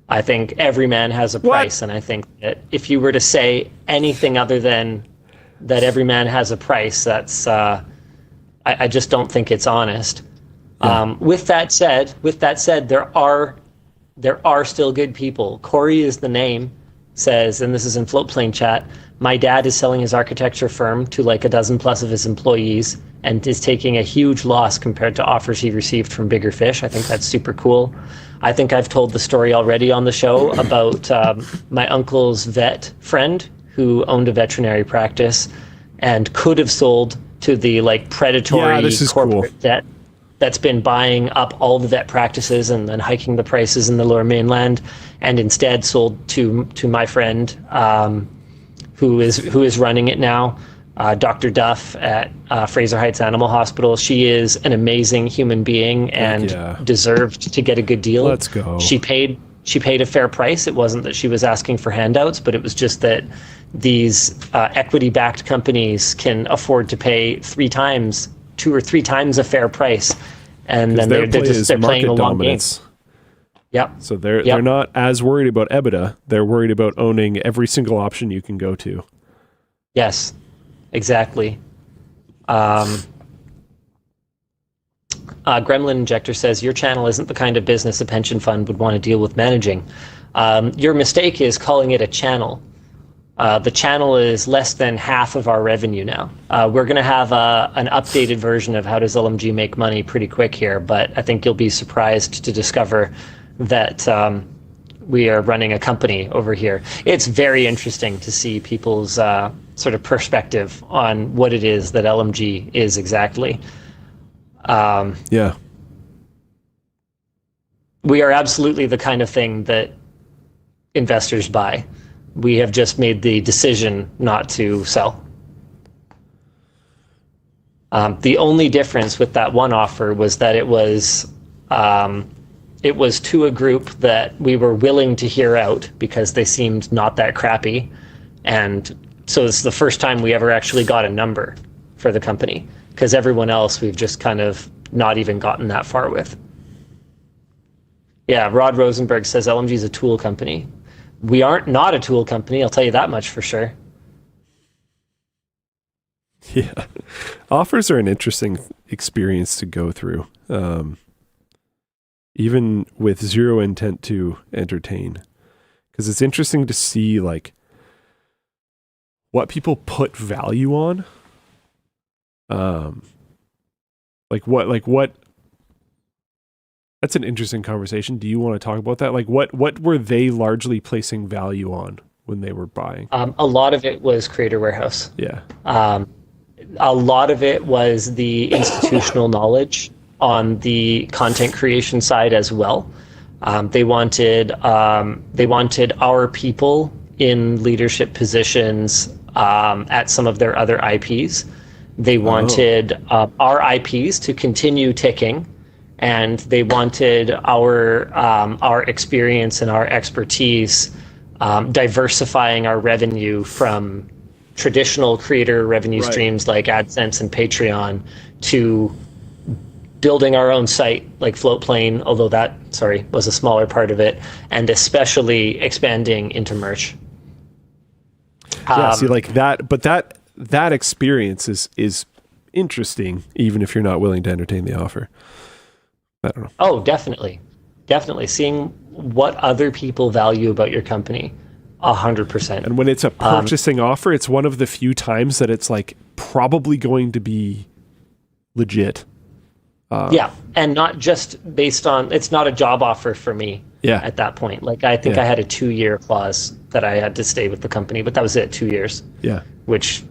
I think every man has a price, and I think that if you were to say anything other than that every man has a price, that's I just don't think it's honest. With that said, there are still good people. Corey is the name, says, and this is in Floatplane chat, my dad is selling his architecture firm to like a dozen plus of his employees and is taking a huge loss compared to offers he received from bigger fish. I think that's super cool. I think I've told the story already on the show about my uncle's vet friend who owned a veterinary practice and could have sold to the like predatory corporate vet that's been buying up all the vet practices and then hiking the prices in the Lower Mainland, and instead sold to my friend who is running it now. Dr. Duff at Fraser Heights Animal Hospital. She is an amazing human being and deserved to get a good deal. Let's go. She paid a fair price. It wasn't that she was asking for handouts, but it was just that these equity-backed companies can afford to pay 2 or 3 times a fair price, and then they're playing a long game. Yep. So they're not as worried about EBITDA. They're worried about owning every single option you can go to. Yes, exactly. Gremlin Injector says, your channel isn't the kind of business a pension fund would want to deal with managing. Your mistake is calling it a channel. The channel is less than half of our revenue now. We're going to have an updated version of How Does LMG Make Money pretty quick here, but I think you'll be surprised to discover that we are running a company over here. It's very interesting to see people's sort of perspective on what it is that LMG is exactly. We are absolutely the kind of thing that investors buy. We have just made the decision not to sell. The only difference with that one offer was that it was to a group that we were willing to hear out because they seemed not that crappy. And so it's the first time we ever actually got a number for the company, because everyone else we've just kind of not even gotten that far with. Yeah, Rod Rosenberg says LMG is a tool company. We aren't not a tool company, I'll tell you that much for sure. Yeah. Offers are an interesting experience to go through. Even with zero intent to entertain. Because it's interesting to see like what people put value on. What that's an interesting conversation. Do you want to talk about that? Like what were they largely placing value on when they were buying? A lot of it was Creator Warehouse. Yeah. A lot of it was the institutional knowledge on the content creation side as well. They wanted our people in leadership positions at some of their other IPs. They wanted our IPs to continue ticking, and they wanted our experience and our expertise diversifying our revenue from traditional creator revenue streams like AdSense and Patreon to building our own site like Floatplane, although that was a smaller part of it, and especially expanding into merch. See, like that, but that experience is interesting, even if you're not willing to entertain the offer. I don't know. Oh, definitely. Seeing what other people value about your company, 100%. And when it's a purchasing offer, it's one of the few times that it's like probably going to be legit. And not just based on, it's not a job offer for me at that point. Like I think I had a 2-year clause that I had to stay with the company, but that was it, 2 years. Yeah. Which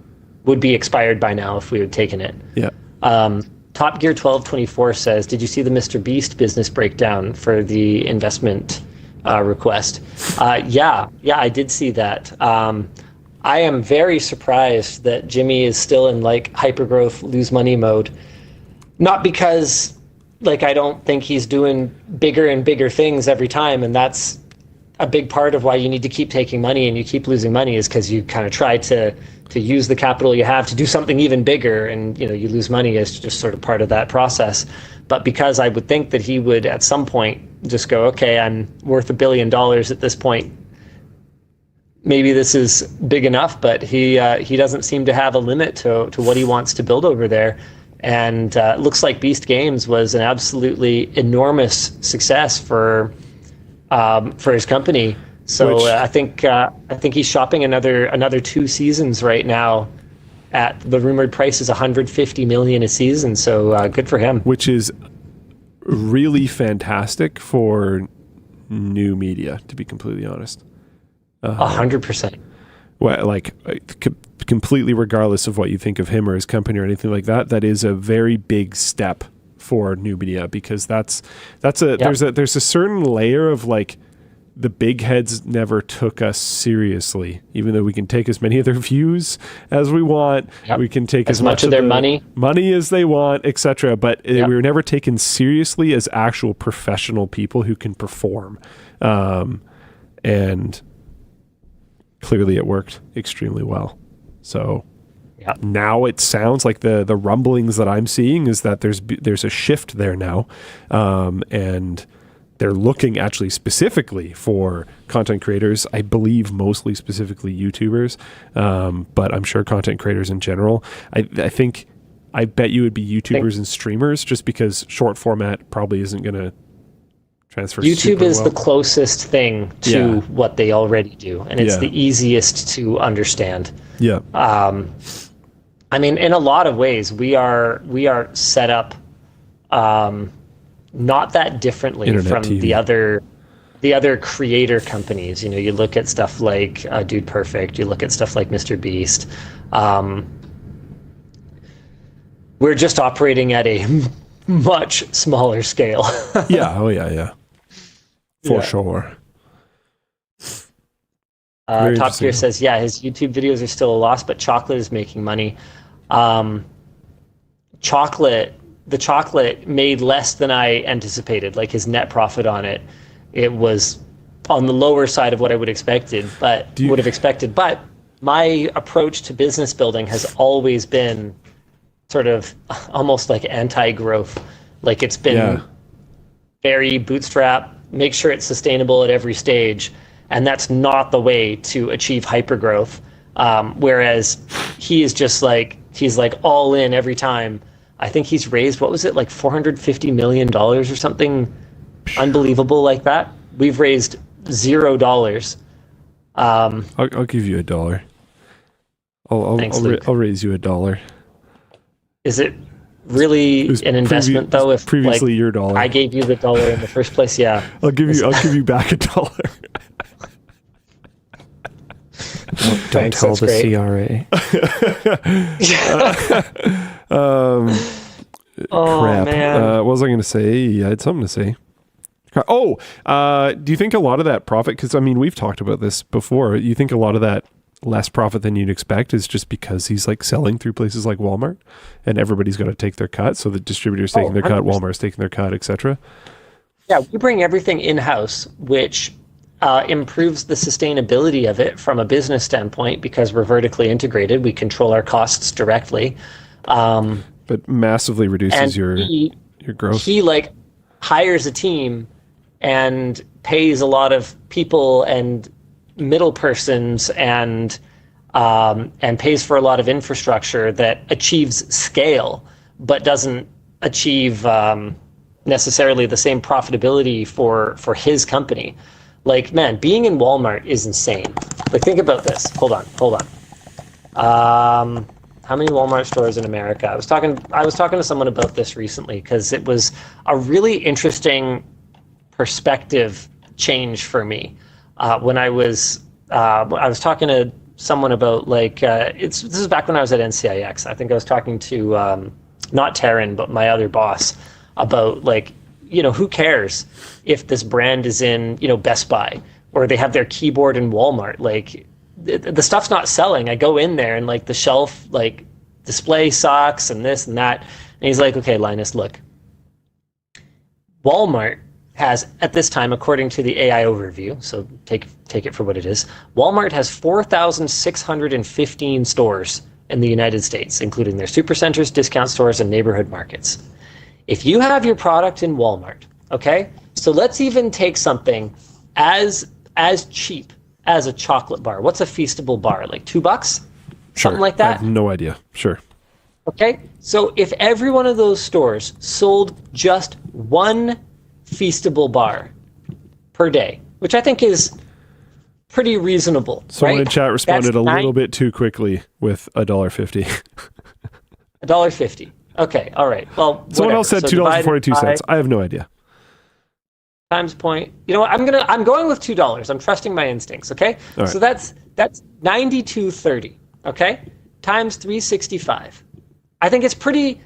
would be expired by now if we had taken it. Yeah. Top Gear 1224 says, did you see the MrBeast business breakdown for the investment request? Yeah, I did see that. I am very surprised that Jimmy is still in like hypergrowth, lose money mode. Not because like I don't think he's doing bigger and bigger things every time, and that's a big part of why you need to keep taking money and you keep losing money, is because you kind of try to use the capital you have to do something even bigger, and you lose money as just sort of part of that process. But because I would think that he would at some point just go, okay, I'm worth $1 billion at this point, maybe this is big enough, but he doesn't seem to have a limit to what he wants to build over there. And it looks like Beast Games was an absolutely enormous success for his company. So I think he's shopping another 2 seasons right now. At the rumored price is $150 million a season. So good for him. Which is really fantastic for new media, to be completely honest. 100%. Well, like completely regardless of what you think of him or his company or anything like that, that is a very big step for new media, because there's a certain layer of like the big heads never took us seriously, even though we can take as many of their views as we want. Yep. We can take as much of their money as they want, etc. But we were never taken seriously as actual professional people who can perform. And clearly it worked extremely well. So now it sounds like the rumblings that I'm seeing is that there's a shift there now. And they're looking actually specifically for content creators, I believe mostly specifically YouTubers, but I'm sure content creators in general. I bet you it would be YouTubers and streamers, just because short format probably isn't going to transfer. YouTube is the closest thing to what they already do, and it's the easiest to understand. Yeah. I mean, in a lot of ways, we are set up not that differently Internet from TV. the other creator companies. You know, you look at stuff like Dude Perfect, you look at stuff like MrBeast. We're just operating at a much smaller scale. For sure. Top Tier says, his YouTube videos are still a loss, but Chocolate is making money. The chocolate made less than I anticipated. Like, his net profit on it was on the lower side of what I would have expected. But my approach to business building has always been sort of almost like anti-growth. Like, it's been very bootstrap, make sure it's sustainable at every stage. And that's not the way to achieve hypergrowth. Whereas he is just like, he's like all in every time. I think he's raised, what was it, like $450 million or something unbelievable like that. We've raised $0. I'll give you $1. I'll raise you $1. Is it really an investment though? If previously your $1, I gave you the $1 in the first place, I'll give you back $1. Don't tell the CRA. Crap. Man. What was I going to say? I had something to say. Do you think a lot of that profit, because I mean, we've talked about this before, you think a lot of that less profit than you'd expect is just because he's like selling through places like Walmart and everybody's got to take their cut? So the distributor's taking their cut, Walmart's taking their cut, etc. Yeah, we bring everything in-house, which improves the sustainability of it from a business standpoint because we're vertically integrated. We control our costs directly. But massively reduces your growth. He like hires a team and pays a lot of people and middle persons and pays for a lot of infrastructure that achieves scale, but doesn't achieve necessarily the same profitability for his company. Like, man, being in Walmart is insane. Like, think about this. Hold on. How many Walmart stores in America? I was talking to someone about this recently because it was a really interesting perspective change for me. When I was talking to someone about this is back when I was at NCIX. I think I was talking to not Taryn, but my other boss about who cares if this brand is in, Best Buy or they have their keyboard in Walmart. Like, the stuff's not selling. I go in there and the shelf display sucks and this and that. And he's like, okay, Linus, look, Walmart has, at this time, according to the AI overview, so take it for what it is, Walmart has 4,615 stores in the United States, including their supercenters, discount stores, and neighborhood markets. If you have your product in Walmart, okay, so let's even take something as cheap as a chocolate bar. What's a Feastable bar? Like $2? Something like that? I have no idea. Sure. Okay, so if every one of those stores sold just one Feastable bar per day, which I think is pretty reasonable. Someone right? in chat responded a little bit too quickly with $1.50. $1.50. Okay, all right. Well, someone else said $2.42. I have no idea. Times point. You know what? I'm going with $2. I'm trusting my instincts. Okay. Right. So that's $92.30. Okay. Times 365. I think it's pretty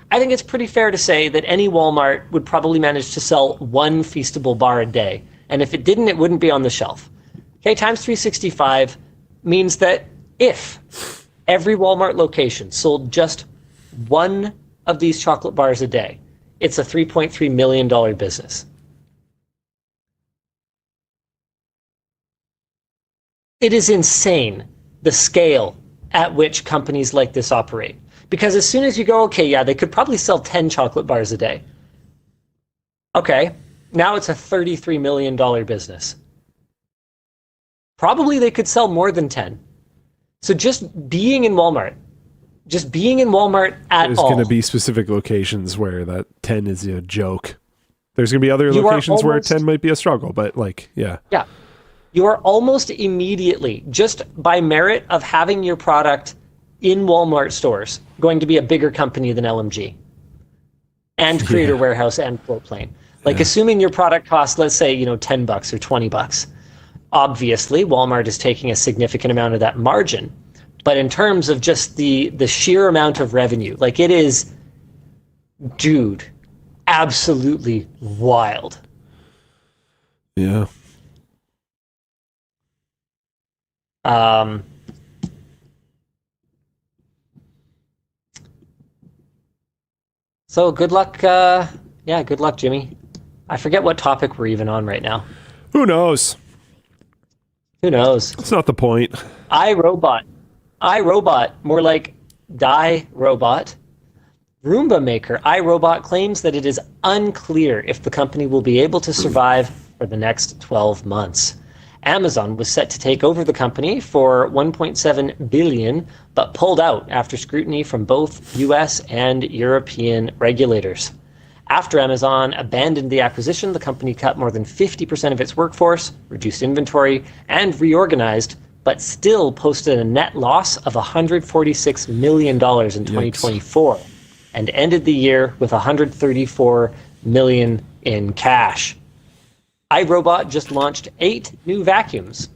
fair to say that any Walmart would probably manage to sell one Feastable bar a day And if it didn't, it wouldn't be on the shelf. Okay, times 365 means that if every Walmart location sold just one of these chocolate bars a day, it's a $3.3 million business. It is insane, the scale at which companies like this operate. Because as soon as you go, okay, yeah, they could probably sell 10 chocolate bars a day. Okay, now it's a $33 million business. Probably they could sell more than 10. So just being in Walmart at all. There's going to be specific locations where that 10 is a joke. There's going to be other locations where 10 might be a struggle, but like, yeah. Yeah. You are almost immediately, just by merit of having your product in Walmart stores, going to be a bigger company than LMG and Creator Warehouse and Floatplane. Like assuming your product costs, let's say, $10 or $20. Obviously, Walmart is taking a significant amount of that margin. But in terms of just the sheer amount of revenue, like it is, dude, absolutely wild. Yeah. So good luck. Good luck, Jimmy. I forget what topic we're even on right now. Who knows? That's not the point. iRobot, more like Die Robot. Roomba maker iRobot claims that it is unclear if the company will be able to survive for the next 12 months. Amazon was set to take over the company for $1.7 billion, but pulled out after scrutiny from both US and European regulators. After Amazon abandoned the acquisition, the company cut more than 50% of its workforce, reduced inventory, and reorganized, but still posted a net loss of $146 million in 2024, and ended the year with $134 million in cash. iRobot just launched 8 new vacuums.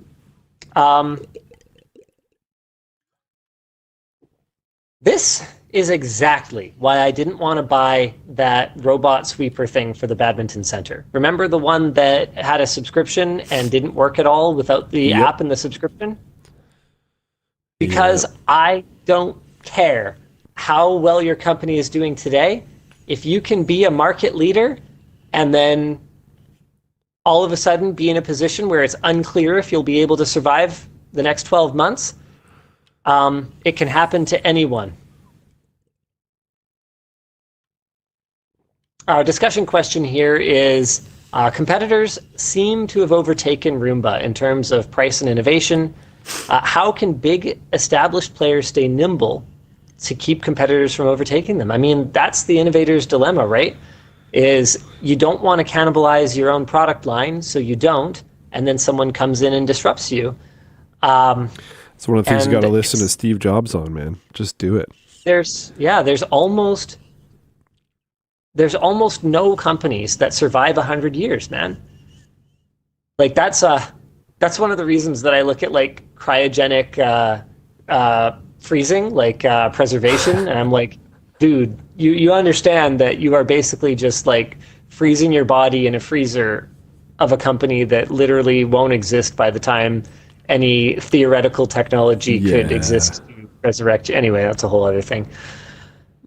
This is exactly why I didn't want to buy that robot sweeper thing for the badminton center. Remember the one that had a subscription and didn't work at all without the app and the subscription? Because I don't care how well your company is doing today. If you can be a market leader and then all of a sudden be in a position where it's unclear if you'll be able to survive the next 12 months, it can happen to anyone. Our discussion question here is, competitors seem to have overtaken Roomba in terms of price and innovation. How can big established players stay nimble to keep competitors from overtaking them? I mean, that's the innovator's dilemma, right? Is you don't want to cannibalize your own product line, so you don't, and then someone comes in and disrupts you. It's one of the things you got to listen to Steve Jobs on, man. Just do it. There's almost no companies that survive 100 years, man. Like that's one of the reasons that I look at like cryogenic freezing, like preservation, and I'm like, dude, you understand that you are basically just like freezing your body in a freezer of a company that literally won't exist by the time any theoretical technology could exist to resurrect you. Anyway, that's a whole other thing.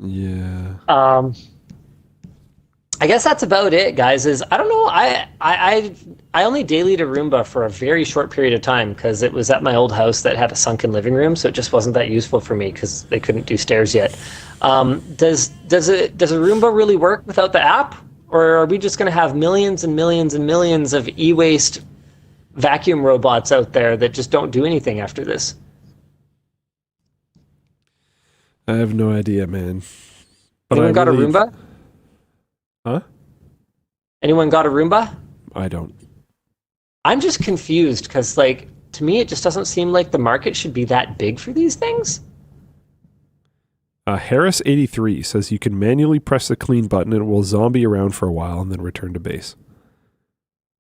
Yeah. I guess that's about it, guys. I don't know. I only dailied a Roomba for a very short period of time because it was at my old house that had a sunken living room, so it just wasn't that useful for me because they couldn't do stairs yet. Does a Roomba really work without the app, or are we just going to have millions and millions and millions of e-waste vacuum robots out there that just don't do anything after this? I have no idea, man. But anyone got a Roomba? Huh? Anyone got a Roomba? I don't. I'm just confused because, like, to me, it just doesn't seem like the market should be that big for these things. Harris83 says you can manually press the clean button and it will zombie around for a while and then return to base.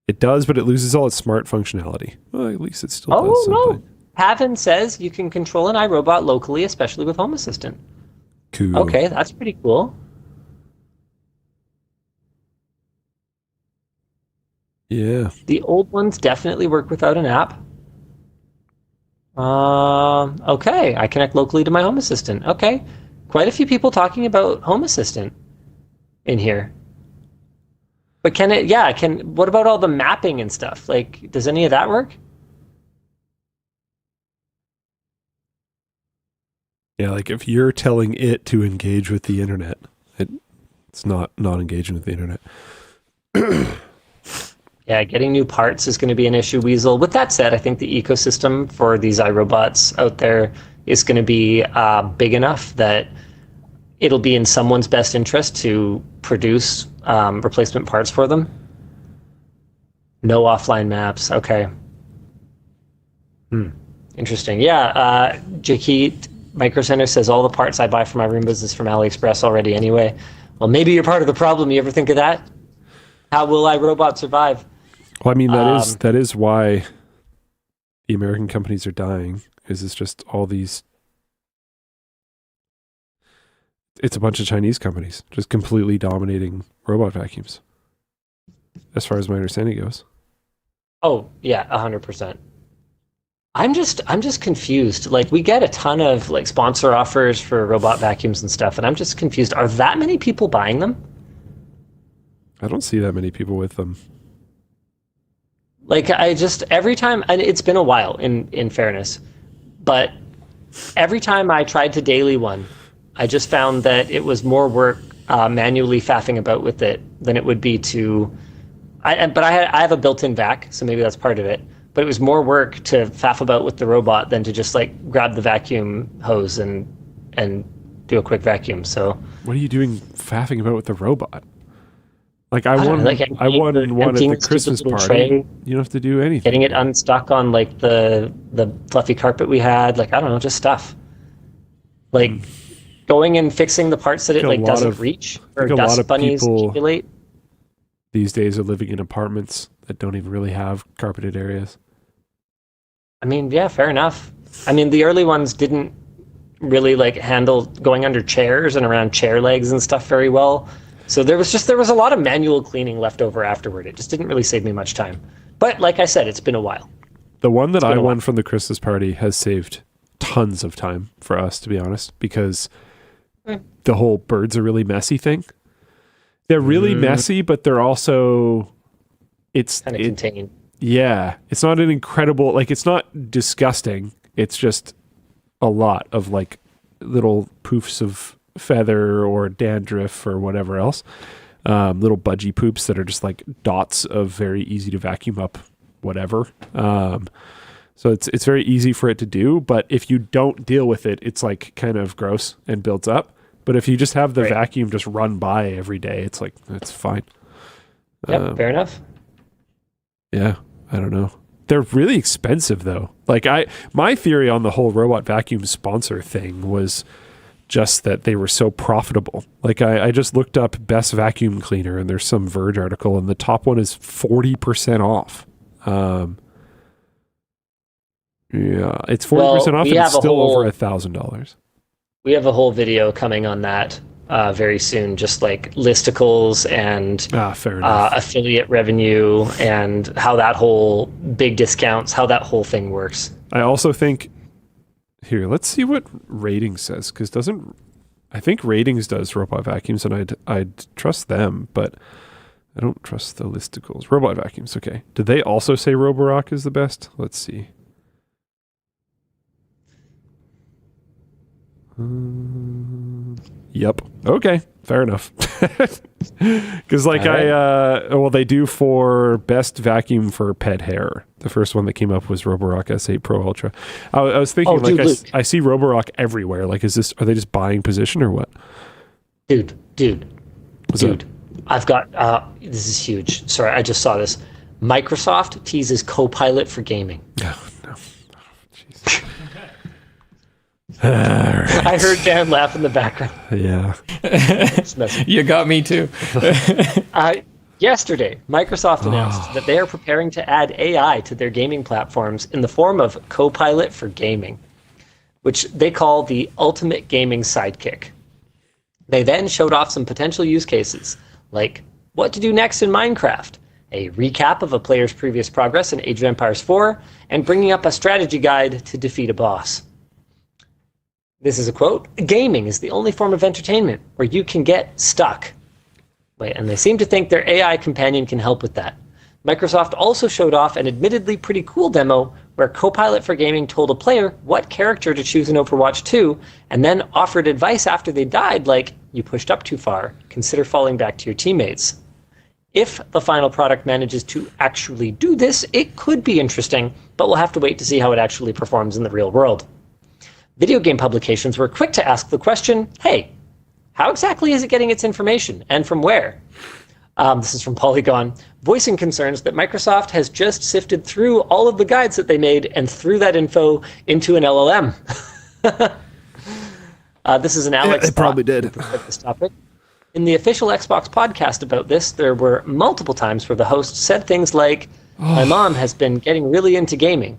It does, but it loses all its smart functionality. Well, at least it still does something. No. Pavan says you can control an iRobot locally, especially with Home Assistant. Cool. Okay, that's pretty cool. Yeah. The old ones definitely work without an app. Okay, I connect locally to my Home Assistant. Okay, quite a few people talking about Home Assistant in here. But can it? Yeah, can. What about all the mapping and stuff? Like, does any of that work? Yeah, like if you're telling it to engage with the internet, it's not engaging with the internet. Yeah, getting new parts is going to be an issue, Weasel. With that said, I think the ecosystem for these iRobots out there is going to be big enough that it'll be in someone's best interest to produce replacement parts for them. No offline maps. Okay. Interesting. Yeah, Jakit Micro Center says all the parts I buy for my Roombas is from AliExpress already anyway. Well, maybe you're part of the problem. You ever think of that? How will iRobot survive? Well, I mean, that is why the American companies are dying. It's just all these... It's a bunch of Chinese companies just completely dominating robot vacuums, as far as my understanding goes. Oh, yeah, 100%. I'm just confused. Like, we get a ton of like sponsor offers for robot vacuums and stuff, and I'm just confused. Are that many people buying them? I don't see that many people with them. Like, I just, every time, and it's been a while in fairness, but every time I tried to daily one, I just found that it was more work manually faffing about with it than it would be to, I have a built-in vac, so maybe that's part of it, but it was more work to faff about with the robot than to just like grab the vacuum hose and do a quick vacuum. So what are you doing faffing about with the robot? Like I won one at the Christmas party. Tray, you don't have to do anything. Getting it unstuck on like the fluffy carpet we had, like I don't know, just stuff. Like going and fixing the parts that it like doesn't reach, or dust bunnies accumulate. These days are living in apartments that don't even really have carpeted areas. I mean, yeah, fair enough. I mean, the early ones didn't really like handle going under chairs and around chair legs and stuff very well. So there was a lot of manual cleaning left over afterward. It just didn't really save me much time. But like I said, it's been a while. The one that I won from the Christmas party has saved tons of time for us, to be honest, because the whole birds are really messy thing. They're really messy, but they're also it's kind of contained. Yeah, it's not an incredible, like it's not disgusting. It's just a lot of like little poofs of feather or dandruff or whatever else, little budgie poops that are just like dots of very easy to vacuum up whatever. So it's very easy for it to do, but if you don't deal with it, it's like kind of gross and builds up. But if you just have the vacuum just run by every day, it's like, it's fine. Yep, fair enough. Yeah, I don't know. They're really expensive though. Like my theory on the whole robot vacuum sponsor thing was just that they were so profitable. Like I just looked up best vacuum cleaner and there's some Verge article and the top one is 40% off. Yeah, it's 40% off and it's still over $1,000. We have a whole video coming on that very soon, just like listicles and fair enough. Affiliate revenue and how that whole big discounts, how that whole thing works. I also think here, let's see what Ratings says, because I think Ratings does robot vacuums, and I'd trust them, but I don't trust the listicles. Robot vacuums, okay. Did they also say Roborock is the best? Let's see. Yep. Okay. Fair enough. Because like they do for best vacuum for pet hair. The first one that came up was Roborock S8 Pro Ultra. I was thinking I see Roborock everywhere. Like, are they just buying position or what? Dude. I've got, this is huge. Sorry, I just saw this. Microsoft teases Copilot for gaming. Oh, no. Jeez. Right. I heard Dan laugh in the background. Yeah. You got me too. Yesterday, Microsoft announced that they are preparing to add AI to their gaming platforms in the form of Copilot for gaming, which they call the ultimate gaming sidekick. They then showed off some potential use cases, like what to do next in Minecraft, a recap of a player's previous progress in Age of Empires 4, and bringing up a strategy guide to defeat a boss. This is a quote, "Gaming is the only form of entertainment where you can get stuck." And they seem to think their AI companion can help with that. Microsoft also showed off an admittedly pretty cool demo where Copilot for Gaming told a player what character to choose in Overwatch 2, and then offered advice after they died, like, "You pushed up too far, consider falling back to your teammates." If the final product manages to actually do this, it could be interesting, but we'll have to wait to see how it actually performs in the real world. Video game publications were quick to ask the question, hey, how exactly is it getting its information, and from where? This is from Polygon, voicing concerns that Microsoft has just sifted through all of the guides that they made and threw that info into an LLM. This is an Alex. It probably did. This topic. In the official Xbox podcast about this, there were multiple times where the host said things like, "My mom has been getting really into gaming."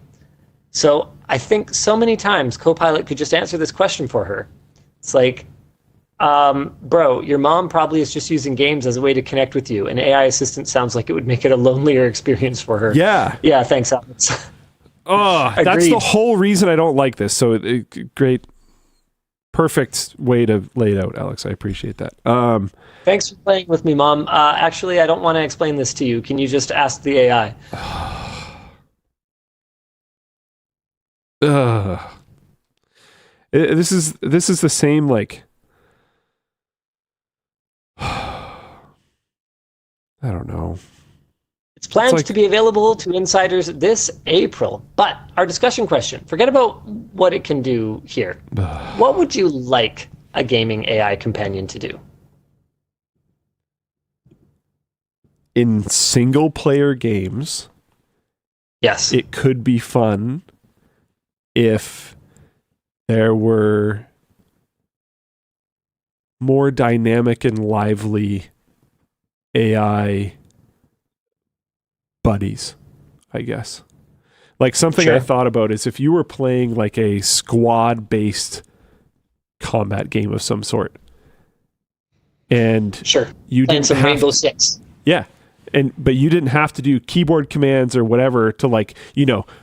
So I think so many times Copilot could just answer this question for her. It's like, bro, your mom probably is just using games as a way to connect with you. An AI assistant sounds like it would make it a lonelier experience for her. Yeah. Yeah, thanks, Alex. That's the whole reason I don't like this. So great, perfect way to lay it out, Alex. I appreciate that. Thanks for playing with me, Mom. Actually, I don't want to explain this to you. Can you just ask the AI? This is the same, like, I don't know. It's planned to be available to insiders this April. But our discussion question, forget about what it can do here. What would you like a gaming AI companion to do? In single player games, yes, it could be fun if there were more dynamic and lively AI buddies, I guess. Like something I thought about is if you were playing like a squad-based combat game of some sort, and you didn't some have Rainbow Six. Yeah. But you didn't have to do keyboard commands or whatever to, like,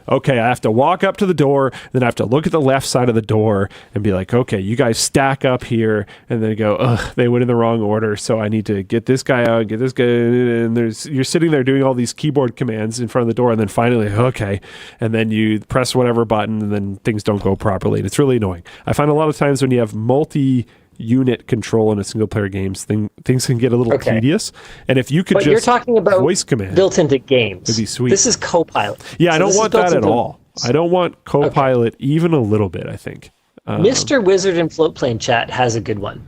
okay, I have to walk up to the door, then I have to look at the left side of the door and be like, okay, you guys stack up here, and then go, they went in the wrong order, so I need to get this guy out, get this guy, and you're sitting there doing all these keyboard commands in front of the door, and then finally, okay, and then you press whatever button, and then things don't go properly, and it's really annoying. I find a lot of times when you have multi-unit control in a single-player games, things can get a little tedious. And if you could just you're talking about voice command built into games, it'd be sweet. This is Copilot. Yeah, so I don't want that at all. I don't want Copilot even a little bit, I think. Mr. Wizard in Floatplane chat has a good one.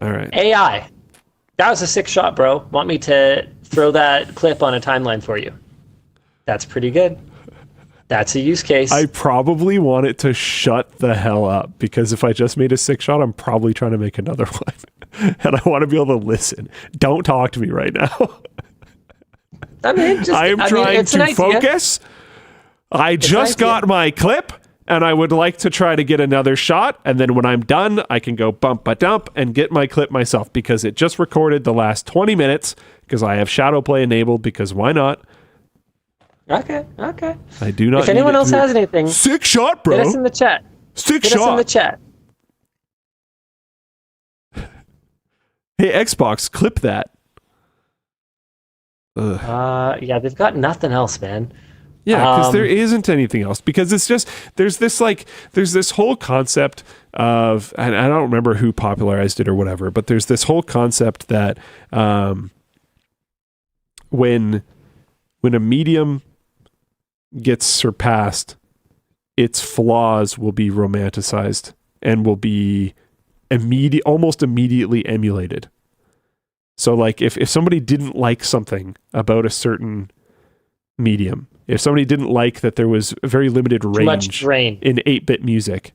All right. AI. That was a sick shot, bro. Want me to throw that clip on a timeline for you? That's pretty good. That's a use case. I probably want it to shut the hell up, because if I just made a sick shot, I'm probably trying to make another one. And I want to be able to listen. Don't talk to me right now. I am trying to focus. I just got my clip, and I would like to try to get another shot. And then when I'm done, I can go bump-a-dump and get my clip myself, because it just recorded the last 20 minutes, because I have shadow play enabled, because why not? Okay. I do not. If anyone else has anything, sick shot, bro. Hit us in the chat. Sick shot. Hit us in the chat. Hey, Xbox, clip that. Yeah, they've got nothing else, man. Yeah, because there isn't anything else. Because it's just there's this whole concept of, and I don't remember who popularized it or whatever, but there's this whole concept that when a medium gets surpassed, its flaws will be romanticized and will be almost immediately emulated. So like if somebody didn't like something about a certain medium, if somebody didn't like that there was a very limited range in 8-bit music,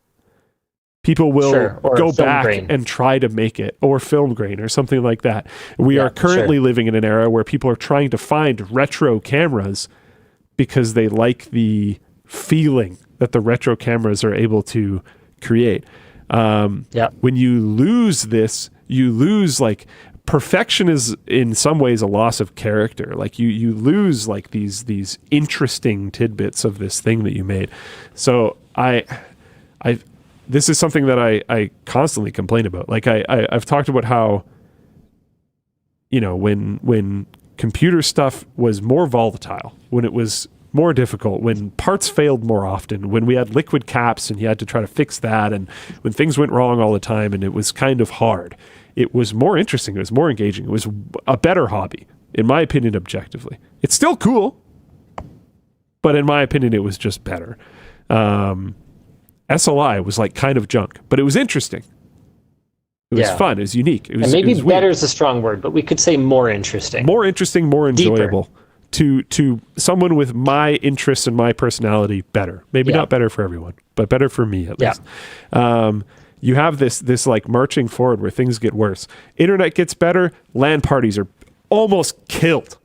people will go back and try to make it, or film grain or something like that. We are currently living in an era where people are trying to find retro cameras because they like the feeling that the retro cameras are able to create. When you lose this, you lose like perfection is in some ways a loss of character. Like you lose like these interesting tidbits of this thing that you made. So this is something that I constantly complain about. Like I've talked about how, when computer stuff was more volatile, when it was more difficult, when parts failed more often, when we had liquid caps and you had to try to fix that, and when things went wrong all the time and it was kind of hard, it was more interesting, it was more engaging, it was a better hobby, in my opinion, objectively. It's still cool, but in my opinion, it was just better. SLI was like kind of junk, but it was interesting. It was fun, it was unique. It was, and maybe better weird. is a strong word, but we could say more interesting. More interesting, more enjoyable. Deeper. To someone with my interests and my personality, better. Maybe not better for everyone, but better for me at least. You have this like marching forward where things get worse. Internet gets better. LAN parties are almost killed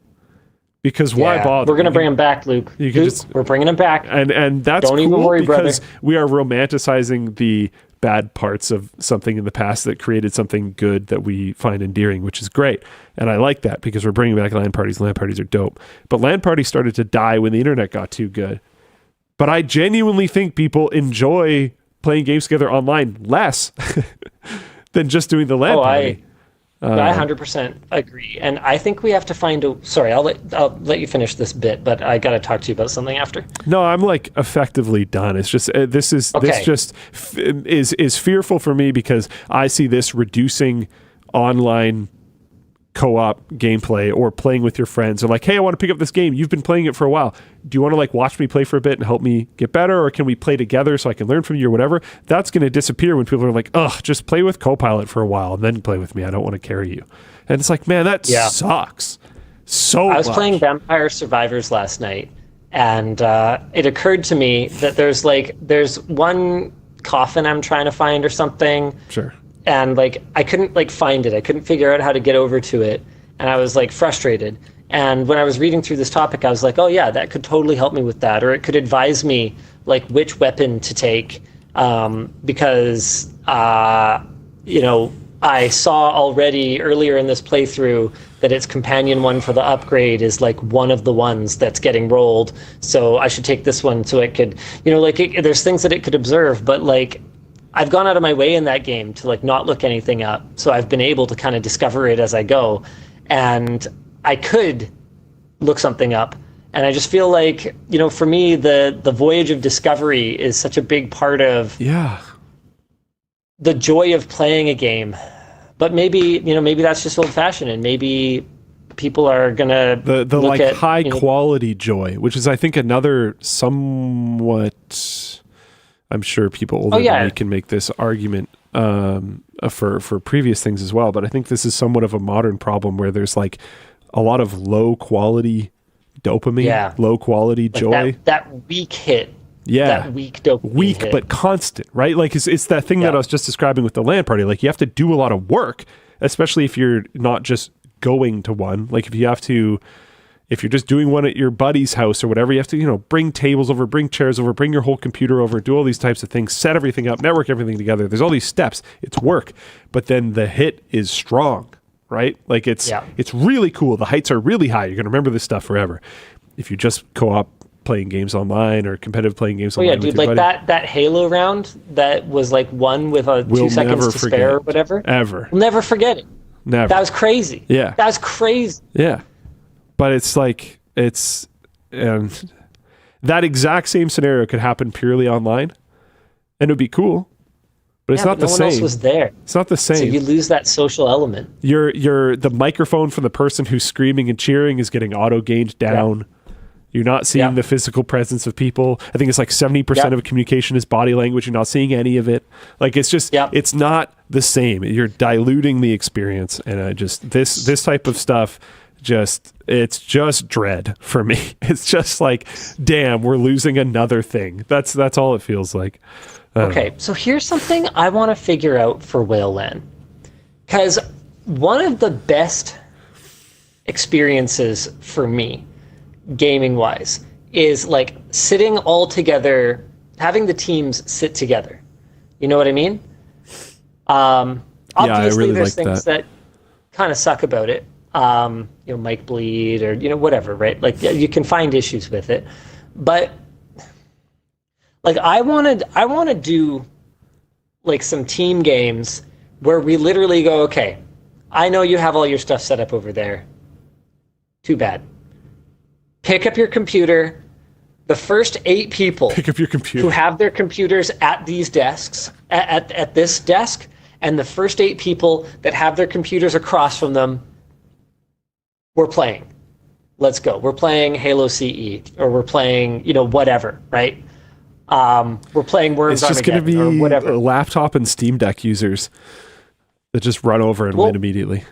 because why bother? We're gonna bring them back, Luke. We're bringing them back, and that's don't cool even worry, because brother. We are romanticizing the bad parts of something in the past that created something good that we find endearing, which is great. And I like that because we're bringing back LAN parties. LAN parties are dope. But LAN parties started to die when the internet got too good. But I genuinely think people enjoy playing games together online less than just doing the LAN party. I 100% agree. And I think we have to find sorry, I'll let you finish this bit, but I got to talk to you about something after. No, I'm like effectively done. It's just this just is fearful for me because I see this reducing online co-op gameplay or playing with your friends, or like, hey, I want to pick up this game. You've been playing it for a while. Do you want to like watch me play for a bit and help me get better, or can we play together so I can learn from you or whatever? That's going to disappear when people are like, ugh, just play with Copilot for a while and then play with me. I don't want to carry you. And it's like, man, that sucks so I was much. playing Vampire Survivors last night, and it occurred to me that there's one coffin I'm trying to find or something. Sure. And like I couldn't like find it. I couldn't figure out how to get over to it, and I was like frustrated. And when I was reading through this topic, I was like, oh yeah, that could totally help me with that, or it could advise me like which weapon to take, because I saw already earlier in this playthrough that its companion one for the upgrade is like one of the ones that's getting rolled. So I should take this one so it could, there's things that it could observe, but like I've gone out of my way in that game to like not look anything up. So I've been able to kind of discover it as I go. And I could look something up. And I just feel like, for me, the voyage of discovery is such a big part of the joy of playing a game. But maybe that's just old fashioned, and maybe people are gonna the like high quality joy, which is I think another somewhat, I'm sure people older than me can make this argument for previous things as well, but I think this is somewhat of a modern problem where there's like a lot of low quality dopamine, low quality joy. That weak hit. Yeah. That weak dopamine hit. But constant, right? Like it's that thing that I was just describing with the LAN party. Like you have to do a lot of work, especially if you're not just going to one. Like if you're just doing one at your buddy's house or whatever, you have to, bring tables over, bring chairs over, bring your whole computer over, do all these types of things, set everything up, network everything together. There's all these steps. It's work. But then the hit is strong, right? Like it's really cool. The heights are really high. You're going to remember this stuff forever. If you just co-op playing games online or competitive playing games online with your buddy. that Halo round that was like won with 2 seconds to spare or whatever. Ever. We'll never forget it. Never. That was crazy. Yeah. That was crazy. Yeah. But it's like, that exact same scenario could happen purely online, and it would be cool, but it's not the same. No one else was there. It's not the same. So you lose that social element. The microphone from the person who's screaming and cheering is getting auto gained down. Yeah. You're not seeing the physical presence of people. I think it's like 70% of communication is body language. You're not seeing any of it. Like it's just, it's not the same. You're diluting the experience, and this type of stuff. It's just dread for me. It's just like, damn, we're losing another thing. That's all it feels like. Okay, so here's something I want to figure out for Whaleland. Because one of the best experiences for me, gaming-wise, is like sitting all together, having the teams sit together. You know what I mean? Obviously, I really there's like things that kind of suck about it. Mic bleed or whatever, right? Like you can find issues with it, but like I want to do like some team games where we literally go, okay, I know you have all your stuff set up over there. Too bad. Pick up your computer. The first 8 people pick up your computer who have their computers at these desks, at this desk, and the first 8 people that have their computers across from them, we're playing. Let's go. We're playing Halo CE, or we're playing, whatever, right? We're playing Worms It's just going to be or whatever. A laptop and Steam Deck users that just run over and win immediately.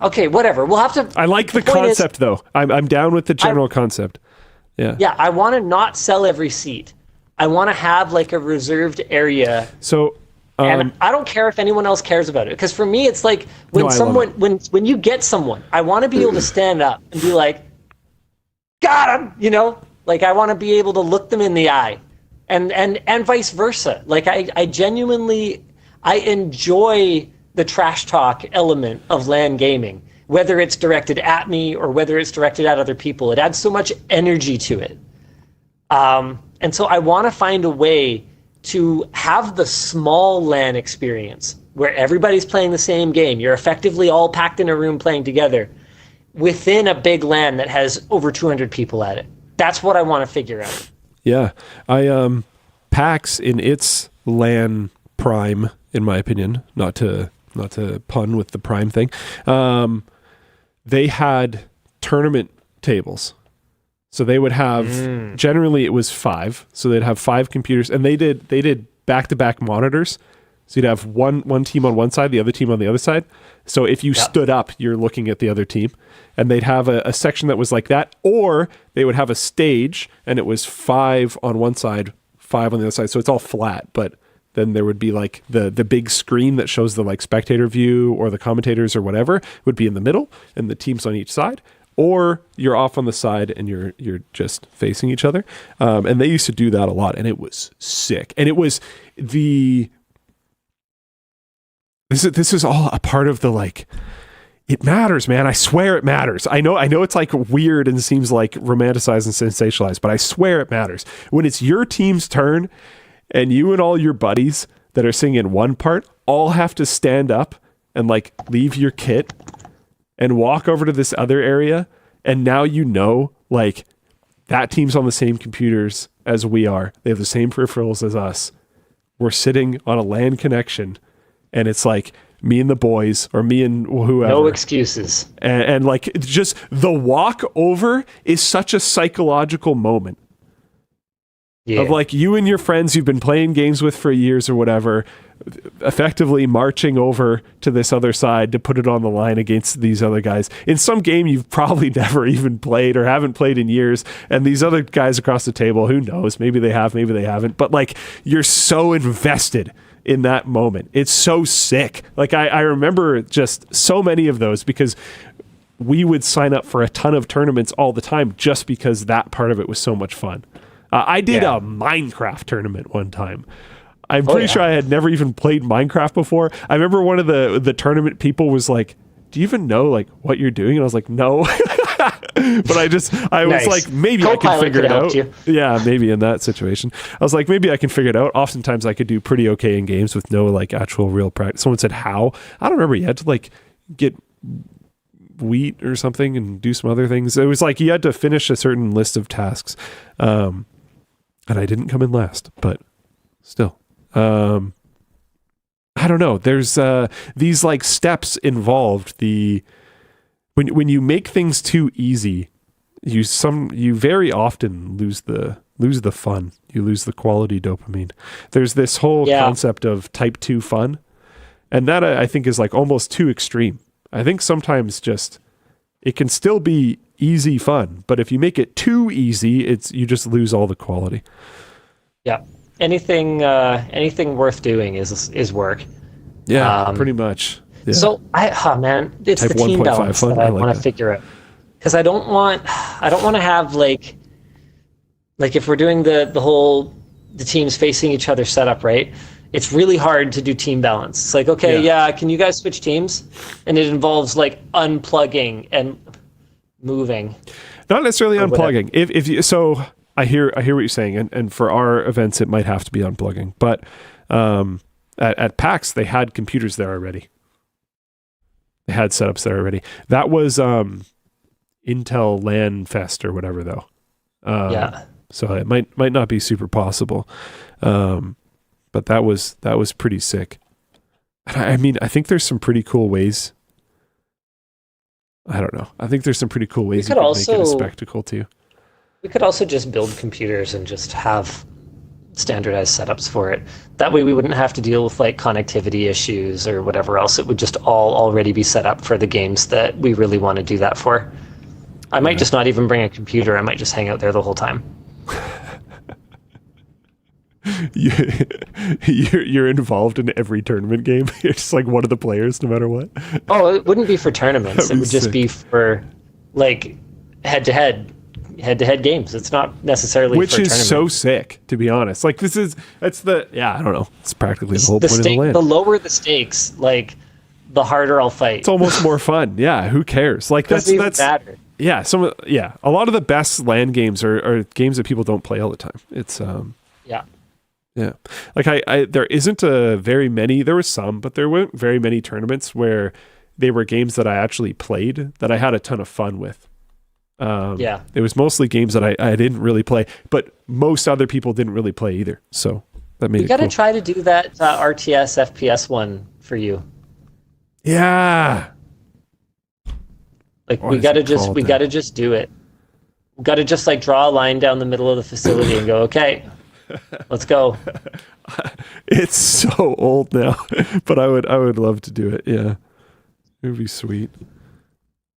Okay, whatever. We'll have to. I like the concept, though. I'm down with the general concept. Yeah. Yeah, I want to not sell every seat. I want to have like a reserved area. So, and I don't care if anyone else cares about it, because for me, it's like when you get someone, I want to be able to stand up and be like, got him. Like I want to be able to look them in the eye, and vice versa. Like I genuinely enjoy the trash talk element of LAN gaming, whether it's directed at me or whether it's directed at other people. It adds so much energy to it. And so I want to find a way to have the small LAN experience where everybody's playing the same game. You're effectively all packed in a room playing together within a big LAN that has over 200 people at it. That's what I want to figure out. Yeah. PAX in its LAN prime, in my opinion, not to pun with the prime thing, they had tournament tables. So they would have, generally it was 5. So they'd have 5 computers, and they did back-to-back monitors. So you'd have one team on one side, the other team on the other side. So if you stood up, you're looking at the other team. And they'd have a section that was like that, or they would have a stage, and it was 5 on one side, 5 on the other side. So it's all flat, but then there would be like the big screen that shows the like spectator view or the commentators or whatever would be in the middle, and the teams on each side. Or you're off on the side and you're just facing each other. And they used to do that a lot, and it was sick. And it was this is all a part of the like, it matters, man. I swear it matters. I know it's like weird and seems like romanticized and sensationalized, but I swear it matters. When it's your team's turn and you and all your buddies that are sitting in one part all have to stand up and like leave your kit and walk over to this other area, and now like that team's on the same computers as we are. They have the same peripherals as us. We're sitting on a LAN connection, and it's like me and the boys, or me and whoever. No excuses. And like just the walk over is such a psychological moment. Yeah. Of like you and your friends you've been playing games with for years or whatever, effectively marching over to this other side to put it on the line against these other guys in some game you've probably never even played or haven't played in years. And these other guys across the table, who knows, maybe they have, maybe they haven't, but like you're so invested in that moment. It's so sick. Like I remember just so many of those, because we would sign up for a ton of tournaments all the time just because that part of it was so much fun. I did a Minecraft tournament one time. I'm pretty sure I had never even played Minecraft before. I remember one of the tournament people was like, do you even know like what you're doing? And I was like, no. But I was like, maybe Copilot I can figure it out. Yeah, maybe in that situation. I was like, maybe I can figure it out. Oftentimes I could do pretty okay in games with no like actual real practice. Someone said, how? I don't remember. You had to like get wheat or something and do some other things. It was like you had to finish a certain list of tasks. And I didn't come in last, but still. I don't know. There's these like steps involved. When you make things too easy, you very often lose the fun. You lose the quality dopamine. There's this whole concept of type 2 fun, and that I think is like almost too extreme. I think sometimes just it can still be easy fun, but if you make it too easy, you just lose all the quality. Yeah. Anything worth doing is work. Yeah, pretty much. Yeah. So it's type the team balance that I want to figure out, because I don't want to have like if we're doing the teams facing each other setup, right? it's really hard to do team balance. It's like, okay, yeah, can you guys switch teams? And it involves like unplugging and moving. Not necessarily unplugging. If you, so I hear what you're saying, and for our events it might have to be unplugging. But at PAX they had computers there already. They had setups there already. That was Intel LAN Fest or whatever though. So it might not be super possible. But that was pretty sick. I mean, I think there's some pretty cool ways. I don't know. I think there's some pretty cool ways you can make it a spectacle too. We could also just build computers and just have standardized setups for it. That way we wouldn't have to deal with like connectivity issues or whatever else. It would just all already be set up for the games that we really want to do that for. I might just not even bring a computer. I might just hang out there the whole time. You're involved in every tournament game. You're just like one of the players, no matter what. Oh, it wouldn't be for tournaments. It would just be for like head-to-head games. It's not necessarily which for is tournaments. so sick, to be honest. Like that's the I don't know. It's practically the whole point of the LAN. The lower the stakes, like the harder I'll fight. It's almost more fun. Yeah, who cares? Like that's better. Yeah, a lot of the best LAN games are games that people don't play all the time. It's Yeah. Like there isn't very many, there were some, but there weren't very many tournaments where they were games that I actually played that I had a ton of fun with. It was mostly games that I didn't really play, but most other people didn't really play either. So that made it cool. We got to try to do that RTS FPS one for you. Yeah. Like we got to just do it. We got to just like draw a line down the middle of the facility and go, okay, let's go. It's so old now, but I would love to do it. Yeah, it would be sweet.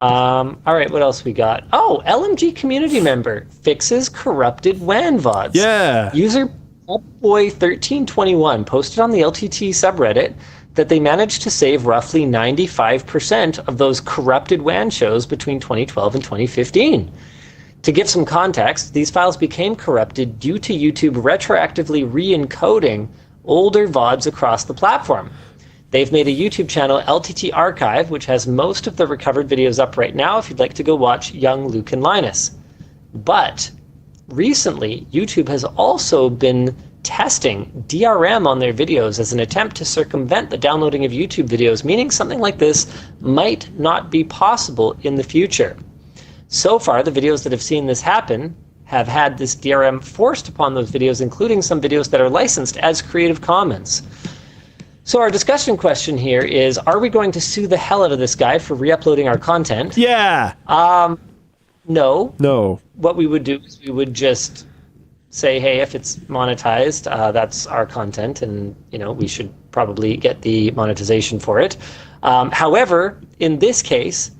All right, what else we got? Oh, LMG community member fixes corrupted WAN VODs. Yeah. User Boy1321 posted on the LTT subreddit that they managed to save roughly 95% of those corrupted WAN shows between 2012 and 2015. To give some context, these files became corrupted due to YouTube retroactively re-encoding older VODs across the platform. They've made a YouTube channel, LTT Archive, which has most of the recovered videos up right now if you'd like to go watch young Luke and Linus. But recently, YouTube has also been testing DRM on their videos as an attempt to circumvent the downloading of YouTube videos, meaning something like this might not be possible in the future. So far, the videos that have seen this happen have had this DRM forced upon those videos, including some videos that are licensed as Creative Commons. So our discussion question here is, are we going to sue the hell out of this guy for re-uploading our content? Yeah. No. What we would do is we would just say, hey, if it's monetized, that's our content, and we should probably get the monetization for it. However, in this case,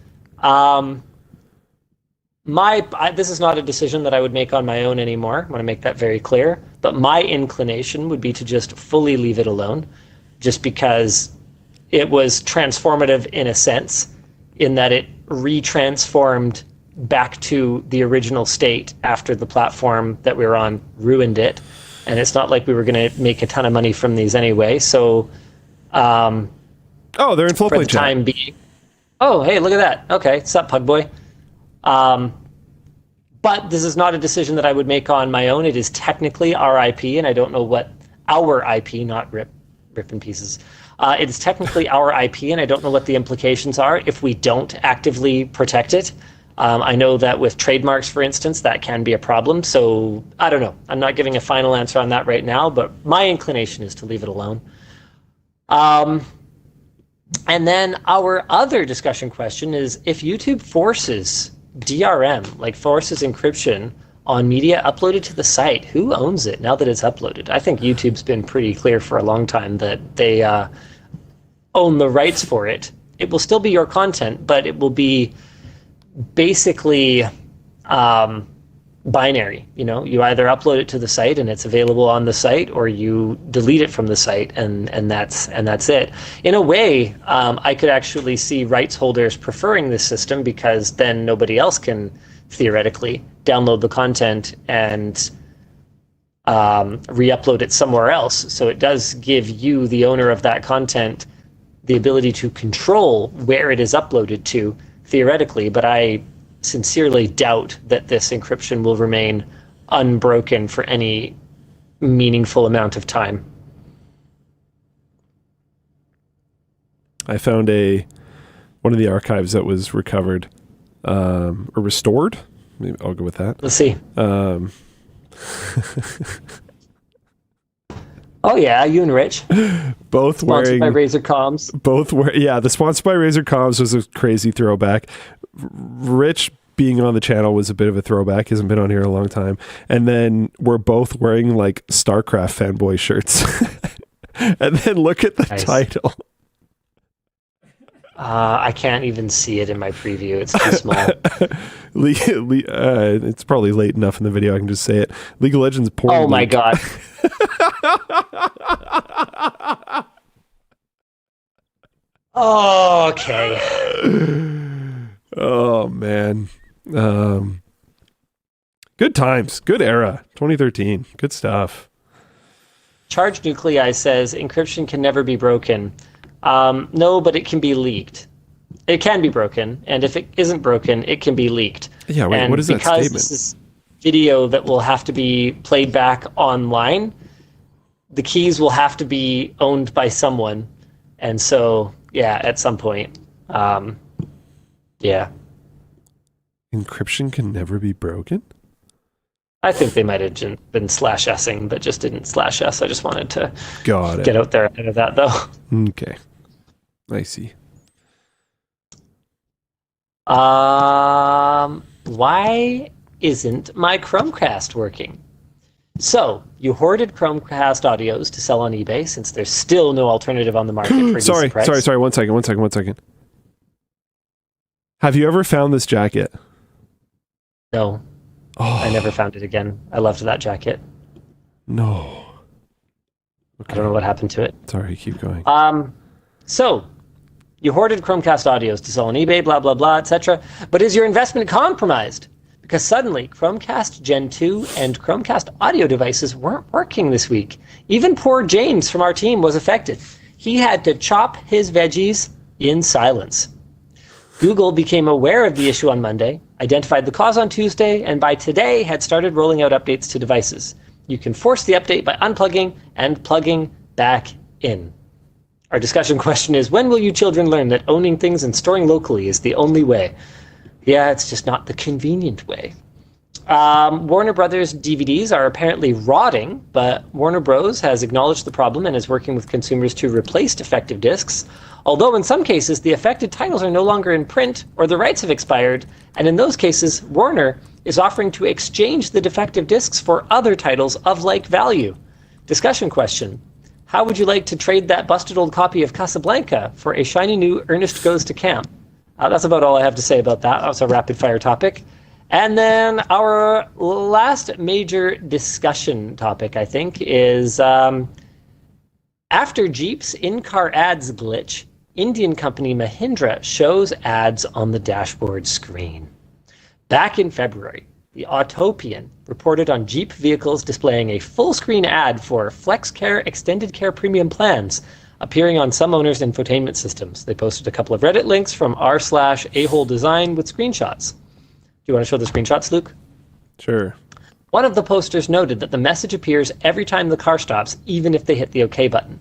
this is not a decision that I would make on my own anymore. I want to make that very clear. But my inclination would be to just fully leave it alone, just because it was transformative in a sense, in that it retransformed back to the original state after the platform that we were on ruined it. And it's not like we were going to make a ton of money from these anyway. So, they're in full for play the time being. Oh, hey, look at that. Okay, sup, Pug Boy. But this is not a decision that I would make on my own. It is technically our IP, and I don't know what our IP, not rip in pieces. It is technically our IP, and I don't know what the implications are if we don't actively protect it. I know that with trademarks, for instance, that can be a problem. So I don't know. I'm not giving a final answer on that right now, but my inclination is to leave it alone. And then our other discussion question is, if YouTube forces DRM, like forces encryption on media uploaded to the site, who owns it now that it's uploaded? I think YouTube's been pretty clear for a long time that they own the rights for it. It will still be your content, but it will be basically binary. You either upload it to the site and it's available on the site, or you delete it from the site, and that's it. In a way, I could actually see rights holders preferring this system, because then nobody else can theoretically download the content and re-upload it somewhere else. So it does give you, the owner of that content, the ability to control where it is uploaded to, theoretically, but I sincerely doubt that this encryption will remain unbroken for any meaningful amount of time. I found one of the archives that was recovered or restored. Maybe I'll go with that. Let's see. Oh yeah, you and Rich. Both sponsored wearing by Razer Comms. The sponsored by Razer Comms was a crazy throwback. Rich being on the channel was a bit of a throwback. He hasn't been on here in a long time. And then we're both wearing like StarCraft fanboy shirts. And then look at the title. I can't even see it in my preview. It's too small. It's probably late enough in the video. I can just say it. League of Legends porn. Oh my god. Okay. Oh man. Good times. Good era. 2013. Good stuff. Charged Nuclei says encryption can never be broken. No, but it can be leaked. It can be broken, and if it isn't broken, it can be leaked. Yeah, wait, and what is that statement? Because this is video that will have to be played back online, the keys will have to be owned by someone. And so, yeah, at some point, yeah. Encryption can never be broken? I think they might have been /s'ing, but just didn't /s. I just wanted to get out there ahead of that, though. Okay. I see. Why isn't my Chromecast working? So, you hoarded Chromecast audios to sell on eBay since there's still no alternative on the market for a decent price. Sorry. One second. Have you ever found this jacket? No. Oh. I never found it again. I loved that jacket. No. Okay. I don't know what happened to it. Sorry, keep going. So, you hoarded Chromecast audios to sell on eBay, blah, blah, blah, etc. But is your investment compromised? Because suddenly, Chromecast Gen 2 and Chromecast audio devices weren't working this week. Even poor James from our team was affected. He had to chop his veggies in silence. Google became aware of the issue on Monday, identified the cause on Tuesday, and by today had started rolling out updates to devices. You can force the update by unplugging and plugging back in. Our discussion question is, when will you children learn that owning things and storing locally is the only way? Yeah, it's just not the convenient way. Warner Brothers DVDs are apparently rotting, but Warner Bros. Has acknowledged the problem and is working with consumers to replace defective discs. Although in some cases, the affected titles are no longer in print or the rights have expired, and in those cases, Warner is offering to exchange the defective discs for other titles of like value. Discussion question. How would you like to trade that busted old copy of Casablanca for a shiny new Ernest Goes to Camp? That's about all I have to say about that. That was a rapid-fire topic. And then our last major discussion topic, I think, is after Jeep's in-car ads glitch, Indian company Mahindra shows ads on the dashboard screen. Back in February, the Autopian reported on Jeep vehicles displaying a full-screen ad for FlexCare Extended Care Premium plans appearing on some owners' infotainment systems. They posted a couple of Reddit links from r/ahole-design with screenshots. Do you want to show the screenshots, Luke? Sure. One of the posters noted that the message appears every time the car stops, even if they hit the OK button.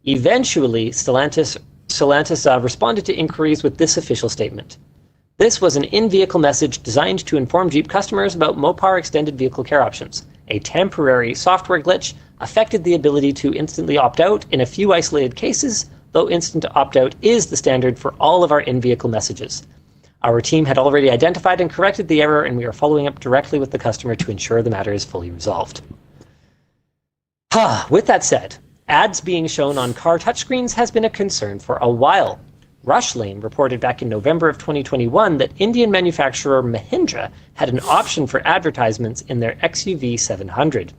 Eventually, Stellantis responded to inquiries with this official statement. This was an in-vehicle message designed to inform Jeep customers about Mopar extended vehicle care options. A temporary software glitch affected the ability to instantly opt out in a few isolated cases, though instant opt-out is the standard for all of our in-vehicle messages. Our team had already identified and corrected the error, and we are following up directly with the customer to ensure the matter is fully resolved. With that said, ads being shown on car touchscreens has been a concern for a while. Rushlane reported back in November of 2021 that Indian manufacturer Mahindra had an option for advertisements in their XUV 700.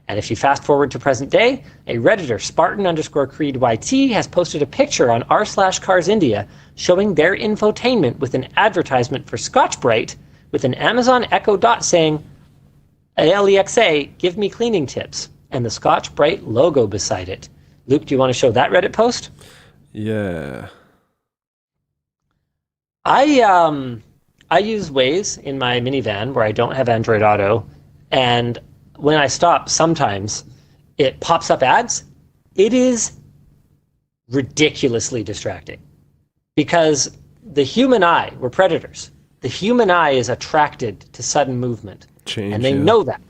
And if you fast forward to present day, a Redditor, Spartan_CreedYT, has posted a picture on r/Cars India showing their infotainment with an advertisement for Scotch-Brite with an Amazon Echo Dot saying, ALEXA, give me cleaning tips, and the Scotch Brite logo beside it. Luke, do you want to show that Reddit post? Yeah. I use Waze in my minivan where I don't have Android Auto, and when I stop, sometimes it pops up ads. It is ridiculously distracting because the human eye, we're predators. The human eye is attracted to sudden movement, and they know that.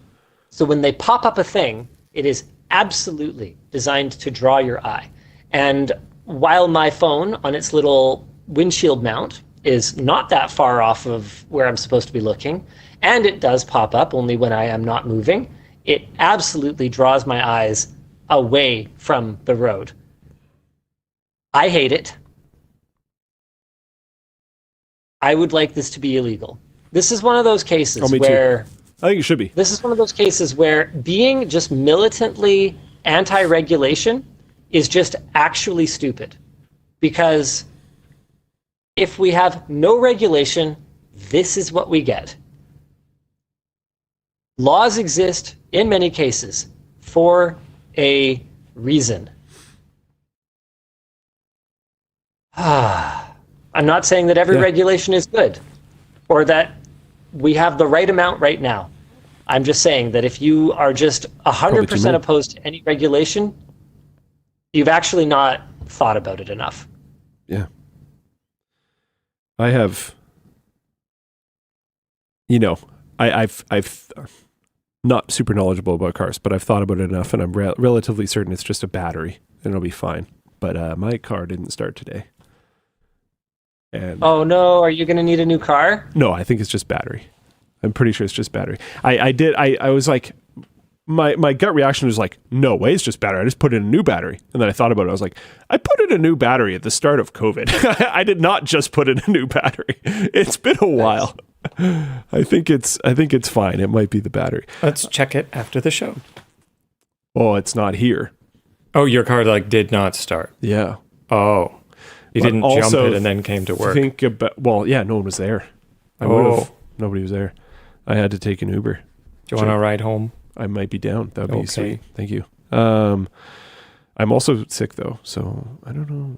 So when they pop up a thing, it is absolutely designed to draw your eye. And while my phone on its little windshield mount is not that far off of where I'm supposed to be looking, and it does pop up only when I am not moving, it absolutely draws my eyes away from the road. I hate it. I would like this to be illegal. This is one of those cases where... I think it should be. This is one of those cases where being just militantly anti-regulation is just actually stupid. Because if we have no regulation, this is what we get. Laws exist in many cases for a reason. I'm not saying that every regulation is good or that we have the right amount right now. I'm just saying that if you are just 100% opposed to any regulation, you've actually not thought about it enough. Yeah. I have, you know, I've not super knowledgeable about cars, but I've thought about it enough, and I'm relatively certain it's just a battery, and it'll be fine. But my car didn't start today. And oh no, are you going to need a new car? No, I think it's just battery. I'm pretty sure it's just battery. I was like, my gut reaction was like, no way, it's just battery. I just put in a new battery. And then I thought about it. I was like, I put in a new battery at the start of COVID. I did not just put in a new battery. It's been a while. I think it's fine. It might be the battery. Let's check it after the show. Oh, it's not here. Oh, your car did not start. Yeah. Oh. You didn't jump it and then came to work. Think about, well, yeah, no one was there. Nobody was there. I had to take an Uber. Do you want to ride home? I might be down. That would be sweet. Thank you. I'm also sick though, so I don't know.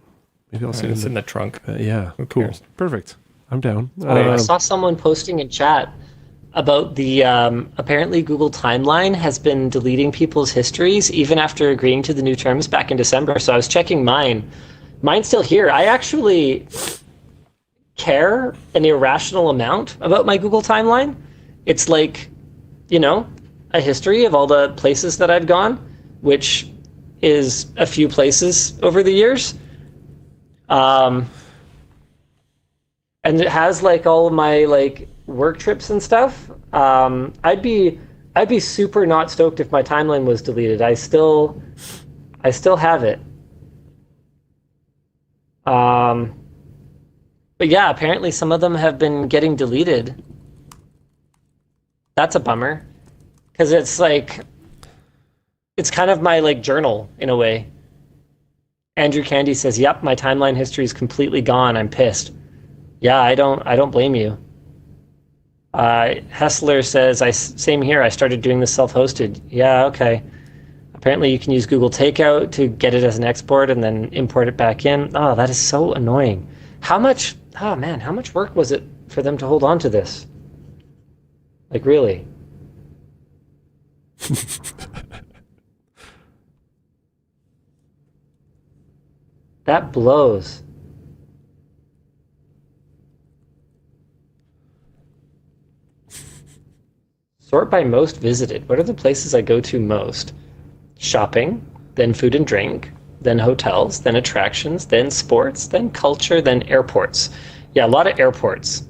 Maybe I'll sit in the trunk. Yeah, cool. Cares? Perfect. I'm down. I saw someone posting in chat about the apparently Google Timeline has been deleting people's histories even after agreeing to the new terms back in December. So I was checking mine. Mine's still here. I actually care an irrational amount about my Google Timeline. It's like, a history of all the places that I've gone, which is a few places over the years. And it has all of my work trips and stuff. I'd be super not stoked if my timeline was deleted. I still have it. But yeah, apparently some of them have been getting deleted. That's a bummer, because it's kind of my journal in a way. Andrew Candy says, "Yep, my timeline history is completely gone. I'm pissed." Yeah, I don't blame you. Hessler says, same here. I started doing this self-hosted. Yeah, okay. Apparently you can use Google Takeout to get it as an export and then import it back in. Oh, that is so annoying. How much work was it for them to hold on to this? Really? That blows. Sort by most visited. What are the places I go to most? Shopping, then food and drink, then hotels, then attractions, then sports, then culture, then airports. Yeah, a lot of airports.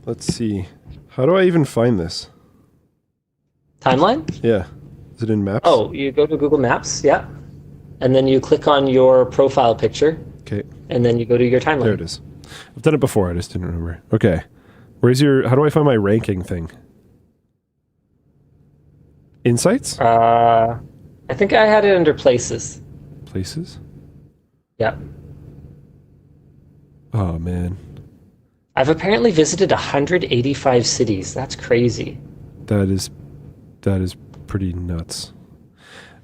Let's see. How do I even find this? Timeline? Yeah. Is it in Maps? Oh, you go to Google Maps, yeah. And then you click on your profile picture. Okay. And then you go to your timeline. There it is. I've done it before, I just didn't remember. Okay. How do I find my ranking thing? Insights? I think I had it under places. Places? Yeah. Oh, man. I've apparently visited 185 cities. That's crazy. That is pretty nuts.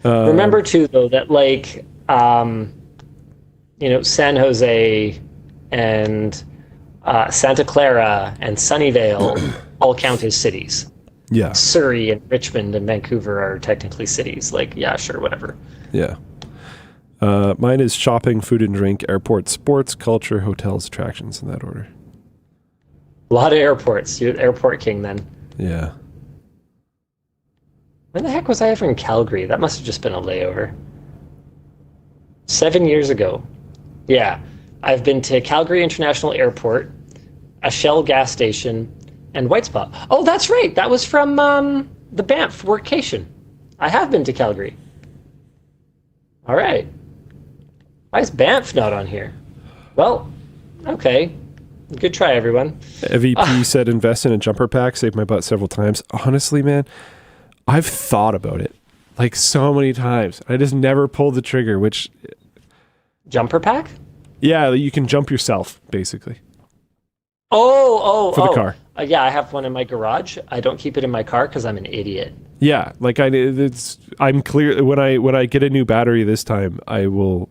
Remember too, though, that like San Jose and Santa Clara and Sunnyvale all count as cities. Yeah. Surrey and Richmond and Vancouver are technically cities. Like, yeah, sure, whatever. Yeah. Mine is shopping, food and drink, airports, sports, culture, hotels, attractions, in that order. A lot of airports. You're airport king then. Yeah. When the heck was I ever in Calgary? That must have just been a layover. 7 years ago. Yeah. I've been to Calgary International Airport, a Shell gas station, and White Spot. Oh, that's right. That was from the Banff workcation. I have been to Calgary. All right. Why is Banff not on here? Well, okay. Good try, everyone. VP said invest in a jumper pack, saved my butt several times. Honestly, man, I've thought about it like so many times. I just never pulled the trigger, which... Jumper pack? Yeah, you can jump yourself, basically. For the car. Yeah, I have one in my garage. I don't keep it in my car because I'm an idiot. Yeah, like I'm clear when I get a new battery this time, I will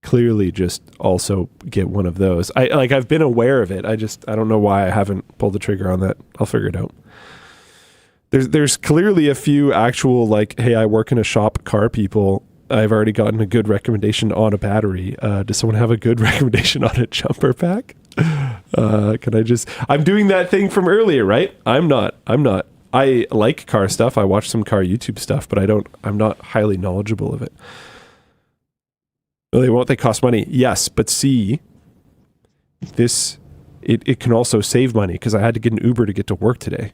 clearly just also get one of those. I've been aware of it. I don't know why I haven't pulled the trigger on that. I'll figure it out. There's clearly a few actual like, hey, I work in a shop car people. I've already gotten a good recommendation on a battery. Does someone have a good recommendation on a jumper pack? I'm doing that thing from earlier, right? I'm not. I like car stuff. I watch some car YouTube stuff, but I'm not highly knowledgeable of it. Well, they cost money. Yes, but see, it can also save money because I had to get an Uber to get to work today.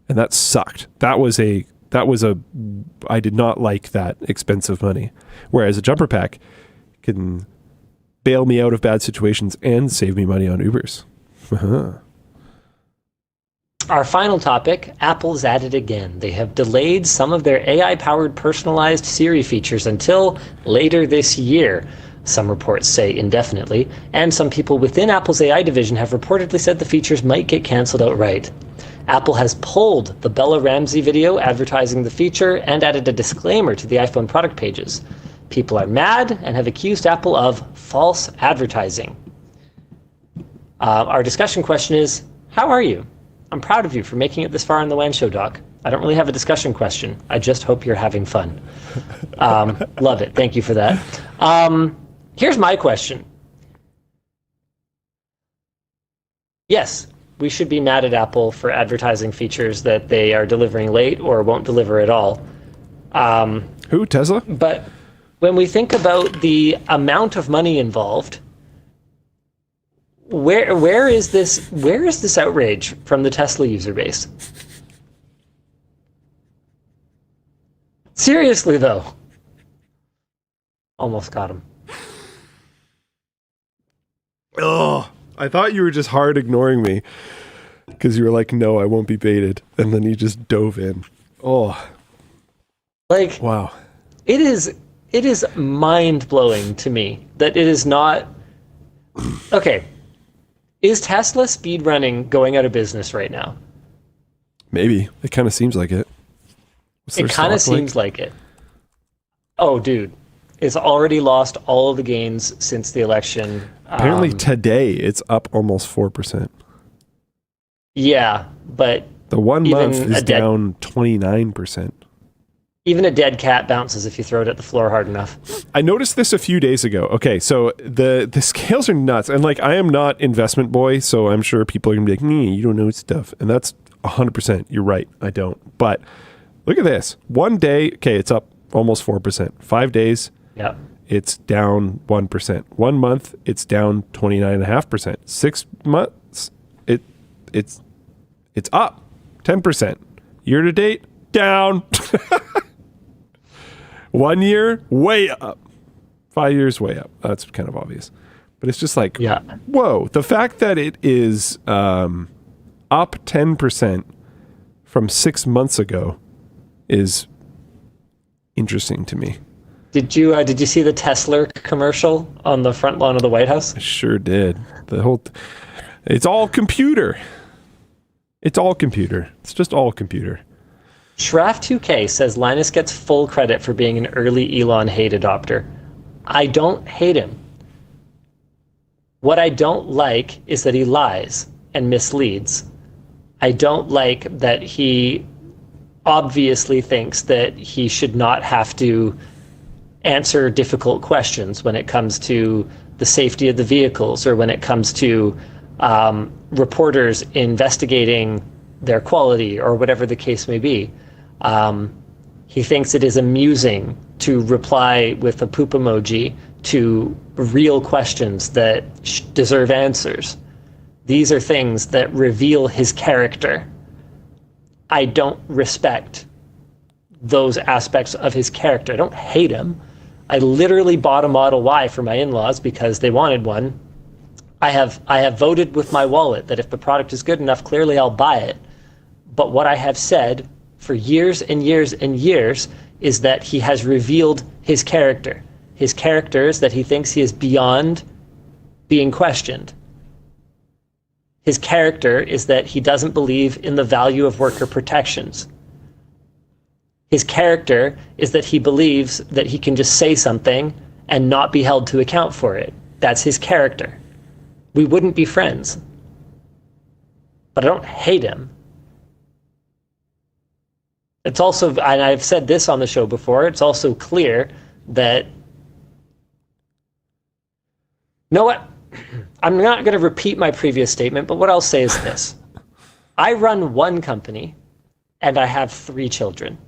And that sucked. I did not like that expensive money. Whereas a jumper pack can bail me out of bad situations and save me money on Ubers. Our final topic, Apple's at it again. They have delayed some of their AI-powered personalized Siri features until later this year. Some reports say indefinitely, and some people within Apple's AI division have reportedly said the features might get cancelled outright. Apple has pulled the Bella Ramsey video advertising the feature and added a disclaimer to the iPhone product pages. People are mad and have accused Apple of false advertising. Our discussion question is, how are you? I'm proud of you for making it this far on the WAN Show, Doc. I don't really have a discussion question. I just hope you're having fun. Love it. Thank you for that. Here's my question. Yes, we should be mad at Apple for advertising features that they are delivering late or won't deliver at all. Who, Tesla? But when we think about the amount of money involved, where is this outrage from the Tesla user base? Seriously, though. Almost got him. Oh, I thought you were just hard ignoring me because you were like, no, I won't be baited. And then you just dove in. Oh. Like, wow. It is mind-blowing to me that it is not... Okay. Is Tesla speedrunning going out of business right now? Maybe. It kind of seems like it. It kind of seems like it. Oh, dude. It's already lost all of the gains since the election. Apparently today it's up almost 4%. Yeah, but... The 1 month is down 29%. Even a dead cat bounces if you throw it at the floor hard enough. I noticed this a few days ago. Okay, so the scales are nuts. And like, I am not investment boy, so I'm sure people are going to be like, you don't know stuff. And that's 100%. You're right. I don't. But look at this. 1 day, okay, it's up almost 4%. 5 days, yeah, it's down 1%. 1 month, it's down 29.5%. 6 months, it's up 10%. Year to date, down. 1 year, way up. 5 years, way up. That's kind of obvious. But it's just like, yeah. Whoa. The fact that it is up 10% from 6 months ago is interesting to me. Did you see the Tesla commercial on the front lawn of the White House? I sure did. It's all computer. It's all computer. It's just all computer. Shraf2K says Linus gets full credit for being an early Elon hate adopter. I don't hate him. What I don't like is that he lies and misleads. I don't like that he obviously thinks that he should not have to answer difficult questions when it comes to the safety of the vehicles or when it comes to reporters investigating their quality or whatever the case may be. He thinks it is amusing to reply with a poop emoji to real questions that deserve answers. These are things that reveal his character. I don't respect those aspects of his character. I don't hate him. I literally bought a Model Y for my in-laws because they wanted one. I have voted with my wallet that if the product is good enough, clearly I'll buy it. But what I have said for years and years and years is that he has revealed his character. His character is that he thinks he is beyond being questioned. His character is that he doesn't believe in the value of worker protections. His character is that he believes that he can just say something and not be held to account for it. That's his character. We wouldn't be friends. But I don't hate him. It's also, and I've said this on the show before, it's also clear that, you know what? I'm not going to repeat my previous statement, but what I'll say is this. I run one company and I have 3 children.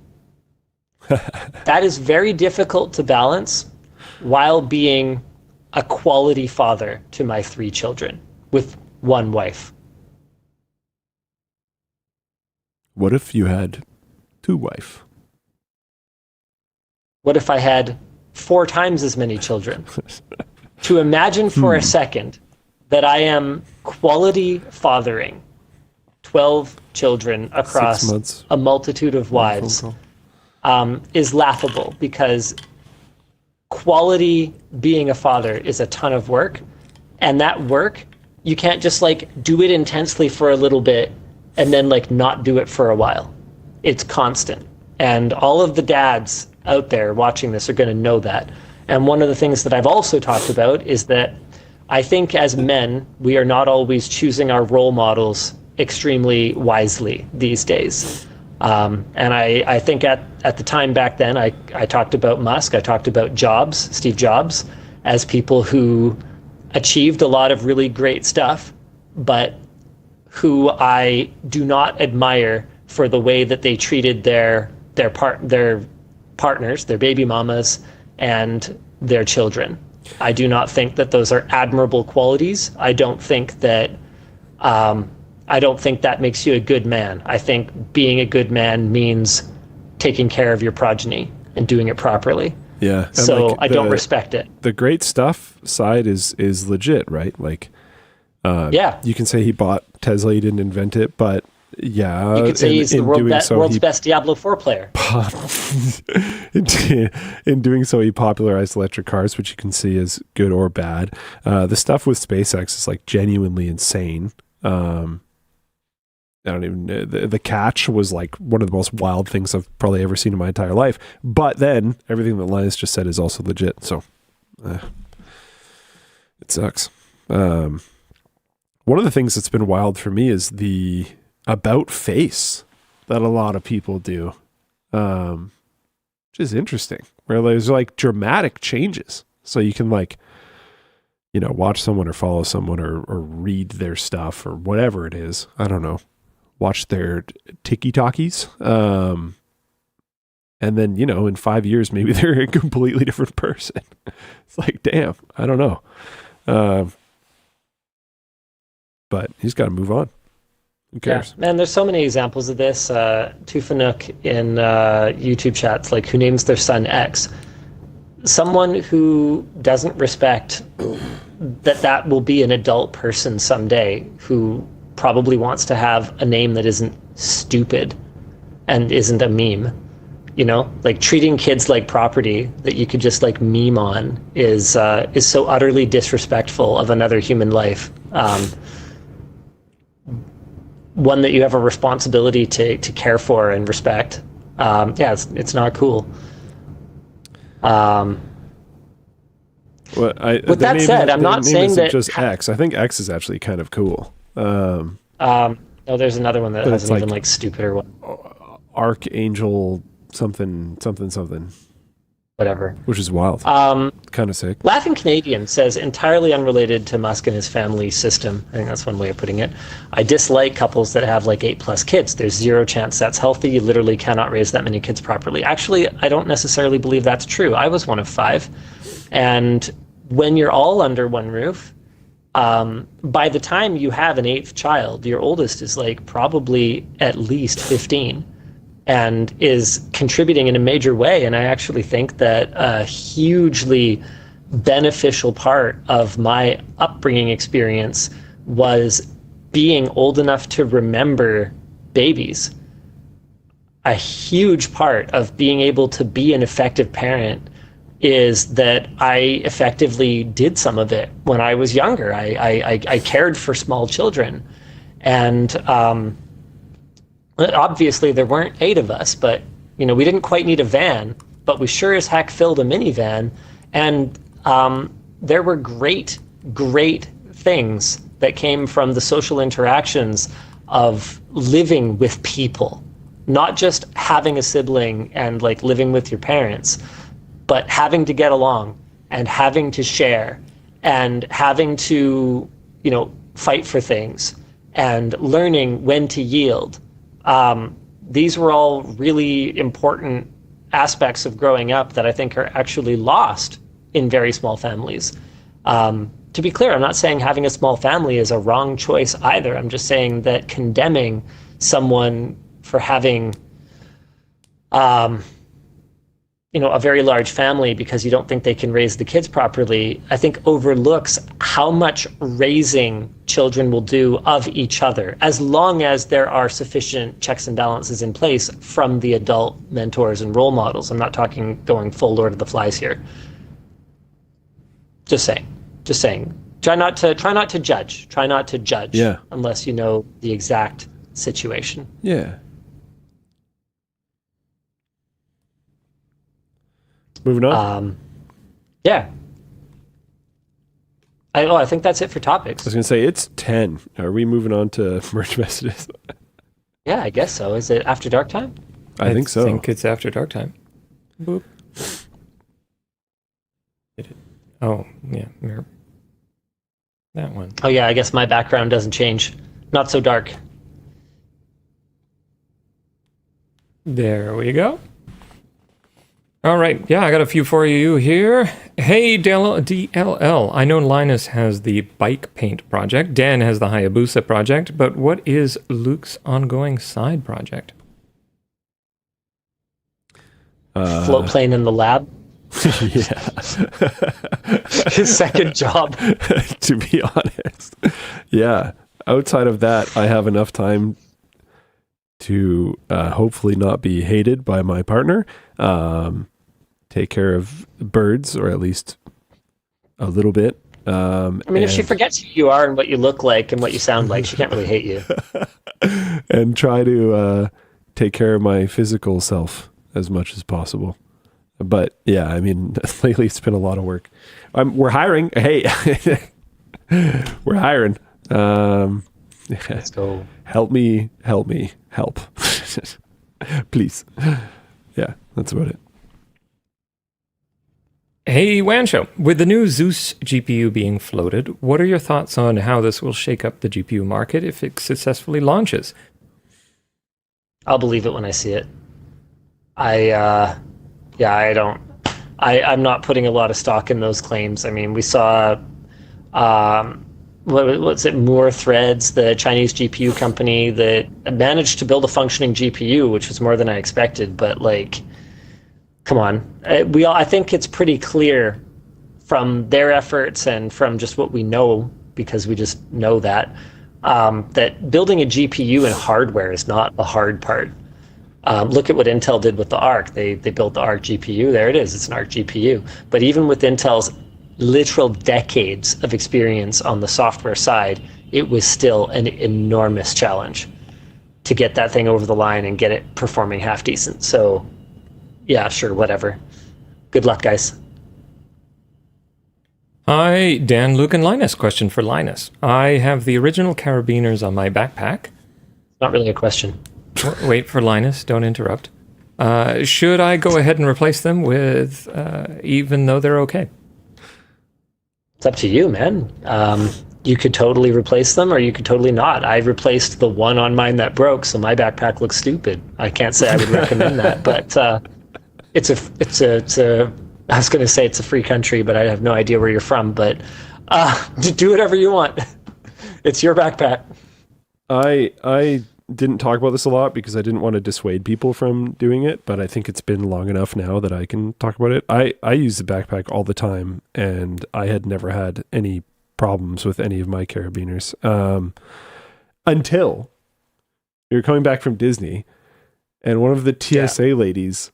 That is very difficult to balance while being a quality father to my 3 children with one wife. What if you had 2 wives? What if I had 4 times as many children? To imagine for a second that I am quality fathering 12 children across a multitude of wives is laughable, because quality being a father is a ton of work, and that work, you can't just like do it intensely for a little bit and then like not do it for a while. It's constant. And all of the dads out there watching this are going to know that. And one of the things that I've also talked about is that I think as men, we are not always choosing our role models extremely wisely these days. And I think at the time back then, I talked about Musk, I talked about Jobs, Steve Jobs, as people who achieved a lot of really great stuff, but who I do not admire for the way that they treated their partners, their baby mamas, and their children. I do not think that those are admirable qualities. I don't think that makes you a good man. I think being a good man means taking care of your progeny and doing it properly. Yeah. So like I don't respect it. The great stuff side is legit, right? Like, yeah, you can say he bought Tesla, he didn't invent it, but yeah, you could say he's the world's best Diablo 4 player. In doing so, he popularized electric cars, which you can see is good or bad. The stuff with SpaceX is like genuinely insane. I don't even know. The catch was like one of the most wild things I've probably ever seen in my entire life. But then everything that Linus just said is also legit. So it sucks. One of the things that's been wild for me is the about face that a lot of people do, which is interesting, where there's like dramatic changes. So you can like, you know, watch someone or follow someone or read their stuff or whatever it is. I don't know. Watch their tiki-talkies. And then, you know, in 5 years, maybe they're a completely different person. It's like, damn, I don't know. But he's got to move on. Who cares? Yeah, man, there's so many examples of this. Tufanuk in YouTube chats, like, who names their son X. Someone who doesn't respect that will be an adult person someday who probably wants to have a name that isn't stupid and isn't a meme. You know, like treating kids like property that you could just like meme on is so utterly disrespectful of another human life. one that you have a responsibility to care for and respect. Yeah, it's not cool. Well, with that said, I'm not saying that just X. I think X is actually kind of cool. No, there's another one that has an even like stupider one. Archangel something. Whatever. Which is wild. Kind of sick. Laughing Canadian says, entirely unrelated to Musk and his family system. I think that's one way of putting it. I dislike couples that have like 8+ kids. There's zero chance that's healthy. You literally cannot raise that many kids properly. Actually, I don't necessarily believe that's true. I was one of 5. And when you're all under one roof, by the time you have an 8th child, your oldest is like probably at least 15. And is contributing in a major way. And I actually think that a hugely beneficial part of my upbringing experience was being old enough to remember babies. A huge part of being able to be an effective parent is that I effectively did some of it when I was younger. I cared for small children. And obviously, there weren't 8 of us, but we didn't quite need a van, but we sure as heck filled a minivan. And there were great things that came from the social interactions of living with people, not just having a sibling and like living with your parents, but having to get along and having to share and having to, fight for things and learning when to yield. These were all really important aspects of growing up that I think are actually lost in very small families. To be clear, I'm not saying having a small family is a wrong choice either. I'm just saying that condemning someone for having, a very large family because you don't think they can raise the kids properly, I think overlooks how much raising children will do of each other, as long as there are sufficient checks and balances in place from the adult mentors and role models. I'm not talking going full Lord of the Flies here. Just saying. Try not to judge. Try not to judge. Yeah. Unless you know the exact situation. Yeah. Moving on. Yeah. I think that's it for topics. I was going to say, it's 10. Are we moving on to merch messages? Yeah, I guess so. Is it after dark time? I think so. I think it's after dark time. Boop. Oh, yeah. That one. Oh, yeah, I guess my background doesn't change. Not so dark. There we go. All right. Yeah, I got a few for you here. Hey, DLL. I know Linus has the bike paint project. Dan has the Hayabusa project. But what is Luke's ongoing side project? Float plane in the lab. Yeah. His second job. To be honest. Yeah. Outside of that, I have enough time to hopefully not be hated by my partner. Take care of birds, or at least a little bit. If she forgets who you are and what you look like and what you sound like, she can't really hate you. And try to take care of my physical self as much as possible. But yeah, lately it's been a lot of work. We're hiring. Hey, we're hiring. Let's go. Help me. Help. Please. Yeah, that's about it. Hey, WAN Show. With the new Zeus GPU being floated, what are your thoughts on how this will shake up the GPU market if it successfully launches? I'll believe it when I see it. I'm not putting a lot of stock in those claims. We saw, what's it, Moore Threads, the Chinese GPU company that managed to build a functioning GPU, which was more than I expected, but come on. I think it's pretty clear from their efforts and from just what we know, because we just know that building a GPU in hardware is not the hard part. Look at what Intel did with the ARC. They built the ARC GPU. There it is. It's an ARC GPU. But even with Intel's literal decades of experience on the software side, it was still an enormous challenge. to get that thing over the line and get it performing half decent. So yeah, sure, whatever. Good luck, guys. Hi, Dan, Luke, and Linus. Question for Linus. I have the original carabiners on my backpack. Not really a question. Wait for Linus, don't interrupt. Should I go ahead and replace them with, even though they're okay? It's up to you, man. You could totally replace them, or you could totally not. I replaced the one on mine that broke, so my backpack looks stupid. I can't say I would recommend that, but it's a. I was going to say it's a free country, but I have no idea where you're from. But do whatever you want. It's your backpack. I didn't talk about this a lot because I didn't want to dissuade people from doing it, but I think it's been long enough now that I can talk about it. I use the backpack all the time, and I had never had any problems with any of my carabiners until you're coming back from Disney, and one of the TSA ladies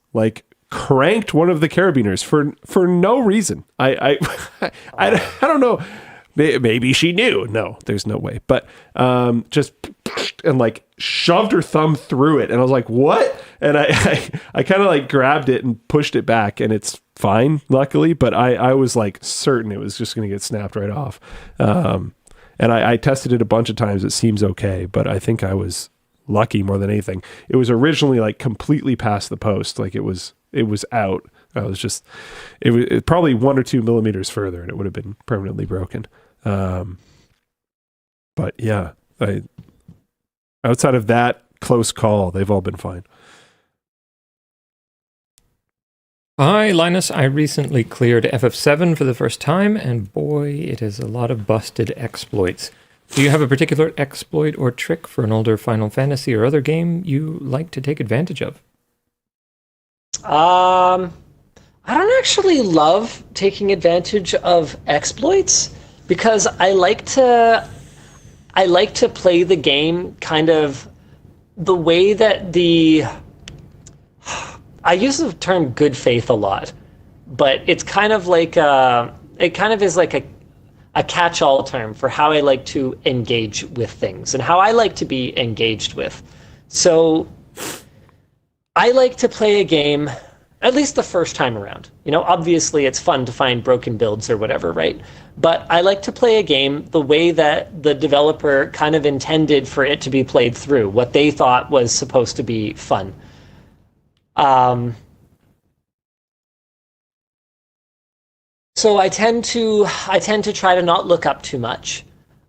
cranked one of the carabiners for no reason. I don't know. Maybe she knew. No, there's no way. But just and shoved her thumb through it, and I was like, "What?" And I kind of grabbed it and pushed it back, and it's fine, luckily. But I was certain it was just going to get snapped right off. And I tested it a bunch of times. It seems okay, but I think I was lucky more than anything. It was originally completely past the post. It was out. I was just it was probably 1 or 2 millimeters further, and it would have been permanently broken. But yeah, outside of that close call, they've all been fine. Hi, Linus. I recently cleared FF7 for the first time, and boy, it is a lot of busted exploits. Do you have a particular exploit or trick for an older Final Fantasy or other game you like to take advantage of? I don't actually love taking advantage of exploits because I like to play the game kind of the way that I use the term good faith a lot, but it's kind of it kind of is like a catch-all term for how I like to engage with things and how I like to be engaged with. So I like to play a game at least the first time around. Obviously it's fun to find broken builds or whatever, right? But I like to play a game the way that the developer kind of intended for it to be played through, what they thought was supposed to be fun. So I tend to try to not look up too much.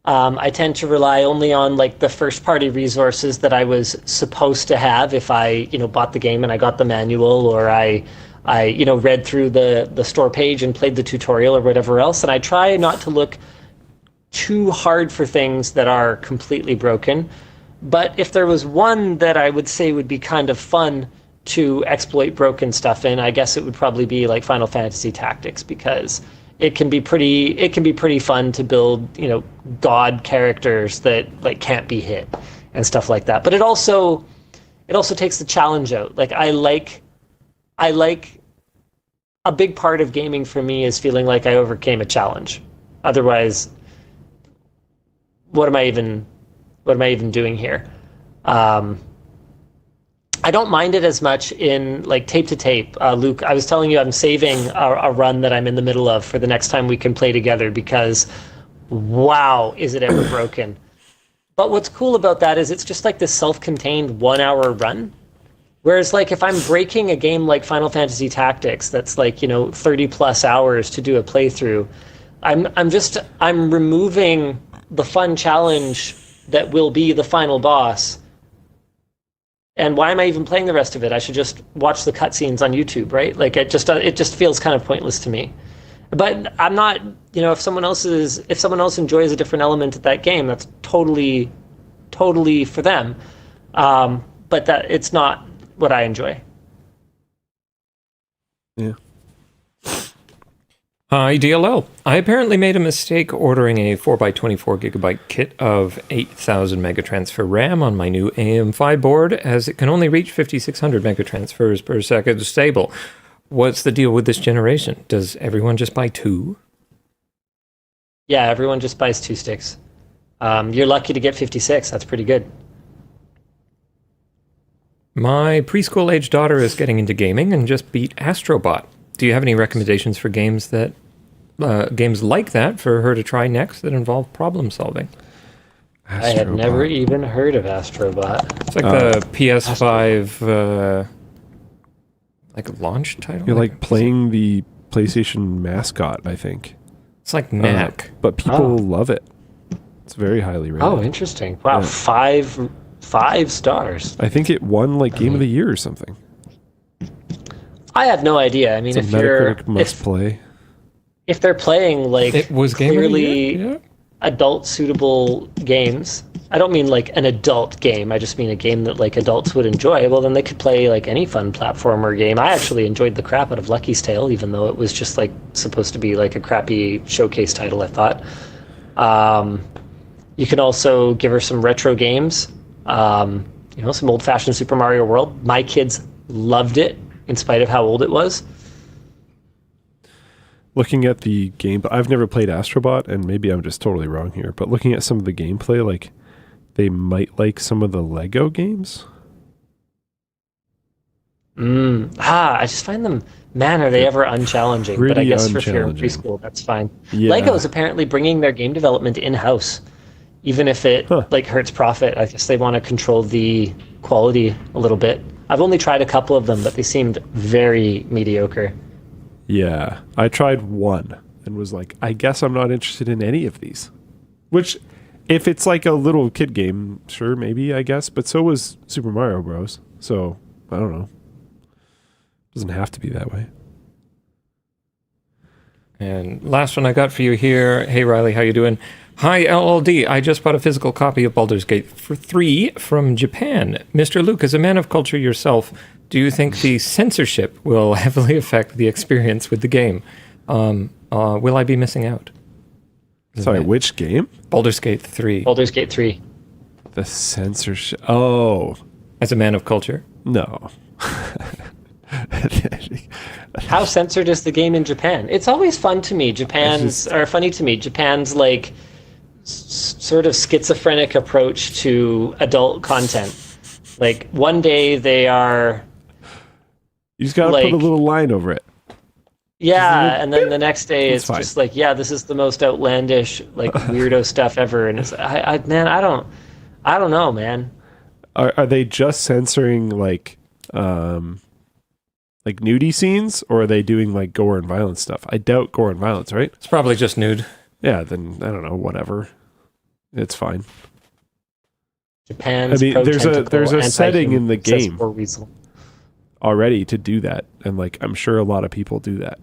I tend to rely only on the first party resources that I was supposed to have if I bought the game and I got the manual, or I read through the store page and played the tutorial or whatever else. And I try not to look too hard for things that are completely broken. But if there was one that I would say would be kind of fun to exploit broken stuff in, I guess it would probably be Final Fantasy Tactics, because it can be pretty fun to build, god characters that can't be hit and stuff like that. But it also takes the challenge out. I like a big part of gaming for me is feeling like I overcame a challenge. Otherwise, what am I even doing here? I don't mind it as much in tape to tape. Luke, I was telling you I'm saving a run that I'm in the middle of for the next time we can play together, because wow, is it ever broken. But what's cool about that is it's just this self-contained 1 hour run. Whereas if I'm breaking a game like Final Fantasy Tactics that's 30 plus hours to do a playthrough, I'm removing the fun challenge that will be the final boss. And why am I even playing the rest of it? I should just watch the cutscenes on YouTube, right? It just feels kind of pointless to me. But I'm not, if someone else enjoys a different element of that game, that's totally for them. But that it's not what I enjoy. Yeah. Hi, DLL. I apparently made a mistake ordering a 4x24 gigabyte kit of 8,000 megatransfer RAM on my new AM5 board, as it can only reach 5,600 megatransfers per second stable. What's the deal with this generation? Does everyone just buy 2? Yeah, everyone just buys 2 sticks. You're lucky to get 56. That's pretty good. My preschool-age daughter is getting into gaming and just beat Astro Bot. Do you have any recommendations for games that games like that for her to try next that involve problem solving? I had never even heard of Astro Bot. It's like the PS5 like launch title. You're like playing the PlayStation mascot, I think. It's like Knack. But people love it. It's very highly rated. Oh, interesting. Wow, yeah. Five stars. I think it won like Game of the Year or something. I had no idea. I mean, it's must play. If they're playing like it was clearly adult suitable games, I don't mean like an adult game. I just mean a game that like adults would enjoy. Well, then they could play like any fun platformer game. I actually enjoyed the crap out of Lucky's Tale, even though it was just like supposed to be like a crappy showcase title, I thought. You can also give her some retro games. Some old-fashioned Super Mario World. My kids loved it, in spite of how old it was. Looking at the game, I've never played Astro Bot, and maybe I'm just totally wrong here, but looking at some of the gameplay, like, they might like some of the Lego games. I just find them, man, are they ever unchallenging? But I guess for fear of preschool, that's fine. Yeah. Lego's apparently bringing their game development in-house. Even if it like hurts profit, I guess they want to control the quality a little bit. I've only tried a couple of them, but they seemed very mediocre. Yeah, I tried one and was like, I guess I'm not interested in any of these. Which, if it's like a little kid game, sure, maybe, I guess. But so was Super Mario Bros. So, I don't know. Doesn't have to be that way. And last one I got for you here. Hey, Riley, how you doing? Hi, LLD. I just bought a physical copy of Baldur's Gate 3 from Japan. Mr. Luke, as a man of culture yourself, do you think the censorship will heavily affect the experience with the game? Will I be missing out? Sorry, which game? Baldur's Gate 3. Baldur's Gate 3. The censorship. Oh. As a man of culture? No. How censored is the game in Japan? It's always fun to me. Funny to me. Japan's like sort of schizophrenic approach to adult content. Like one day they are. You just gotta put a little line over it. Yeah, and then the next day it's just like, yeah, this is the most outlandish, like weirdo stuff ever, and it's I don't know, man. Are they just censoring like nudie scenes, or are they doing like gore and violence stuff? I doubt gore and violence, right? It's probably just nude. Yeah, then I don't know, whatever. It's fine. Japan's there's a setting in the game already to do that, and like I'm sure a lot of people do that.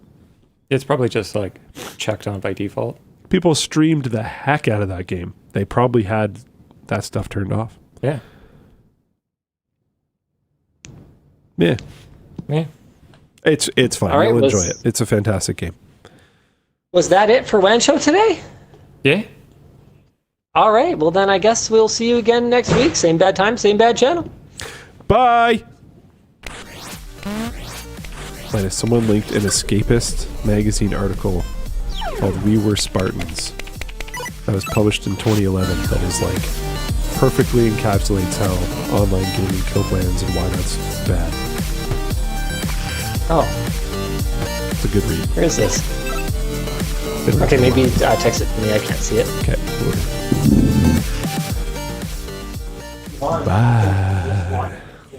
It's probably just like checked on by default. People streamed the heck out of that game. They probably had that stuff turned off. Yeah. Yeah. Yeah. It's fine. Right, You'll enjoy it. It's a fantastic game. Was that it for WAN Show today? Yeah. All right. Well, then I guess we'll see you again next week. Same bad time, same bad channel. Bye. Someone linked an Escapist magazine article called "We Were Spartans" that was published in 2011. That is like perfectly encapsulates how online gaming kill plans and why that's bad. Oh, it's a good read. Where is this? Okay, maybe text it to me. I can't see it. Okay. Bye.